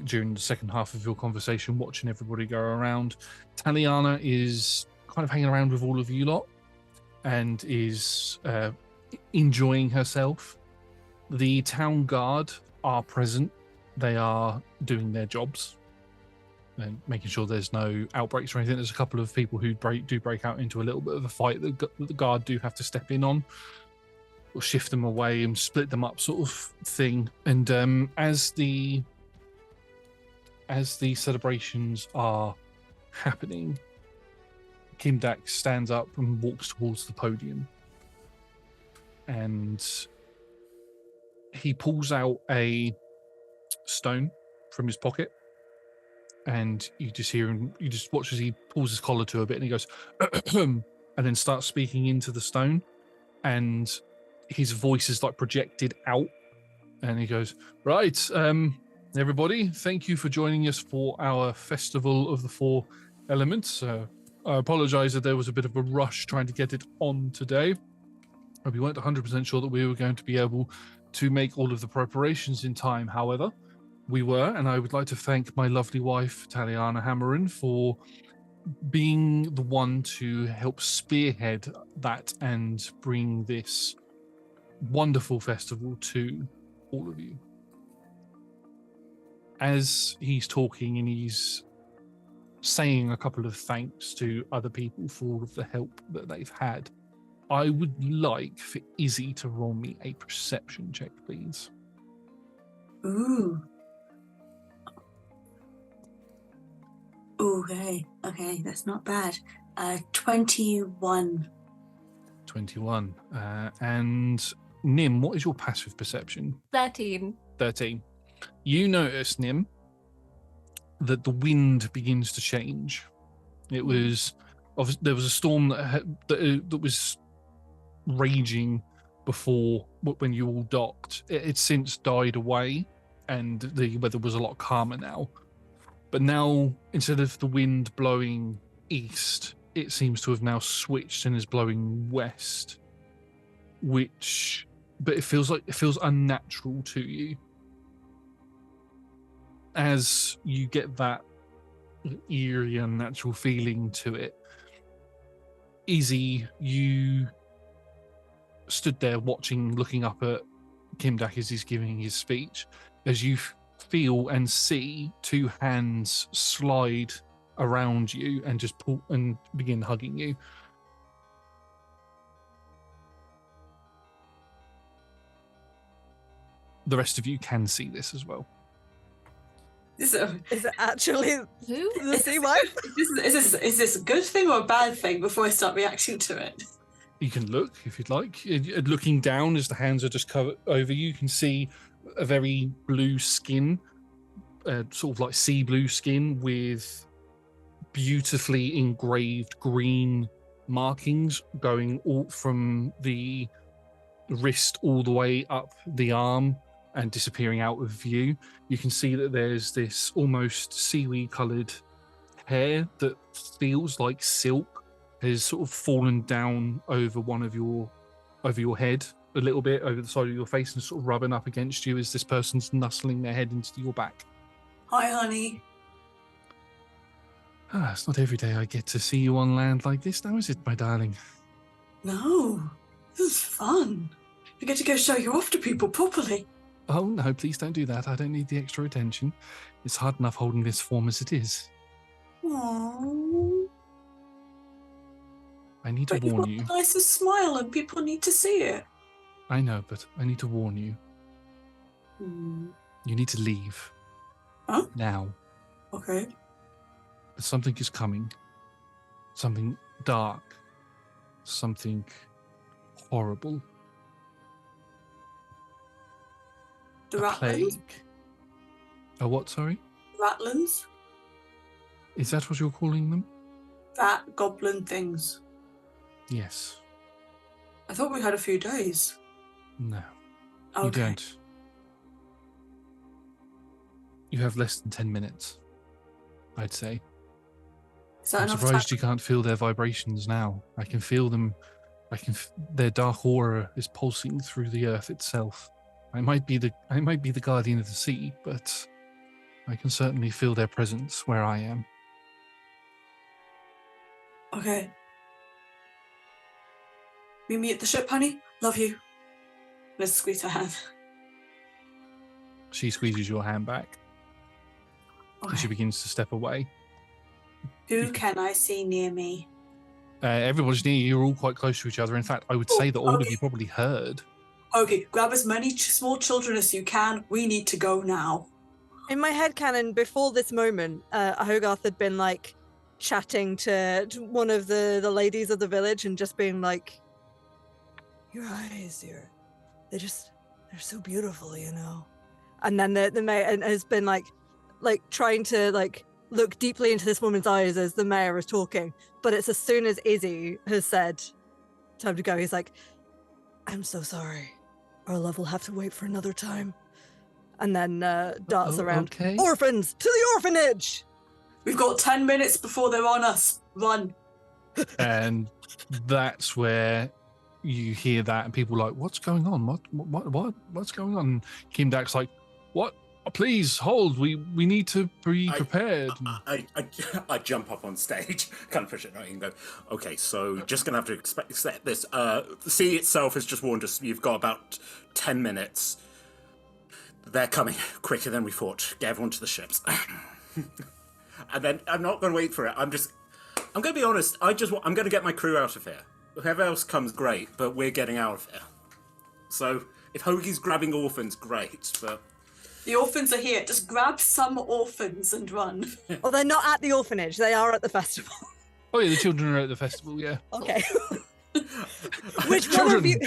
during the second half of your conversation, watching everybody go around. Taliana is kind of hanging around with all of you lot and is enjoying herself. The town guard are present. They are doing their jobs and making sure there's no outbreaks or anything. There's a couple of people who do break out into a little bit of a fight that the guard do have to step in on, or shift them away and split them up sort of thing. And as the celebrations are happening, Kimdak stands up and walks towards the podium, and he pulls out a stone from his pocket, and you just watch as he pulls his collar to a bit, and he goes and then starts speaking into the stone, and his voice is like projected out And he goes, right, everybody, thank you for joining us for our Festival of the Four Elements. I apologize that there was a bit of a rush trying to get it on today. We weren't 100% sure that we were going to be able to make all of the preparations in time. However, we were, and I would like to thank my lovely wife, Taliana Hammerin, for being the one to help spearhead that and bring this wonderful festival to all of you. As he's talking and he's saying a couple of thanks to other people for all of the help that they've had, I would like for Izzy to roll me a perception check, please. Ooh. Okay, that's not bad. 21. 21. And Nim, what is your passive perception? 13. 13. You notice, Nim, that the wind begins to change. It was there was a storm that was raging before when you all docked. It's since died away, and the weather was a lot calmer now. But now, instead of the wind blowing east, it seems to have now switched and is blowing west, but it feels unnatural to you. As you get that eerie, unnatural feeling to it, Izzy, you stood there watching, looking up at Kimdak as he's giving his speech, as you feel and see two hands slide around you and just pull and begin hugging you. The rest of you can see this as well. Is it actually Who? the sea wife? Is this a good thing or a bad thing before I start reacting to it? You can look if you'd like. Looking down as the hands are just covered over you, can see a very blue skin, sort of like sea blue skin with beautifully engraved green markings going all from the wrist all the way up the arm and disappearing out of view. You can see that there's this almost seaweed coloured hair that feels like silk has sort of fallen down over your head a little bit, over the side of your face, and sort of rubbing up against you as this person's nuzzling their head into your back. Hi, honey. It's not every day I get to see you on land like this now, is it, my darling? No, this is fun. We get to go show you off to people properly. Oh, no, please don't do that. I don't need the extra attention. It's hard enough holding this form as it is. Aww. I need to But you've warn got you. the nicest smile and people need to see it. I know, but I need to warn you. You need to leave. Huh? Now. Okay. But something is coming. Something dark. Something horrible. The A Ratlins? plague. A what, sorry? Ratlins? Is that what you're calling them? Rat goblin things. Yes. I thought we had a few days. No. Okay. You don't. You have less than 10 minutes, I'd say. Is that I'm enough surprised time? you can't feel their vibrations now. I can feel them. Their dark aura is pulsing through the earth itself. I might be the guardian of the sea, but I can certainly feel their presence where I am. Okay. Meet me at the ship, honey. Love you. Let's squeeze her hand. She squeezes your hand back, and she Okay. begins to step away. Who can I see near me? Everybody's near you. You're all quite close to each other. In fact, I would say that all of you probably heard. Okay, grab as many small children as you can. We need to go now. In my headcanon, before this moment, Hogarth had been like chatting to one of the ladies of the village and just being like, "Your eyes, they're so beautiful, you know." And then the mayor has been like trying to like look deeply into this woman's eyes as the mayor is talking. But it's as soon as Izzy has said, "Time to go," he's like, "I'm so sorry. Our love will have to wait for another time. and then darts Oh, around. okay. Orphans to the orphanage. We've got 10 minutes before they're on us. Run. And that's where you hear that, and people are like, "What's going on? What's going on?" Kim Dak's like, "What? Please hold. We need to be prepared." I jump up on stage, kind of push it, and go, okay, so just gonna have to accept this. The sea itself has just warned us. You've got about 10 minutes. They're coming quicker than we thought. Get everyone to the ships. And then I'm not gonna wait for it. I'm gonna be honest. I'm gonna get my crew out of here. Whoever else comes, great, but we're getting out of here. So if Hoagie's grabbing orphans, great, but. The orphans are here. Just grab some orphans and run. Well, they're not at the orphanage. They are at the festival. Oh yeah, the children are at the festival. Yeah. Okay. Which one Children, of you?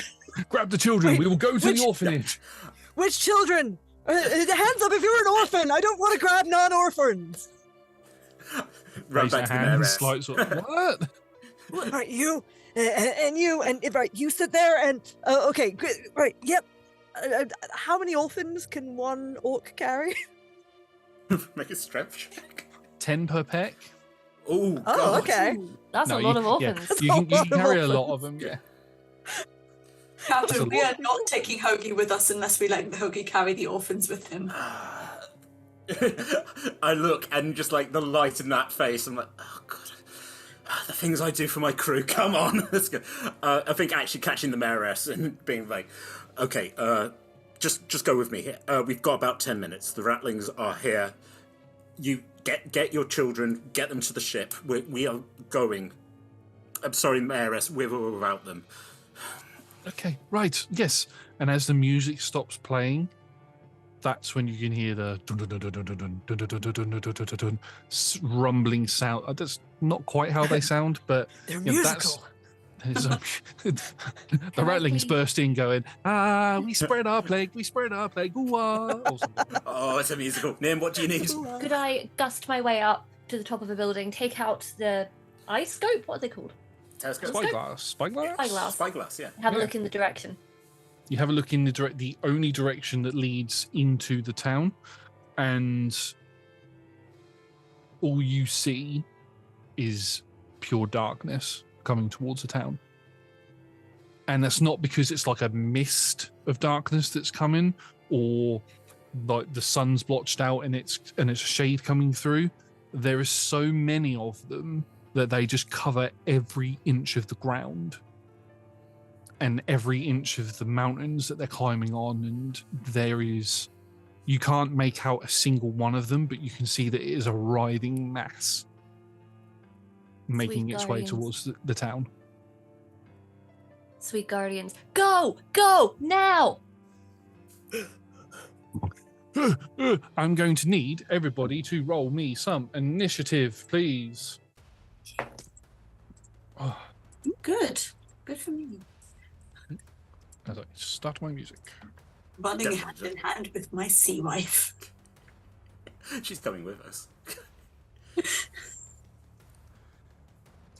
grab the children. Wait, We will go to which- the orphanage. Which children? Hands up if you're an orphan. I don't want to grab non-orphans. Run Raise back their to the hands, mayoress. like, sort of, what? Right, you and you and right, you sit there and okay, good, right, yep. How many orphans can one orc carry? Make a strength check. 10 per peck. Oh, Oh, God. okay. That's No, a lot of yeah, orphans. you can a lot of carry a lot orphans. of them. Yeah. Captain, we That's are not taking Hoagie with us unless we let Hoagie carry the orphans with him. I look and just like the light in that face, I'm like, oh God. The things I do for my crew, come on, let's go. I think actually catching the mayoress and being like, okay, just go with me here. We've got about 10 minutes. The rattlings are here. You get your children, get them to the ship. We are going. I'm sorry, mayoress, with or without them. Okay, right, yes. And as the music stops playing, that's when you can hear the rumbling sound. That's not quite how they sound, but They're yeah, musical. the rattlings burst in going, we spread our plague, ooh-ah, or something. Oh, it's a musical. Nim, what do you need? Could I gust my way up to the top of a building, take out the eye scope? What are they called? Telescope. Spyglass. Spyglass. Spyglass, yeah. Have a Yeah. look in the direction. You have a look in the only direction that leads into the town, and all you see is pure darkness coming towards the town. And that's not because it's like a mist of darkness that's coming, or like the sun's blotched out and it's a shade coming through. There is so many of them that they just cover every inch of the ground and every inch of the mountains that they're climbing on, and you can't make out a single one of them, but you can see that it is a writhing mass making its way guardians. towards the town. Sweet guardians. Go now! I'm going to need everybody to roll me some initiative, please. Oh, Good. Good for me. as I start my music. Running hand Definitely. in hand with my sea wife. She's coming with us.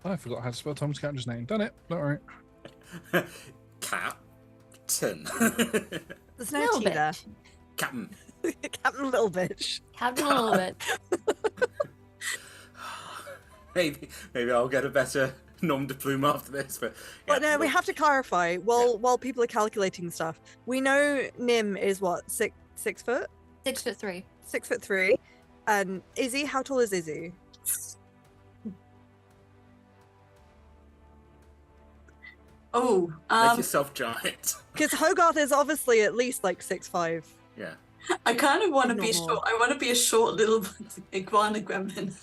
I forgot how to spell Tom's character's name. Done it. All right. Captain. There's no Little T bit. there. Captain. Captain Little Bitch. Have a little bit. Maybe I'll get a better nom de plume after this. But But no, we have to clarify while people are calculating stuff. We know Nim is what, 6 foot? 6'3". 6'3". And Izzy, how tall is Izzy? Oh, Make yourself giant. Because Hogarth is obviously at least like 6'5". Yeah. I kind of want to be Normal. short. I want to be a short little iguana gremlin.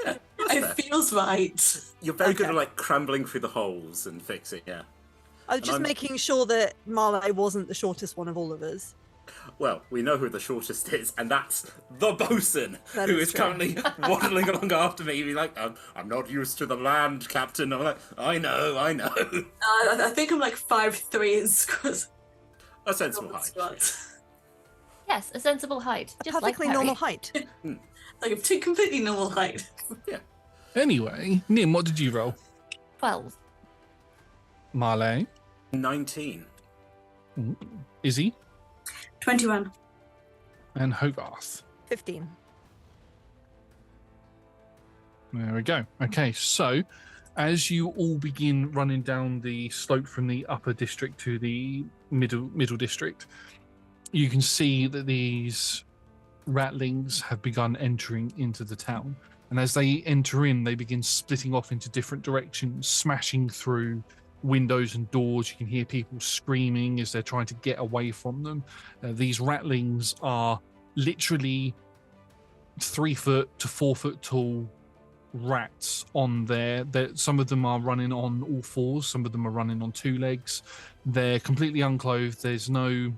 Yeah. That's It fair. feels right. You're very good Okay. at like crambling through the holes and fixing. Yeah. I was just I'm- making sure that Marlais wasn't the shortest one of all of us. Well, we know who the shortest is, and that's the bosun, That who is is true. currently waddling along after me. He's like, I'm not used to the land, Captain. I'm like, I know. I think I'm like 5'3" because A sensible height. Yes, a sensible height. A Just like perfectly Harry. normal height. Like a completely normal height. Anyway, Nim, what did you roll? 12. Marlais, 19. Izzy, 21. And Hogarth. 15. There we go. Okay, so as you all begin running down the slope from the upper district to the middle district, you can see that these ratlings have begun entering into the town. And as they enter in, they begin splitting off into different directions, smashing through windows and doors. You can hear people screaming as they're trying to get away from them. These ratlings are literally 3 foot to 4 foot tall rats on there. Some of them are running on all fours, some of them are running on 2 legs. They're completely unclothed. There's no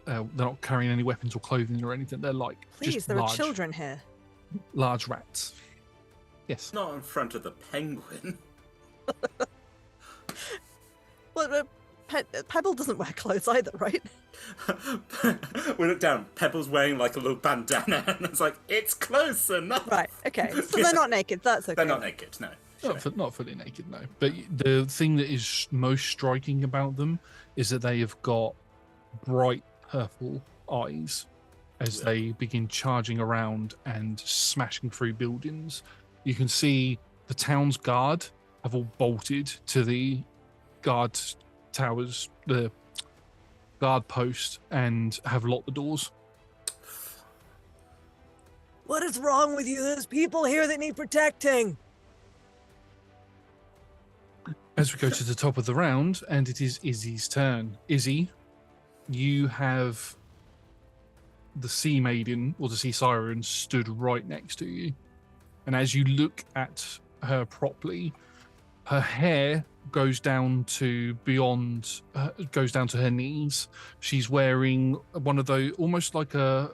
they're not carrying any weapons or clothing or anything. They're like Please, just there large, are children here. large rats. Yes. Not in front of the penguin. Well, Pebble doesn't wear clothes either, right? We look down. Pebble's wearing like a little bandana, and it's like, it's close enough. Right, okay. So they're not naked, that's okay. They're not naked, no. Not fully naked, no. But the thing that is most striking about them is that they have got bright purple eyes as they begin charging around and smashing through buildings. You can see the town's guard have all bolted to the guard towers, the guard post, and have locked the doors. What is wrong with you? There's people here that need protecting. As we go to the top of the round, and it is Izzy's turn. Izzy, you have the Sea Maiden, or the Sea Siren, stood right next to you. And as you look at her properly, her hair goes down to goes down to her knees. She's wearing one of those, almost like a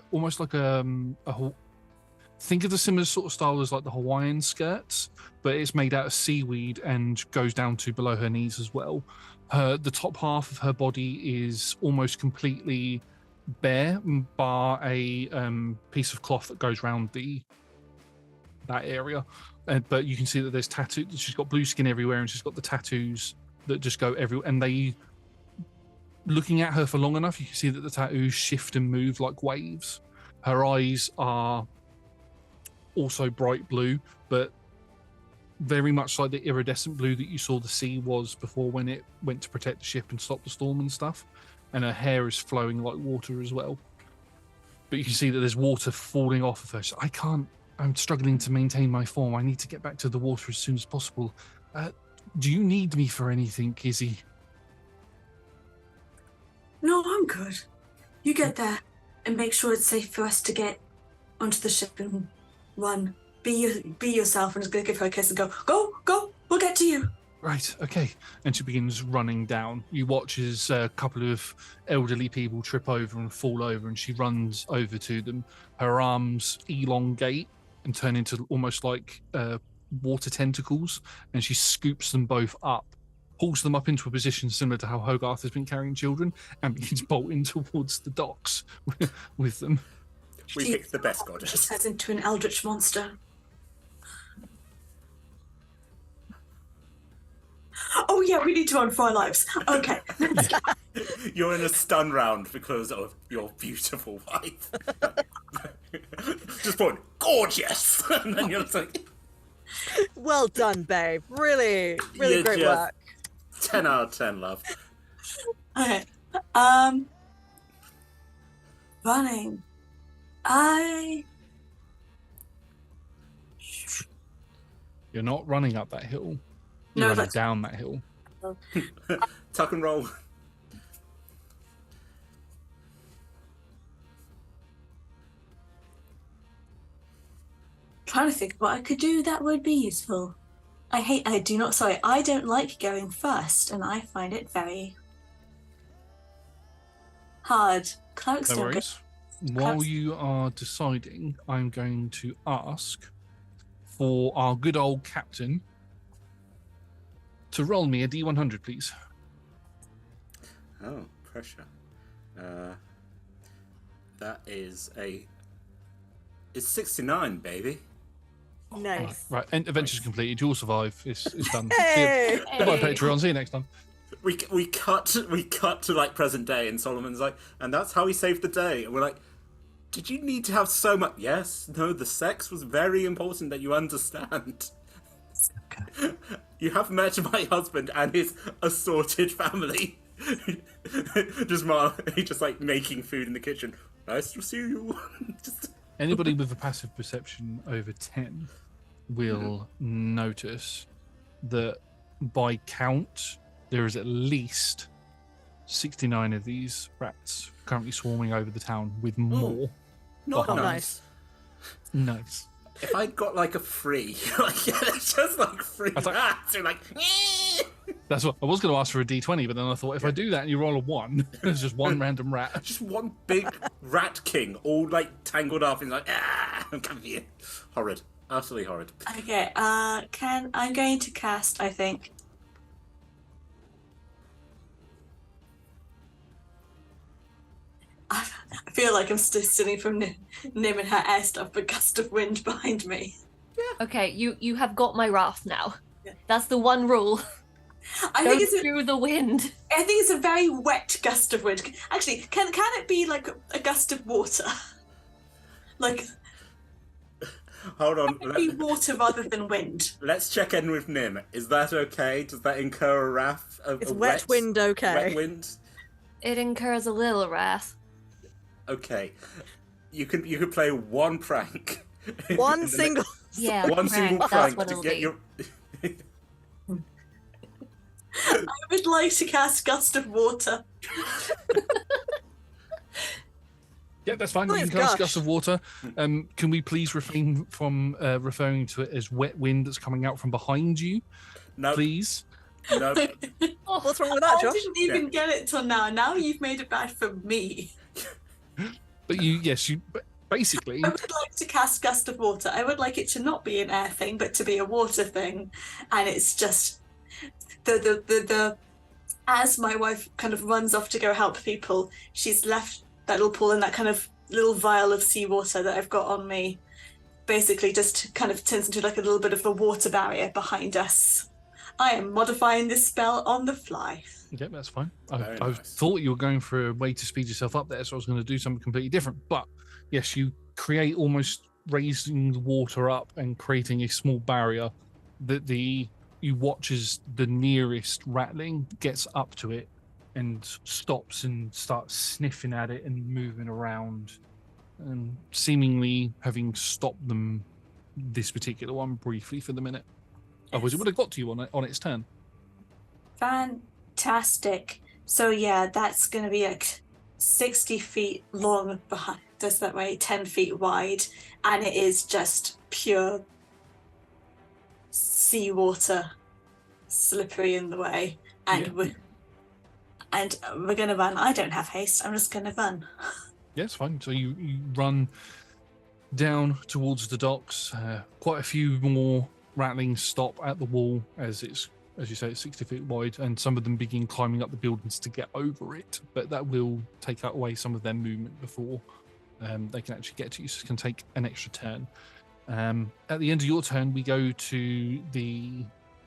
think of the similar sort of style as like the Hawaiian skirts, but it's made out of seaweed and goes down to below her knees as well. The top half of her body is almost completely bare, bar a piece of cloth that goes around that area. But you can see that there's tattoos. She's got blue skin everywhere, and she's got the tattoos that just go everywhere. And looking at her for long enough, you can see that the tattoos shift and move like waves. Her eyes are also bright blue, but very much like the iridescent blue that you saw the sea was before when it went to protect the ship and stop the storm and stuff. And her hair is flowing like water as well. But you can see that there's water falling off of her. So I'm struggling to maintain my form. I need to get back to the water as soon as possible. Do you need me for anything, Izzy? No, I'm good. You get there and make sure it's safe for us to get onto the ship and run. Be yourself. I'm just going to give her a kiss and go, we'll get to you. Right, okay. And she begins running down. You watch as a couple of elderly people trip over and fall over, and she runs over to them. Her arms elongate and turn into almost like water tentacles, and she scoops them both up, pulls them up into a position similar to how Hogarth has been carrying children, and begins bolting towards the docks with them. We picked the best goddess. She turns into an eldritch monster. Oh yeah, we need to run for our lives. Okay. You're in a stun round because of your beautiful wife. Just point, gorgeous! And then you're just like... Well done, babe. Really great work. 10 out of 10, love. Okay. Running. You're not running up that hill. No, You're running that's- down that hill. Tuck and roll. Trying to think what I could do that would be useful. I don't like going first, and I find it very hard. Clerics No don't go. worries. While you are deciding, I'm going to ask for our good old captain to roll me a D100, please. Oh, pressure. That is it's 69, baby. Nice. Right, and adventure's completed. You'll survive. It's done. Hey! Goodbye, Patreon. See you next time. We cut to like present day, and Solomon's like, and that's how he saved the day. And we're like, Did you need to have so much? Yes, no, the sex was very important that you understand. You have met my husband and his assorted family. Just like making food in the kitchen. Nice to see you. Anybody with a passive perception over 10 will notice that by count, there is at least 69 of these rats currently swarming over the town, with more. Not behind. nice. Nice. If I'd got like a 3, like it's just like 3 rats, you're like. That's what I was going to ask for a D20, but then I thought if I do that and you roll a 1, there's just one random rat. Just one big rat king, all like tangled up and like, I'm coming here. Horrid. Utterly horrid. Okay, I'm going to cast, I think. I feel like I'm still sitting from Nim and her air stuff, but gust of wind behind me. Okay, you have got my wrath now. Yeah. That's the one rule. I Go think it's through the wind. I think it's a very wet gust of wind. Actually, can it be like a gust of water? Like, Hold on. can it be water rather than wind? Let's check in with Nim. Is that okay? Does that incur a wrath? Is wet wind okay? Wet wind? It incurs a little wrath. Okay. You could play one prank. One single. Yeah, One prank, single that's prank what to it'll get be. your. I would like to cast gust of water. Yeah, that's fine. Oh, You can it's cast gush. gusts of water. Can we please refrain from referring to it as wet wind that's coming out from behind you, No, please? no. What's wrong with that, I Josh? didn't even get it till now. Now you've made it bad for me. But basically, I would like to cast gust of water. I would like it to not be an air thing, but to be a water thing. And it's just the as my wife kind of runs off to go help people, she's left that little pool and that kind of little vial of seawater that I've got on me. Basically, just kind of turns into like a little bit of a water barrier behind us. I am modifying this spell on the fly. yeah, that's fine. I Very nice. thought you were going for a way to speed yourself up there, so I was going to do something completely different. But yes, you create almost raising the water up and creating a small barrier that you watch as the nearest ratling gets up to it and stops and starts sniffing at it and moving around, and seemingly having stopped them, this particular one, briefly for the minute. Otherwise, it would have got to you on its turn. Fantastic. So yeah, that's going to be like 60 feet long behind us that way, 10 feet wide, and it is just pure seawater, slippery in the way, and Yeah. we're going to run. I don't have haste. I'm just going to run. Yeah, it's fine. So you run down towards the docks. Quite a few more rattlings stop at the wall as you say, it's 60 feet wide, and some of them begin climbing up the buildings to get over it. But that will take away some of their movement before they can actually get to you. So it can take an extra turn. At the end of your turn, we go to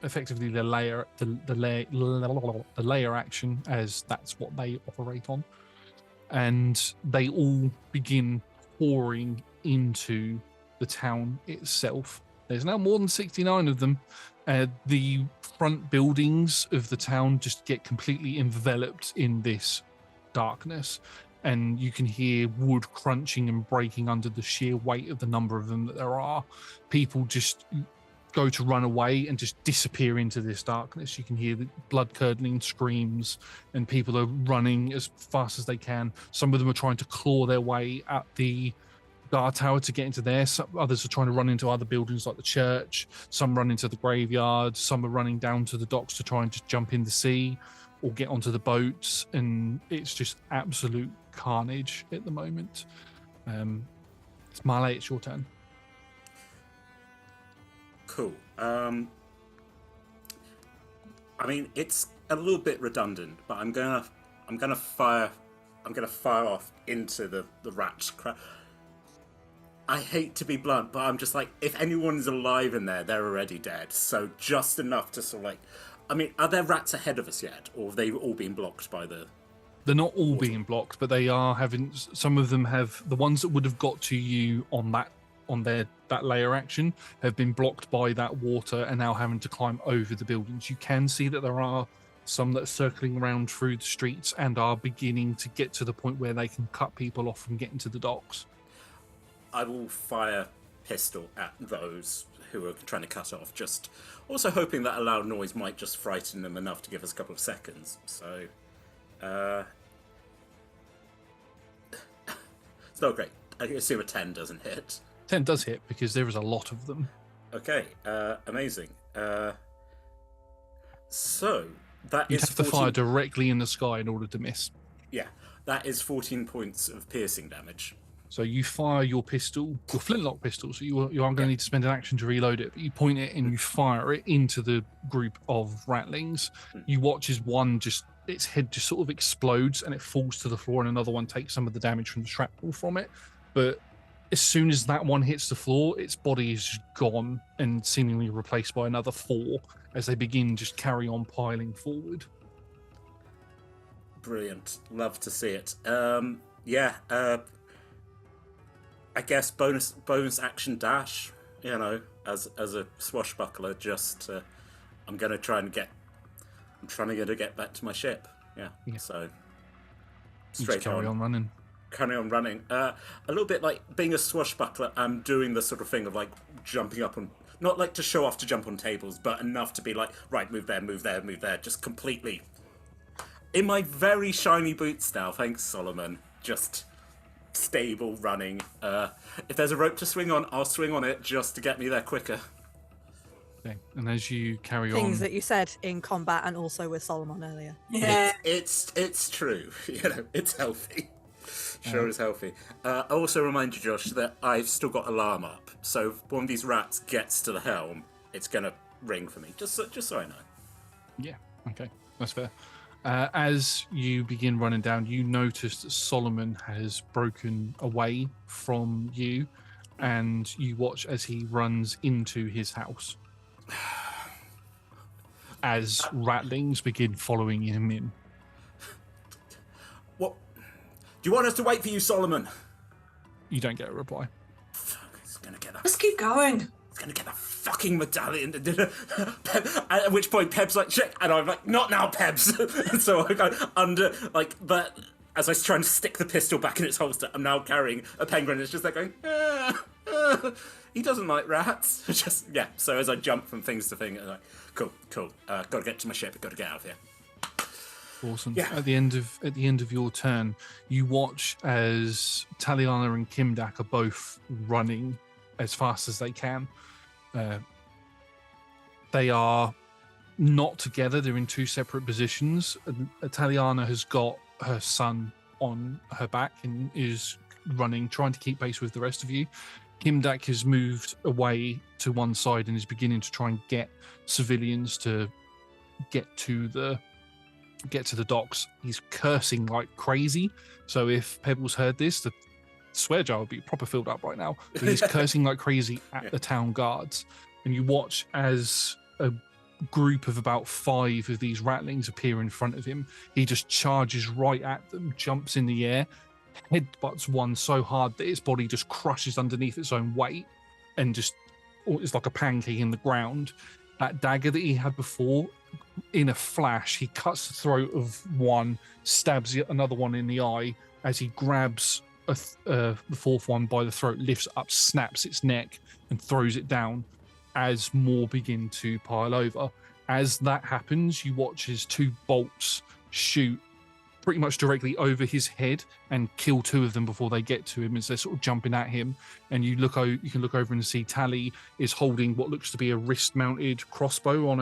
effectively the layer action, as that's what they operate on, and they all begin pouring into the town itself. There's now more than 69 of them. The front buildings of the town just get completely enveloped in this darkness, and you can hear wood crunching and breaking under the sheer weight of the number of them that there are. People just go to run away and just disappear into this darkness. You can hear the blood-curdling screams, and people are running as fast as they can. Some of them are trying to claw their way at the guard tower to get into there. Some others are trying to run into other buildings like the church. Some run into the graveyard. Some are running down to the docks to try and just jump in the sea or get onto the boats. And it's just absolute carnage at the moment. It's Marlais, it's your turn. Cool. I mean, it's a little bit redundant, but I'm gonna fire off into the rat's crowd. I hate to be blunt, but I'm just like, if anyone's alive in there, they're already dead. So just enough to sort of like, I mean, are there rats ahead of us yet, or have they all been blocked by the They're not all being blocked, but they are having. Some of them have the ones that would have got to you on that layer action have been blocked by that water and now having to climb over the buildings. You can see that there are some that are circling around through the streets and are beginning to get to the point where they can cut people off from getting to the docks. I will fire pistol at those who are trying to cut off, just also hoping that a loud noise might just frighten them enough to give us a couple of seconds. So, it's not great. I assume a 10 doesn't hit. 10 does hit because there is a lot of them. Okay, amazing. So, that You'd is have to fire directly in the sky in order to miss. Yeah, that is 14 points of piercing damage. So you fire your pistol, your flintlock pistol, so you are going to need to spend an action to reload it, but you point it and you fire it into the group of ratlings. You watch as one its head just sort of explodes and it falls to the floor, and another one takes some of the damage from the shrapnel from it. But as soon as that one hits the floor, its body is just gone and seemingly replaced by another 4 as they begin just carry on piling forward. Brilliant. Love to see it. I guess bonus action dash, as a swashbuckler, I'm trying to get back to my ship. Yeah. So straight carry on running. Carry on running. A little bit like being a swashbuckler, I'm doing the sort of thing of like jumping up on, not like to show off to jump on tables, but enough to be like, right, move there, move there, move there, just completely in my very shiny boots now. Thanks, Solomon. Just stable running. If there's a rope to swing on, I'll swing on it just to get me there quicker. Okay. And as you carry on, Things that you said in combat and also with Solomon earlier. Yeah. It's true. It's healthy. Sure is healthy. I also remind you, Josh, that I've still got alarm up. So if one of these rats gets to the helm, it's gonna ring for me. Just so I know. Yeah. Okay. That's fair. As you begin running down, you notice that Solomon has broken away from you, and you watch as he runs into his house. As ratlings begin following him in. What? Do you want us to wait for you, Solomon? You don't get a reply. Fuck, it's gonna get Let's keep going. It's gonna get a fucking medallion. At which point Peb's like, shit, and I'm like, not now, Pebs. And so I go under, but as I was trying to stick the pistol back in its holster, I'm now carrying a penguin. It's just like going, he doesn't like rats. So as I jump from things to things, I'm like, cool. Gotta get to my ship. Gotta get out of here. Awesome. Yeah. At the end of your turn, you watch as Taliana and Kimdak are both running as fast as they can. They are not together. They're in 2 separate positions. Taliana has got her son on her back and is running, trying to keep pace with the rest of you. Kimdak has moved away to one side and is beginning to try and get civilians to get to the docks. He's cursing like crazy. So if Pebbles heard this, the swear jar would be proper filled up right now. But he's cursing like crazy at the town guards. And you watch as a group of about 5 of these ratlings appear in front of him. He just charges right at them, jumps in the air, headbutts one so hard that its body just crushes underneath its own weight and just it's like a pancake in the ground. That dagger that he had before, in a flash, he cuts the throat of one, stabs another one in the eye as he grabs the 4th one by the throat, lifts it up, snaps its neck, and throws it down as more begin to pile over. As that happens, you watch as 2 bolts shoot pretty much directly over his head and kill 2 of them before they get to him as they're sort of jumping at him. And you can look over and see Tally is holding what looks to be a wrist-mounted crossbow on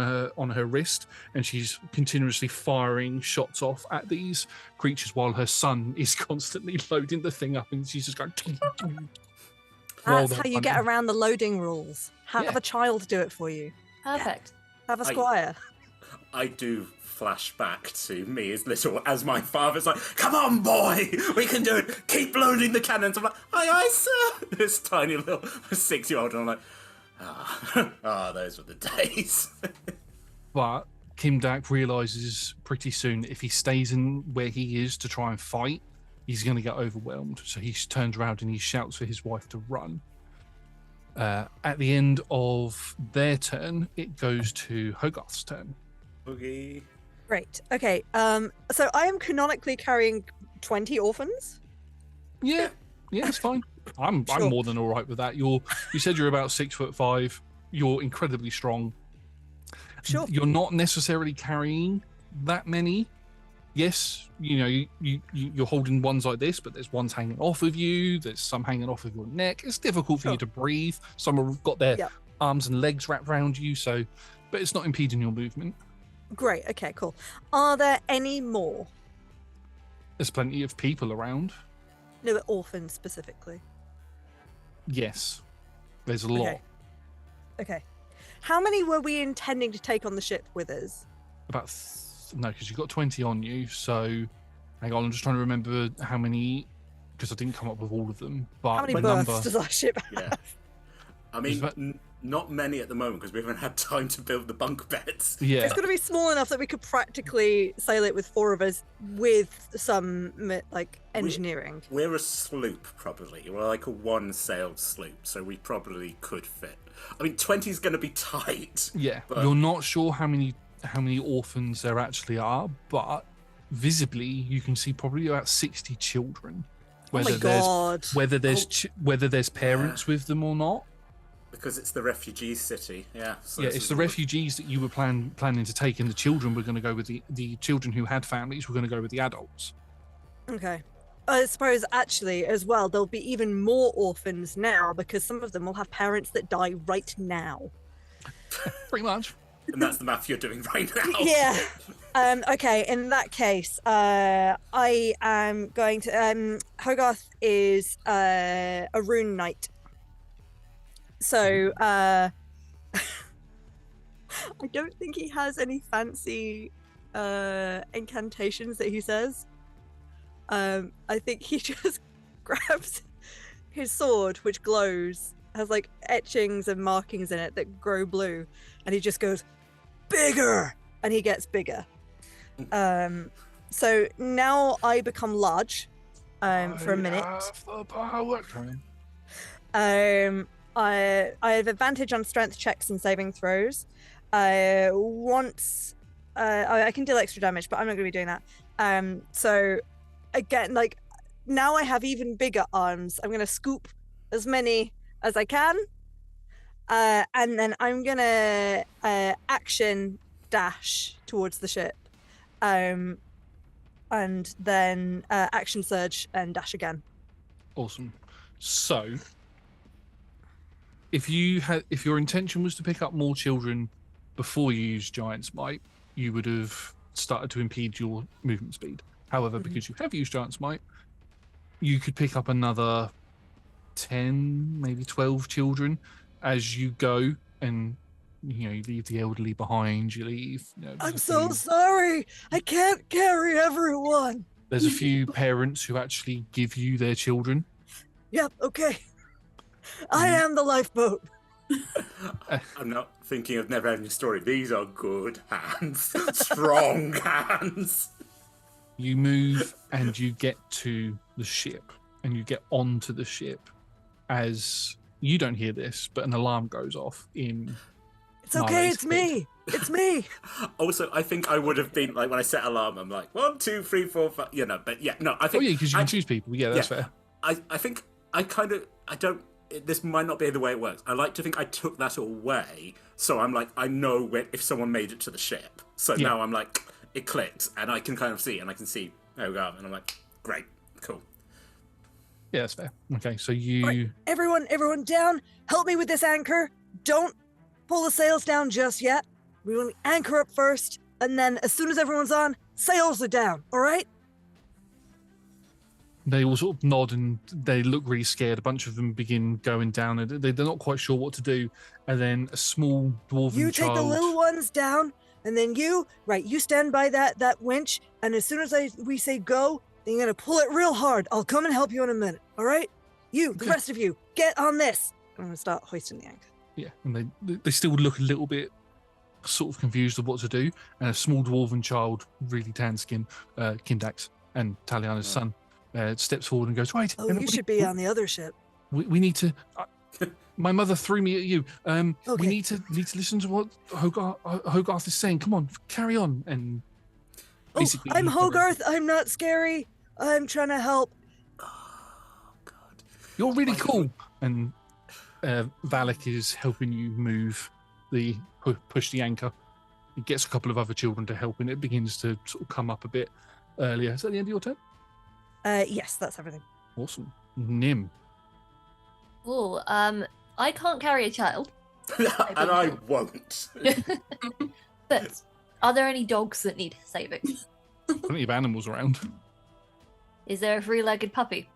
her wrist, and she's continuously firing shots off at these creatures while her son is constantly loading the thing up, and she's just going. That's how you get around the loading rules. Have a child do it for you. Perfect. Have a squire. I do flash back to me as little as my father's like, come on, boy, we can do it. Keep loading the cannons. I'm like, aye, sir. This tiny little 6-year-old, and I'm like, those were the days. But Kimdak realizes pretty soon that if he stays in where he is to try and fight, he's going to get overwhelmed. So he turns around and he shouts for his wife to run. At the end of their turn, it goes to Hogarth's turn. Okay. Great. Okay. So I am canonically carrying 20 orphans. Yeah, it's fine. I'm Sure. more than all right with that. You said you're about 6'5". You're incredibly strong. Sure. You're not necessarily carrying that many. Yes, you're holding ones like this, but there's ones hanging off of you. There's some hanging off of your neck. It's difficult for you to breathe. Some have got their arms and legs wrapped around you, but it's not impeding your movement. Great. Okay, cool. Are there any more? There's plenty of people around. No, but orphans specifically. Yes, there's a lot. Okay. How many were we intending to take on the ship with us? No, because you've got 20 on you. So, hang on, I'm just trying to remember how many, because I didn't come up with all of them. But How many the berths number, does our ship have? Yeah. I mean, not many at the moment because we haven't had time to build the bunk beds. yeah, It's got to be small enough that we could practically sail it with 4 of us with some engineering. We're a sloop, probably. We're like a one-sailed sloop, so we probably could fit. I mean, 20 is going to be tight. yeah. but- You're not sure how many orphans there actually are, but visibly you can see probably about 60 children. Oh my god. Whether there's parents with them or not. Because it's the refugee city, yeah. So Yeah, this it's is the what- refugees that you were planning to take, and the children were going to go with the children who had families were going to go with the adults. Okay. I suppose actually as well there'll be even more orphans now because some of them will have parents that die right now. Pretty much. And that's the math you're doing right now. Yeah. Okay, in that case, I am going to Hogarth is a rune knight. So I don't think he has any fancy incantations that he says. I think he just grabs his sword, which glows, has like etchings and markings in it that grow blue, and he just goes, bigger! And he gets bigger. So now I become large for a minute. I have advantage on strength checks and saving throws. I can deal extra damage, but I'm not going to be doing that. So again, like now I have even bigger arms. I'm going to scoop as many as I can. And then I'm going to action dash towards the ship. And then action surge and dash again. Awesome. So, if your intention was to pick up more children before you used Giant's Might, you would have started to impede your movement speed. However, because you have used Giant's Might, you could pick up another 10, maybe 12 children as you go, and you leave the elderly behind. You leave. I'm so sorry. I can't carry everyone. There's a few parents who actually give you their children. Yep. Okay. I am the lifeboat. I'm not thinking of never ending story. These are good hands. Strong hands. You move and you get to the ship, and you get onto the ship as you don't hear this, but an alarm goes off in. It's okay. Marlais' It's me. It's me. Also, I think I would have been like when I set alarm. I'm like 1, 2, 3, 4, 5. But yeah, no. I think. Oh yeah, because you can choose people. Yeah, that's fair. I think I don't. This might not be the way it works. I like to think I took that away, so I'm like I know if someone made it to the ship. So now I'm like it clicks, and I can kind of see, and I can see there we go, and I'm like great, cool. Yeah, that's fair. Okay, so you. Right, everyone down. Help me with this anchor. Don't pull the sails down just yet. We want to anchor up first, and then as soon as everyone's on, sails are down. All right? They all sort of nod and they look really scared. A bunch of them begin going down, and they're not quite sure what to do. And then a small dwarven You child. take the little ones down, and then you stand by that winch, and as soon as we say go, then you're gonna pull it real hard. I'll come and help you in a minute. All right? The rest of you, get on this. I'm gonna start hoisting the anchor. Yeah, and they still look a little bit sort of confused of what to do, and a small dwarven child, really tan skin, Kindax, and Taliana's son, steps forward and goes, "Wait, Oh, you should be on the other ship. we need to." My mother threw me at you. We Okay. need to listen to what Hogarth is saying. Come on, carry on. And Oh, basically, I'm Hogarth. I'm not scary. I'm trying to help. Oh God. You're really cool. And Valak is helping you move push the anchor. He gets a couple of other children to help, and it begins to sort of come up a bit earlier. Is that the end of your turn? Yes, that's everything. Awesome. Nim. Oh, I can't carry a child. And I won't. But are there any dogs that need saving? Plenty of animals around. Is there a three-legged puppy?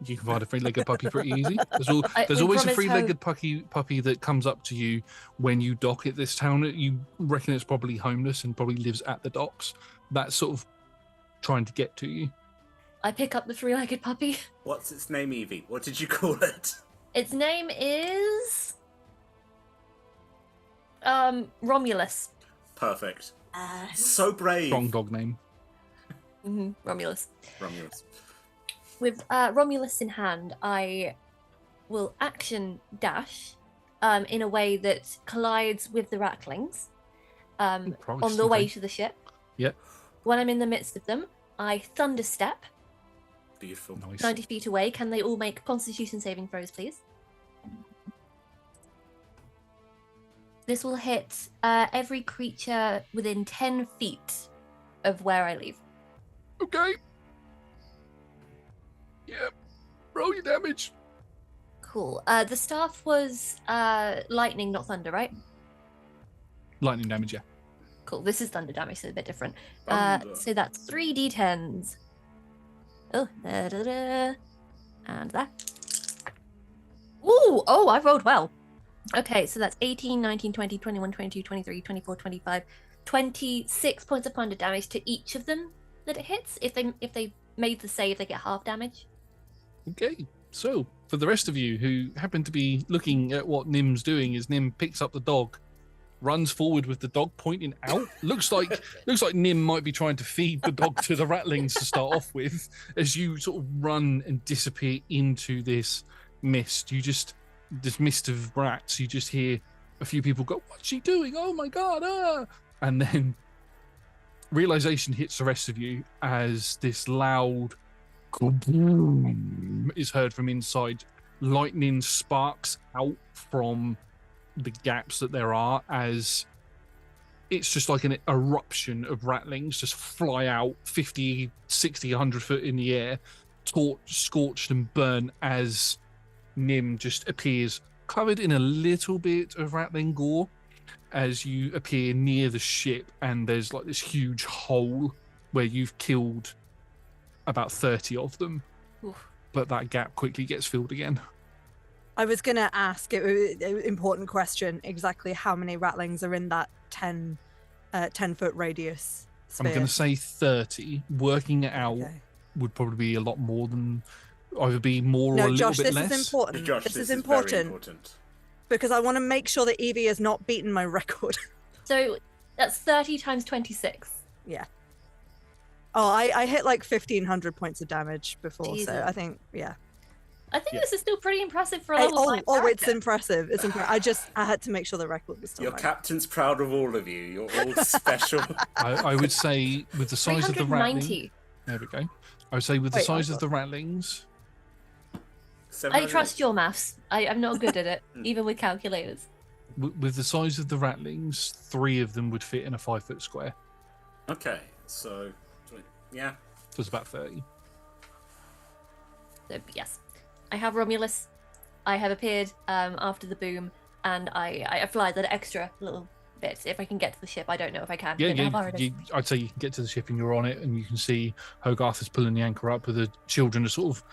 You can find a three-legged puppy pretty easy. There's We always a promised three-legged puppy that comes up to you when you dock at this town. You reckon it's probably homeless and probably lives at the docks. That's sort of trying to get to you. I pick up the three-legged puppy. What's its name, Evie? What did you call it? Its name is Romulus. Perfect. So brave. Strong dog name. Romulus. Romulus. With Romulus in hand, I will action dash in a way that collides with the ratlings on the way to the ship. Yep. When I'm in the midst of them, I thunder step Beautiful. Nice. 90 feet away. Can they all make Constitution saving throws, please? This will hit every creature within 10 feet of where I leave. Okay. Yep. Roll your damage. Cool. The staff was lightning, not thunder, right? Lightning damage, yeah. Cool. This is thunder damage, so a bit different. Thunder. So that's 3d10s. Oh, and that. Ooh! Oh, I rolled well. Okay, so that's 18, 19, 20, 21, 22, 23, 24, 25, 26 points of thunder damage to each of them that it hits. If they made the save, they get half damage. Okay. So, for the rest of you who happen to be looking at what Nim's doing, is Nim picks up the dog, runs forward with the dog pointing out. Looks like Nim might be trying to feed the dog to the ratlings to start off with. As you sort of run and disappear into this mist, this mist of rats, you just hear a few people go, "What's she doing? Oh my God!" Ah! And then realization hits the rest of you as this loud kaboom is heard from inside. Lightning sparks out from the gaps that there are, as it's just like an eruption of ratlings just fly out 50, 60, 100 foot in the air, scorched and burnt, as Nim just appears covered in a little bit of rattling gore as you appear near the ship, and there's like this huge hole where you've killed about 30 of them. Oof. But that gap quickly gets filled again. I was going to ask an important question, exactly how many ratlings are in that 10-foot radius sphere? I'm going to say 30. Working it out Okay. would probably be a lot more than, either be more or a No, little Josh, bit this less. is important. Josh, this is very important important. because I want to make sure that Evie has not beaten my record. So that's 30 times 26. Yeah. Oh, I hit like 1,500 points of damage before, Jesus. so I think, yeah. I think Yeah. this is still pretty impressive for a level 5 It's character. impressive. It's impressive. I had to make sure the record was still Your right. captain's proud of all of you. You're all special. I would say with the size of the rattling, 390. there we go. I would say with the Wait, size I've of the rattlings, I 700. trust your maths. I'm not good at it, even with calculators. with the size of the ratlings, 3 of them would fit in a 5-foot square. Okay, so yeah. So it's about 30. So yes, I have Romulus. I have appeared after the boom, and I fly that extra little bit. If I can get to the ship, I don't know if I can. Yeah, Don't know how far it is. I'd say you can get to the ship and you're on it, and you can see Hogarth is pulling the anchor up with the children are sort of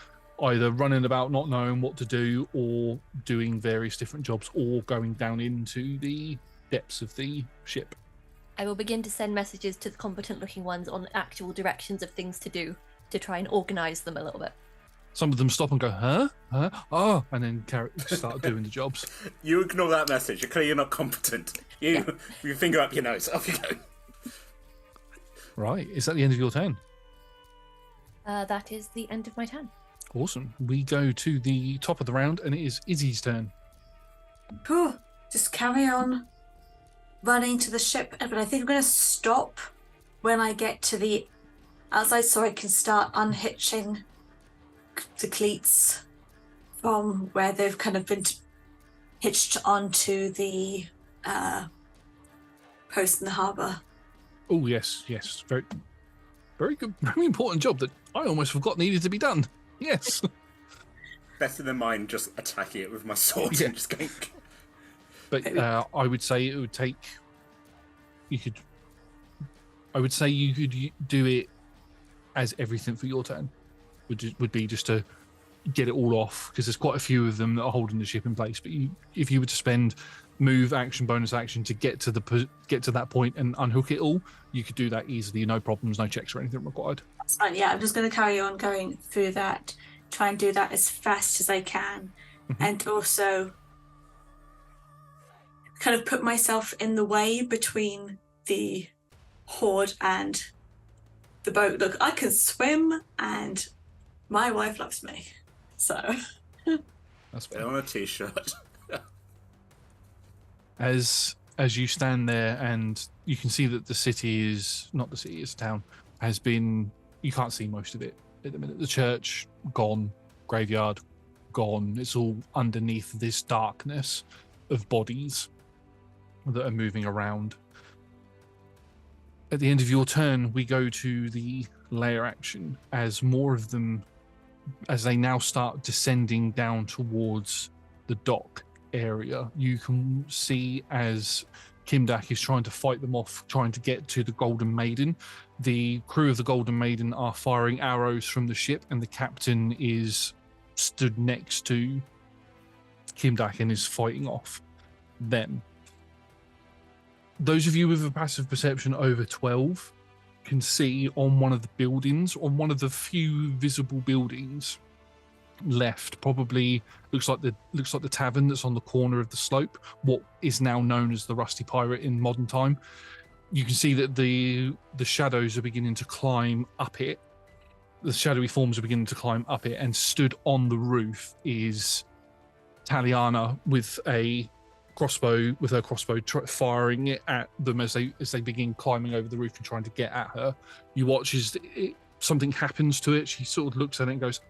either running about not knowing what to do, or doing various different jobs, or going down into the depths of the ship. I will begin to send messages to the competent-looking ones on actual directions of things to do to try and organise them a little bit. Some of them stop and go, huh? Oh, and then start doing the jobs. You ignore that message. You're clearly not competent. You finger up your nose. Off you go. Right. Is that the end of your turn? That is the end of my turn. Awesome. We go to the top of the round, and it is Izzy's turn. Whew. Just carry on running to the ship, but I think I'm going to stop when I get to the outside so I can start unhitching the cleats from where they've kind of been hitched onto the post in the harbour. Oh, yes. Very, very good, very important job that I almost forgot needed to be done. Yes. Better than mine just attacking it with my sword and just going... But I would say it would take... I would say you could do it as everything for your turn. Would be just to get it all off, because there's quite a few of them that are holding the ship in place. But if you were to spend move, action, bonus action to get to that point and unhook it all, you could do that easily, no problems, no checks or anything required. That's fine. Yeah, I'm just going to carry on going through that, try and do that as fast as I can, and also kind of put myself in the way between the horde and the boat. Look, I can swim, and my wife loves me, so That's Put on a t-shirt. As you stand there, and you can see that the city is not the city, it's a town, has been, you can't see most of it at the minute. The church gone, graveyard gone. It's all underneath this darkness of bodies that are moving around. At the end of your turn, we go to the layer action as more of them, as they now start descending down towards the dock area. You can see as Kimdak is trying to fight them off, trying to get to the Golden Maiden. The crew of the Golden Maiden are firing arrows from the ship, and the captain is stood next to Kimdak and is fighting off them. Those of you with a passive perception over 12 can see on one of the buildings, on one of the few visible buildings left, probably looks like the tavern that's on the corner of the slope, what is now known as the Rusty Pirate in modern time. You can see that the shadows are beginning to climb up it. The shadowy forms are beginning to climb up it, and stood on the roof is Taliana with her crossbow, firing it at them as they begin climbing over the roof and trying to get at her. You watch as something happens to it. She sort of looks at it and goes,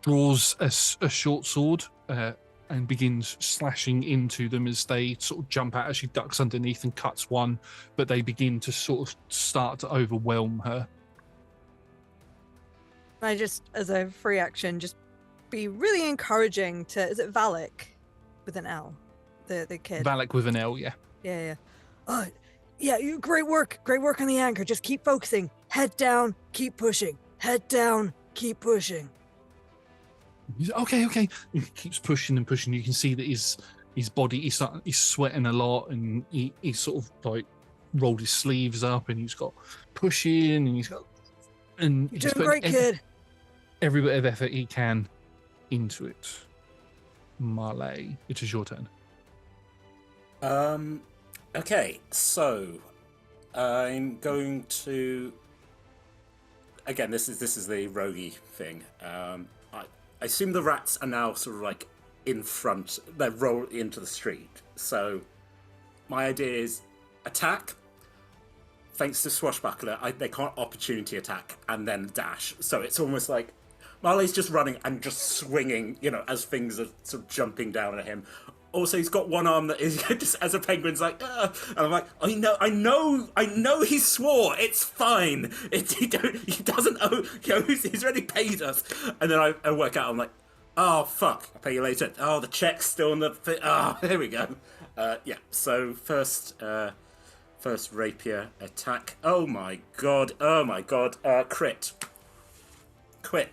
draws a short sword and begins slashing into them as they sort of jump at her. She ducks underneath and cuts one, but they begin to sort of start to overwhelm her. I just, as a free action, just be really encouraging to, is it Valak with an L? The kid. Valak with an L, yeah. Yeah. Yeah, great work on the anchor. Just keep focusing. Head down, keep pushing. Head down, keep pushing. He's okay. He keeps pushing and pushing. You can see that his body, he's sweating a lot, and he's sort of like rolled his sleeves up, and he's got pushing, and You're doing great, kid. Every bit of effort he can into it. Marlais, it is your turn. Okay, so I'm going to, again, this is the roguey thing. I assume the rats are now sort of like in front, they roll into the street. So my idea is attack. Thanks to Swashbuckler, they can't opportunity attack and then dash. So it's almost like Marley's just running and just swinging, as things are sort of jumping down at him. Also, he's got one arm that is just as a penguin's like, and I'm like, I know he swore. It's fine. He doesn't owe. He's already paid us. And then I work out. I'm like, oh fuck, I'll pay you later. Oh, the check's still in the. There we go. Yeah. So first rapier attack. Oh my god. Crit. Quit.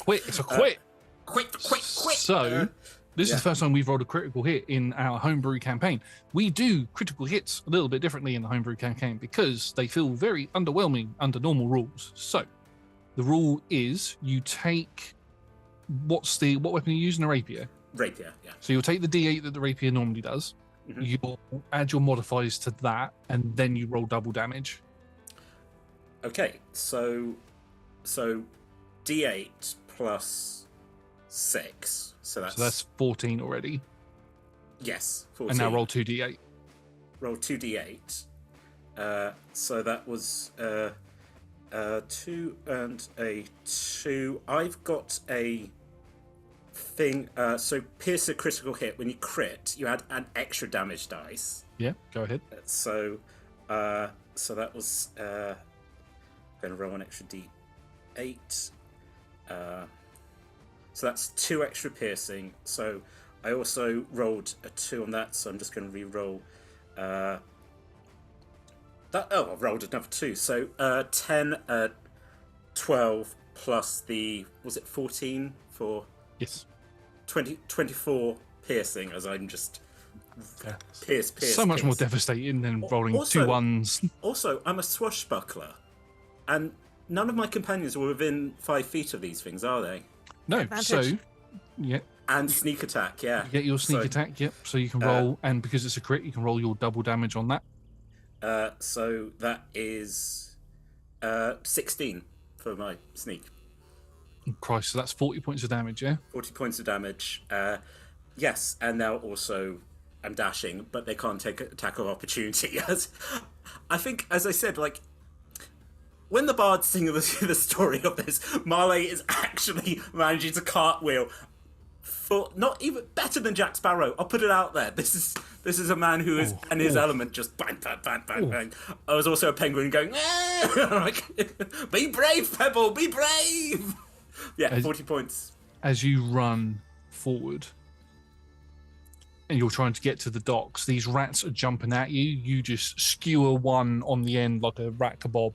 It's a quit. Quit. So. This is the first time we've rolled a critical hit in our homebrew campaign. We do critical hits a little bit differently in the homebrew campaign because they feel very underwhelming under normal rules. So, The rule is you take what weapon are you using? A rapier. Rapier, yeah. So you'll take the D8 that the rapier normally does. Mhm. You'll add your modifiers to that, and then you roll double damage. Okay, so D8 plus 6. So that's 14 already. yes, 14. And now roll 2d8. Roll 2d8. So that was 2 and a 2. I've got a thing. So pierce a critical hit. When you crit, you add an extra damage dice. Yeah, go ahead. So that was going to roll an extra d8. So that's 2 extra piercing. So I also rolled a 2 on that. So I'm just going to re-roll. I've rolled another 2. So 10, 12 plus was it 14 for? Yes. 24 piercing, as I'm just Yeah. pierce. So much more devastating than rolling Also- 2 ones. Also, I'm a swashbuckler, and none of my companions were within 5 feet of these things, are they? No, Advantage. so yeah, And sneak attack, yeah. you get your sneak attack. Yep. So you can roll, and because it's a crit, you can roll your double damage on that. So that is 16 for my sneak. Christ, so that's 40 points of damage. Yeah. 40 points of damage. Yes, and now also I'm dashing, but they can't take attack of opportunity. I think, as I said, like, when the bards sing the story of this, Marlais is actually managing to cartwheel for not even better than Jack Sparrow. I'll put it out there. This is a man who is in his element, just bang, bang, bang, bang, bang. I was also a penguin going, like, be brave, Pebble, be brave. Yeah, 40 points. As you run forward and you're trying to get to the docks, these rats are jumping at you. You just skewer one on the end like a rat kebab,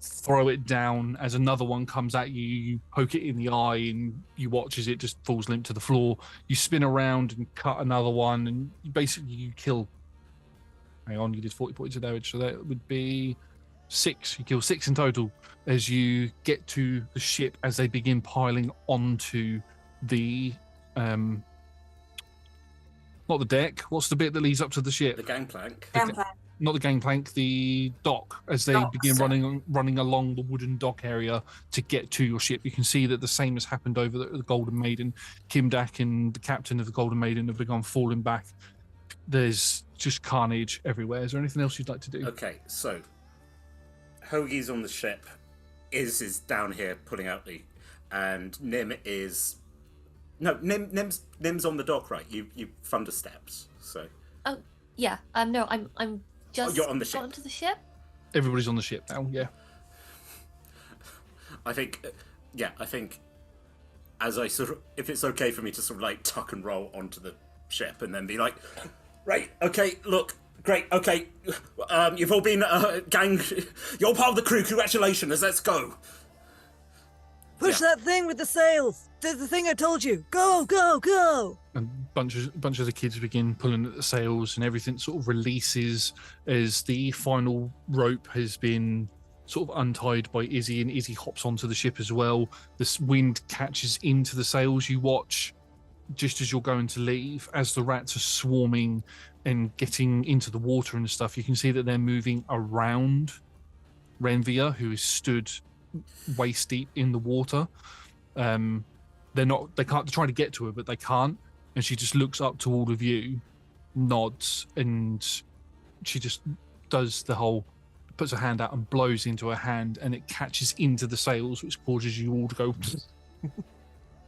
throw it down. As another one comes at you, you poke it in the eye and you watch as it just falls limp to the floor. You spin around and cut another one, and you kill. Hang on, you did 40 points of damage, so that would be 6. You kill 6 in total as you get to the ship as they begin piling onto the not the deck. What's the bit that leads up to the ship? The gangplank. Not the gangplank, the dock, as they begin running along the wooden dock area to get to your ship. You can see that the same has happened over the Golden Maiden. Kimdak and the captain of the Golden Maiden have begun falling back. There's just carnage everywhere. Is there anything else you'd like to do? Okay, so Hoagie's on the ship. Iz is down here pulling out and Nim is Nim's on the dock, right? You thunder steps. So Oh yeah. No, I'm just you're on the ship. onto the ship. Everybody's on the ship now, yeah. I think as I sort of, if it's okay for me to sort of like tuck and roll onto the ship and then be like, right, okay, look, great, okay, you've all been gang, you're part of the crew, congratulations, let's go. Push that thing with the sails. There's the thing I told you. Go, go, go. And bunch of the kids begin pulling at the sails, and everything sort of releases as the final rope has been sort of untied by Izzy, and Izzy hops onto the ship as well. This wind catches into the sails. You watch just as you're going to leave, as the rats are swarming and getting into the water and stuff. You can see that they're moving around Renvia, who is stood waist deep in the water. They're trying to get to her, but they can't. And she just looks up to all of you, nods, and she just does the whole, puts her hand out and blows into her hand, and it catches into the sails, which causes you all to go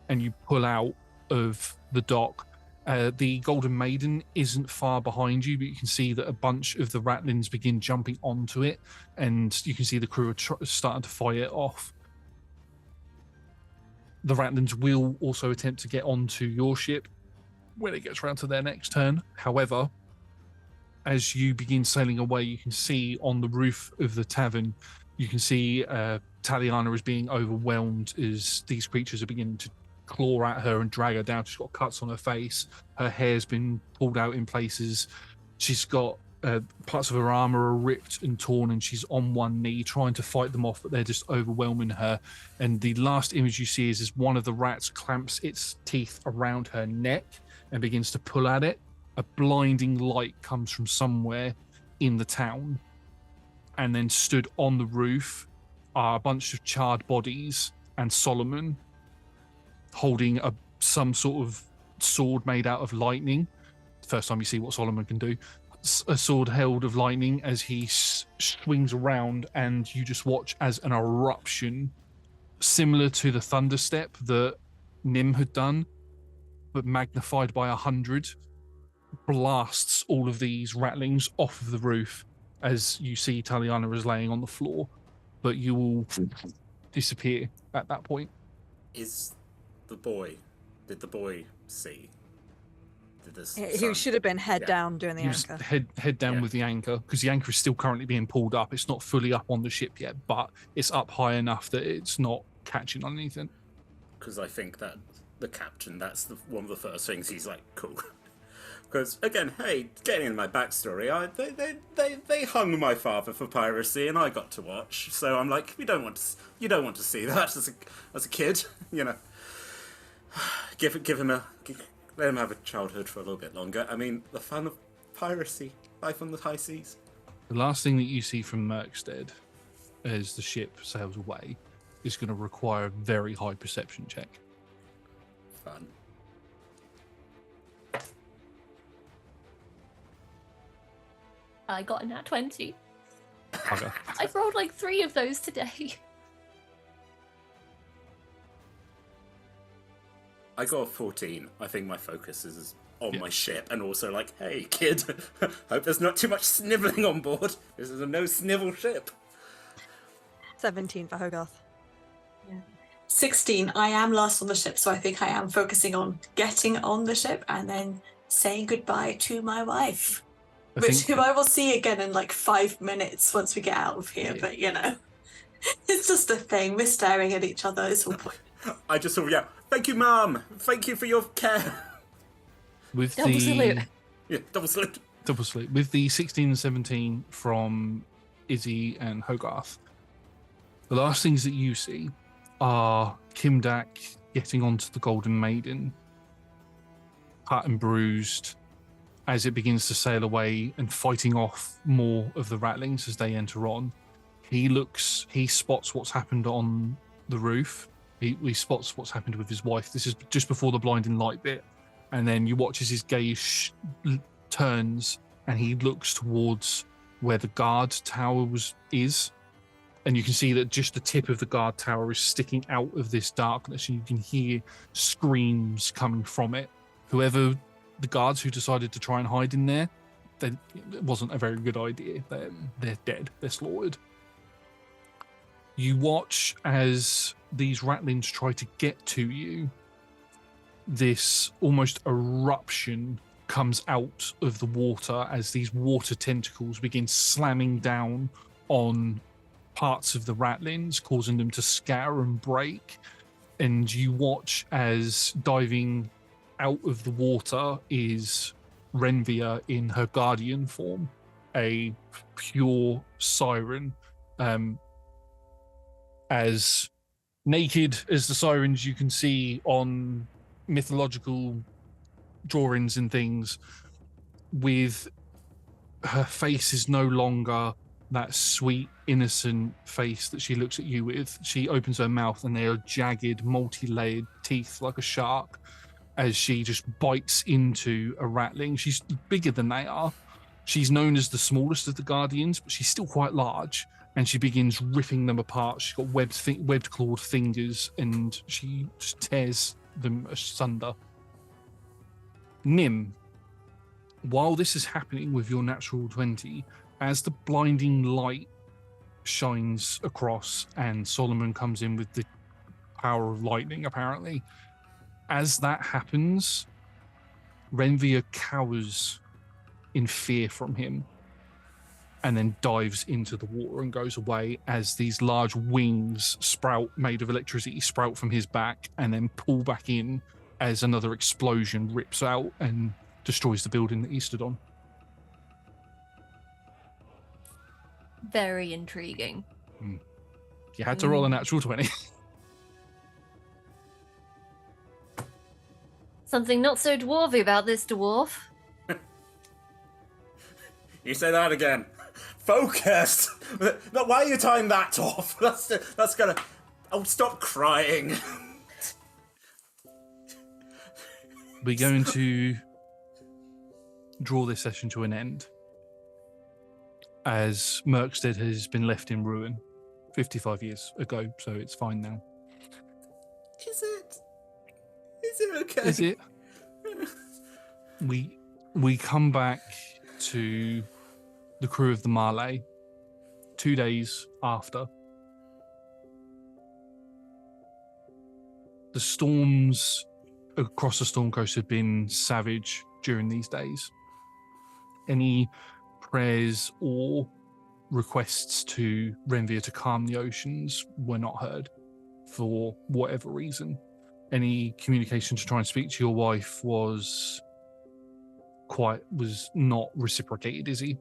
and you pull out of the dock. The Golden Maiden isn't far behind you, but you can see that a bunch of the ratlins begin jumping onto it, and you can see the crew are starting to fire it off. The ratlins will also attempt to get onto your ship when it gets around to their next turn. However, as you begin sailing away, you can see on the roof of the tavern, you can see Taliana is being overwhelmed as these creatures are beginning to claw at her and drag her down. She's got cuts on her face. Her hair's been pulled out in places. She's got parts of her armor are ripped and torn, and she's on one knee trying to fight them off, but they're just overwhelming her. And the last image you see is one of the rats clamps its teeth around her neck and begins to pull at it. A blinding light comes from somewhere in the town, and then stood on the roof are a bunch of charred bodies and Solomon holding some sort of sword made out of lightning. First time you see what Solomon can do. A sword held of lightning as he swings around, and you just watch as an eruption similar to the thunderstep that Nim had done, but magnified by 100, blasts all of these rattlings off of the roof as you see Taliana is laying on the floor, but you will disappear at that point. Did the boy see? He should have been head down doing the anchor. Head down with the anchor, because the anchor is still currently being pulled up. It's not fully up on the ship yet, but it's up high enough that it's not catching on anything. Because I think that the captain, that's one of the first things he's like, cool. Because again, hey, getting in my backstory, they hung my father for piracy, and I got to watch. So I'm like, you don't want to see that as a kid, you know. Let him have a childhood for a little bit longer. I mean, the fun of piracy, life on the high seas. The last thing that you see from Murkstead as the ship sails away is going to require a very high perception check. Fun. I got a nat 20. Okay. I've rolled like 3 of those today. I got a 14. I think my focus is on my ship, and also like, hey, kid, hope there's not too much sniveling on board. This is a no snivel ship. 17 for Hogarth. Yeah. 16. I am last on the ship, so I think I am focusing on getting on the ship and then saying goodbye to my wife, who I will see again in like 5 minutes once we get out of here. Yeah. But you know, it's just a thing. We're staring at each other. It's all point. I just saw, thank you, Mum. Thank you for your care. With double salute. Yeah, double salute. Double salute. With the 16 and 17 from Izzy and Hogarth, the last things that you see are Kimdak getting onto the Golden Maiden, cut and bruised, as it begins to sail away and fighting off more of the rattlings as they enter on. He spots what's happened on the roof. He spots what's happened with his wife. This is just before the blinding light bit. And then you watch as his gaze turns and he looks towards where the guard tower is. And you can see that just the tip of the guard tower is sticking out of this darkness, and you can hear screams coming from it. Whoever the guards who decided to try and hide in there, it wasn't a very good idea. They're dead. They're slaughtered. You watch as these rattlings try to get to you. This almost eruption comes out of the water as these water tentacles begin slamming down on parts of the rattlings, causing them to scatter and break. And you watch as diving out of the water is Renvia in her guardian form, a pure siren, as naked as the sirens you can see on mythological drawings and things, with her face is no longer that sweet, innocent face that she looks at you with. She opens her mouth and they are jagged, multi-layered teeth like a shark as she just bites into a rattling. She's bigger than they are. She's known as the smallest of the Guardians, but she's still quite large, and she begins ripping them apart. She's got webbed clawed fingers, and she just tears them asunder. Nim, while this is happening with your natural 20, as the blinding light shines across and Solomon comes in with the power of lightning, apparently, as that happens, Renvia cowers in fear from him and then dives into the water and goes away as these large wings made of electricity sprout from his back and then pull back in as another explosion rips out and destroys the building that he stood on. very intriguing. You had to roll a natural 20. Something not so dwarvy about this dwarf. You say that again. Focus! No, why are you tying that off? That's gonna... Oh, stop crying. We're going to draw this session to an end, as Murkstead has been left in ruin 55 years ago, so it's fine now. Is it? Is it okay? Is it? We come back to the crew of the Marlais 2 days after. The storms across the Storm Coast have been savage during these days. Any prayers or requests to Renvir to calm the oceans were not heard for whatever reason. Any communication to try and speak to your wife was not reciprocated, Izzy.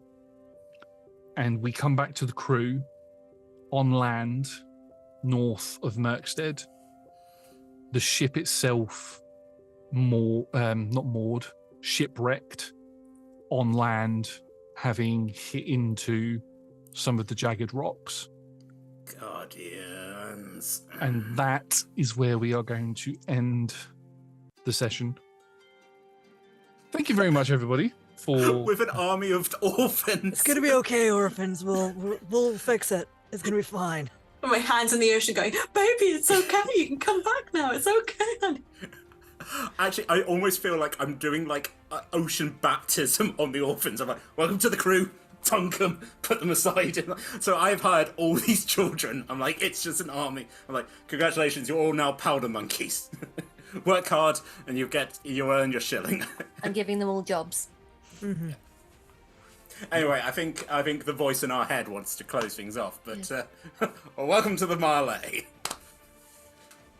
And we come back to the crew on land north of Murkstead. The ship itself shipwrecked on land, having hit into some of the jagged rocks. Guardians. And that is where we are going to end the session. Thank you very much, everybody, for... With an army of orphans. It's gonna be okay, orphans. We'll fix it. It's gonna be fine. With my hands in the ocean going, baby, it's okay. You can come back now. It's okay, honey. Actually, I almost feel like I'm doing like ocean baptism on the orphans. I'm like, welcome to the crew. Dunk them, put them aside. So I've hired all these children. I'm like, it's just an army. I'm like, congratulations, you're all now powder monkeys. Work hard and you earn your shilling. I'm giving them all jobs. Mm-hmm. Anyway, I think the voice in our head wants to close things off. But well, welcome to the Marlais.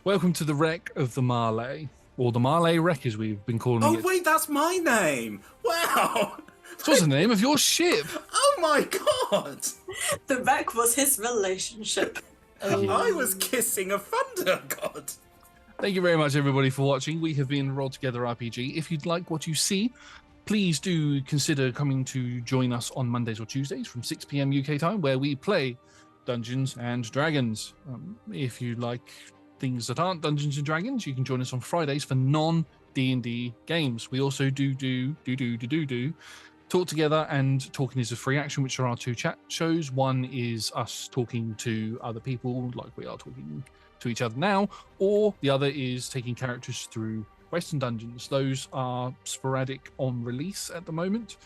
Welcome to the wreck of the Marlais, or the Marlais wreck as we've been calling it. Oh wait, that's my name. Wow. What was the name of your ship? Oh my god! The wreck was his relationship. I was kissing a thunder god. Thank you very much, everybody, for watching. We have been Roll Together RPG. If you'd like what you see, please do consider coming to join us on Mondays or Tuesdays from 6 p.m. UK time, where we play Dungeons and Dragons. If you like things that aren't Dungeons and Dragons, you can join us on Fridays for non-D&D games. We also do Talk Together and Talking is a Free Action, which are our two chat shows. One is us talking to other people like we are talking to each other now, or the other is taking characters through quests and dungeons. Those are sporadic on release at the moment.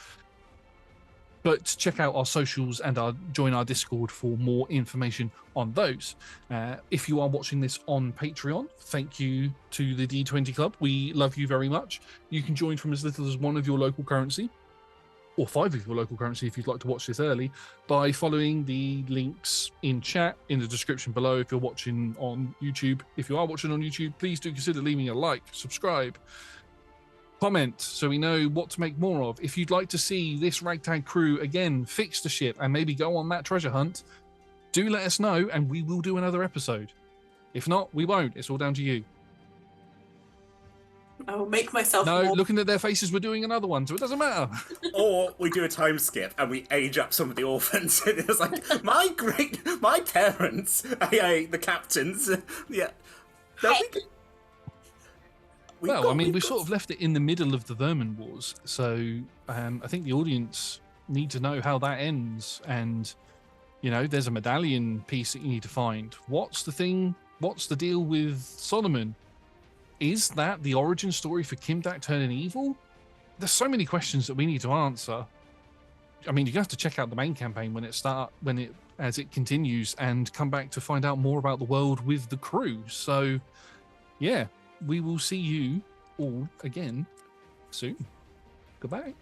But check out our socials and join our Discord for more information on those. If you are watching this on Patreon, thank you to the D20 Club. We love you very much. You can join from as little as 1 of your local currency, or 5 of your local currency if you'd like to watch this early, by following the links in chat, in the description below if you're watching on YouTube. If you are watching on YouTube, please do consider leaving a like, subscribe, comment, so we know what to make more of. If you'd like to see this ragtag crew again fix the ship and maybe go on that treasure hunt, do let us know and we will do another episode. If not, we won't. It's all down to you. I will make myself No, more... looking at their faces, we're doing another one, so it doesn't matter. Or we do a time skip and we age up some of the orphans. It's like, my parents, the captains, yeah. We've sort of left it in the middle of the Vermin Wars, so I think the audience need to know how that ends. And, you know, there's a medallion piece that you need to find. What's the thing? What's the deal with Solomon? Is that the origin story for Kimdak turning evil? There's so many questions that we need to answer. I mean, you have to check out the main campaign as it continues, and come back to find out more about the world with the crew. So, yeah, we will see you all again soon. Goodbye.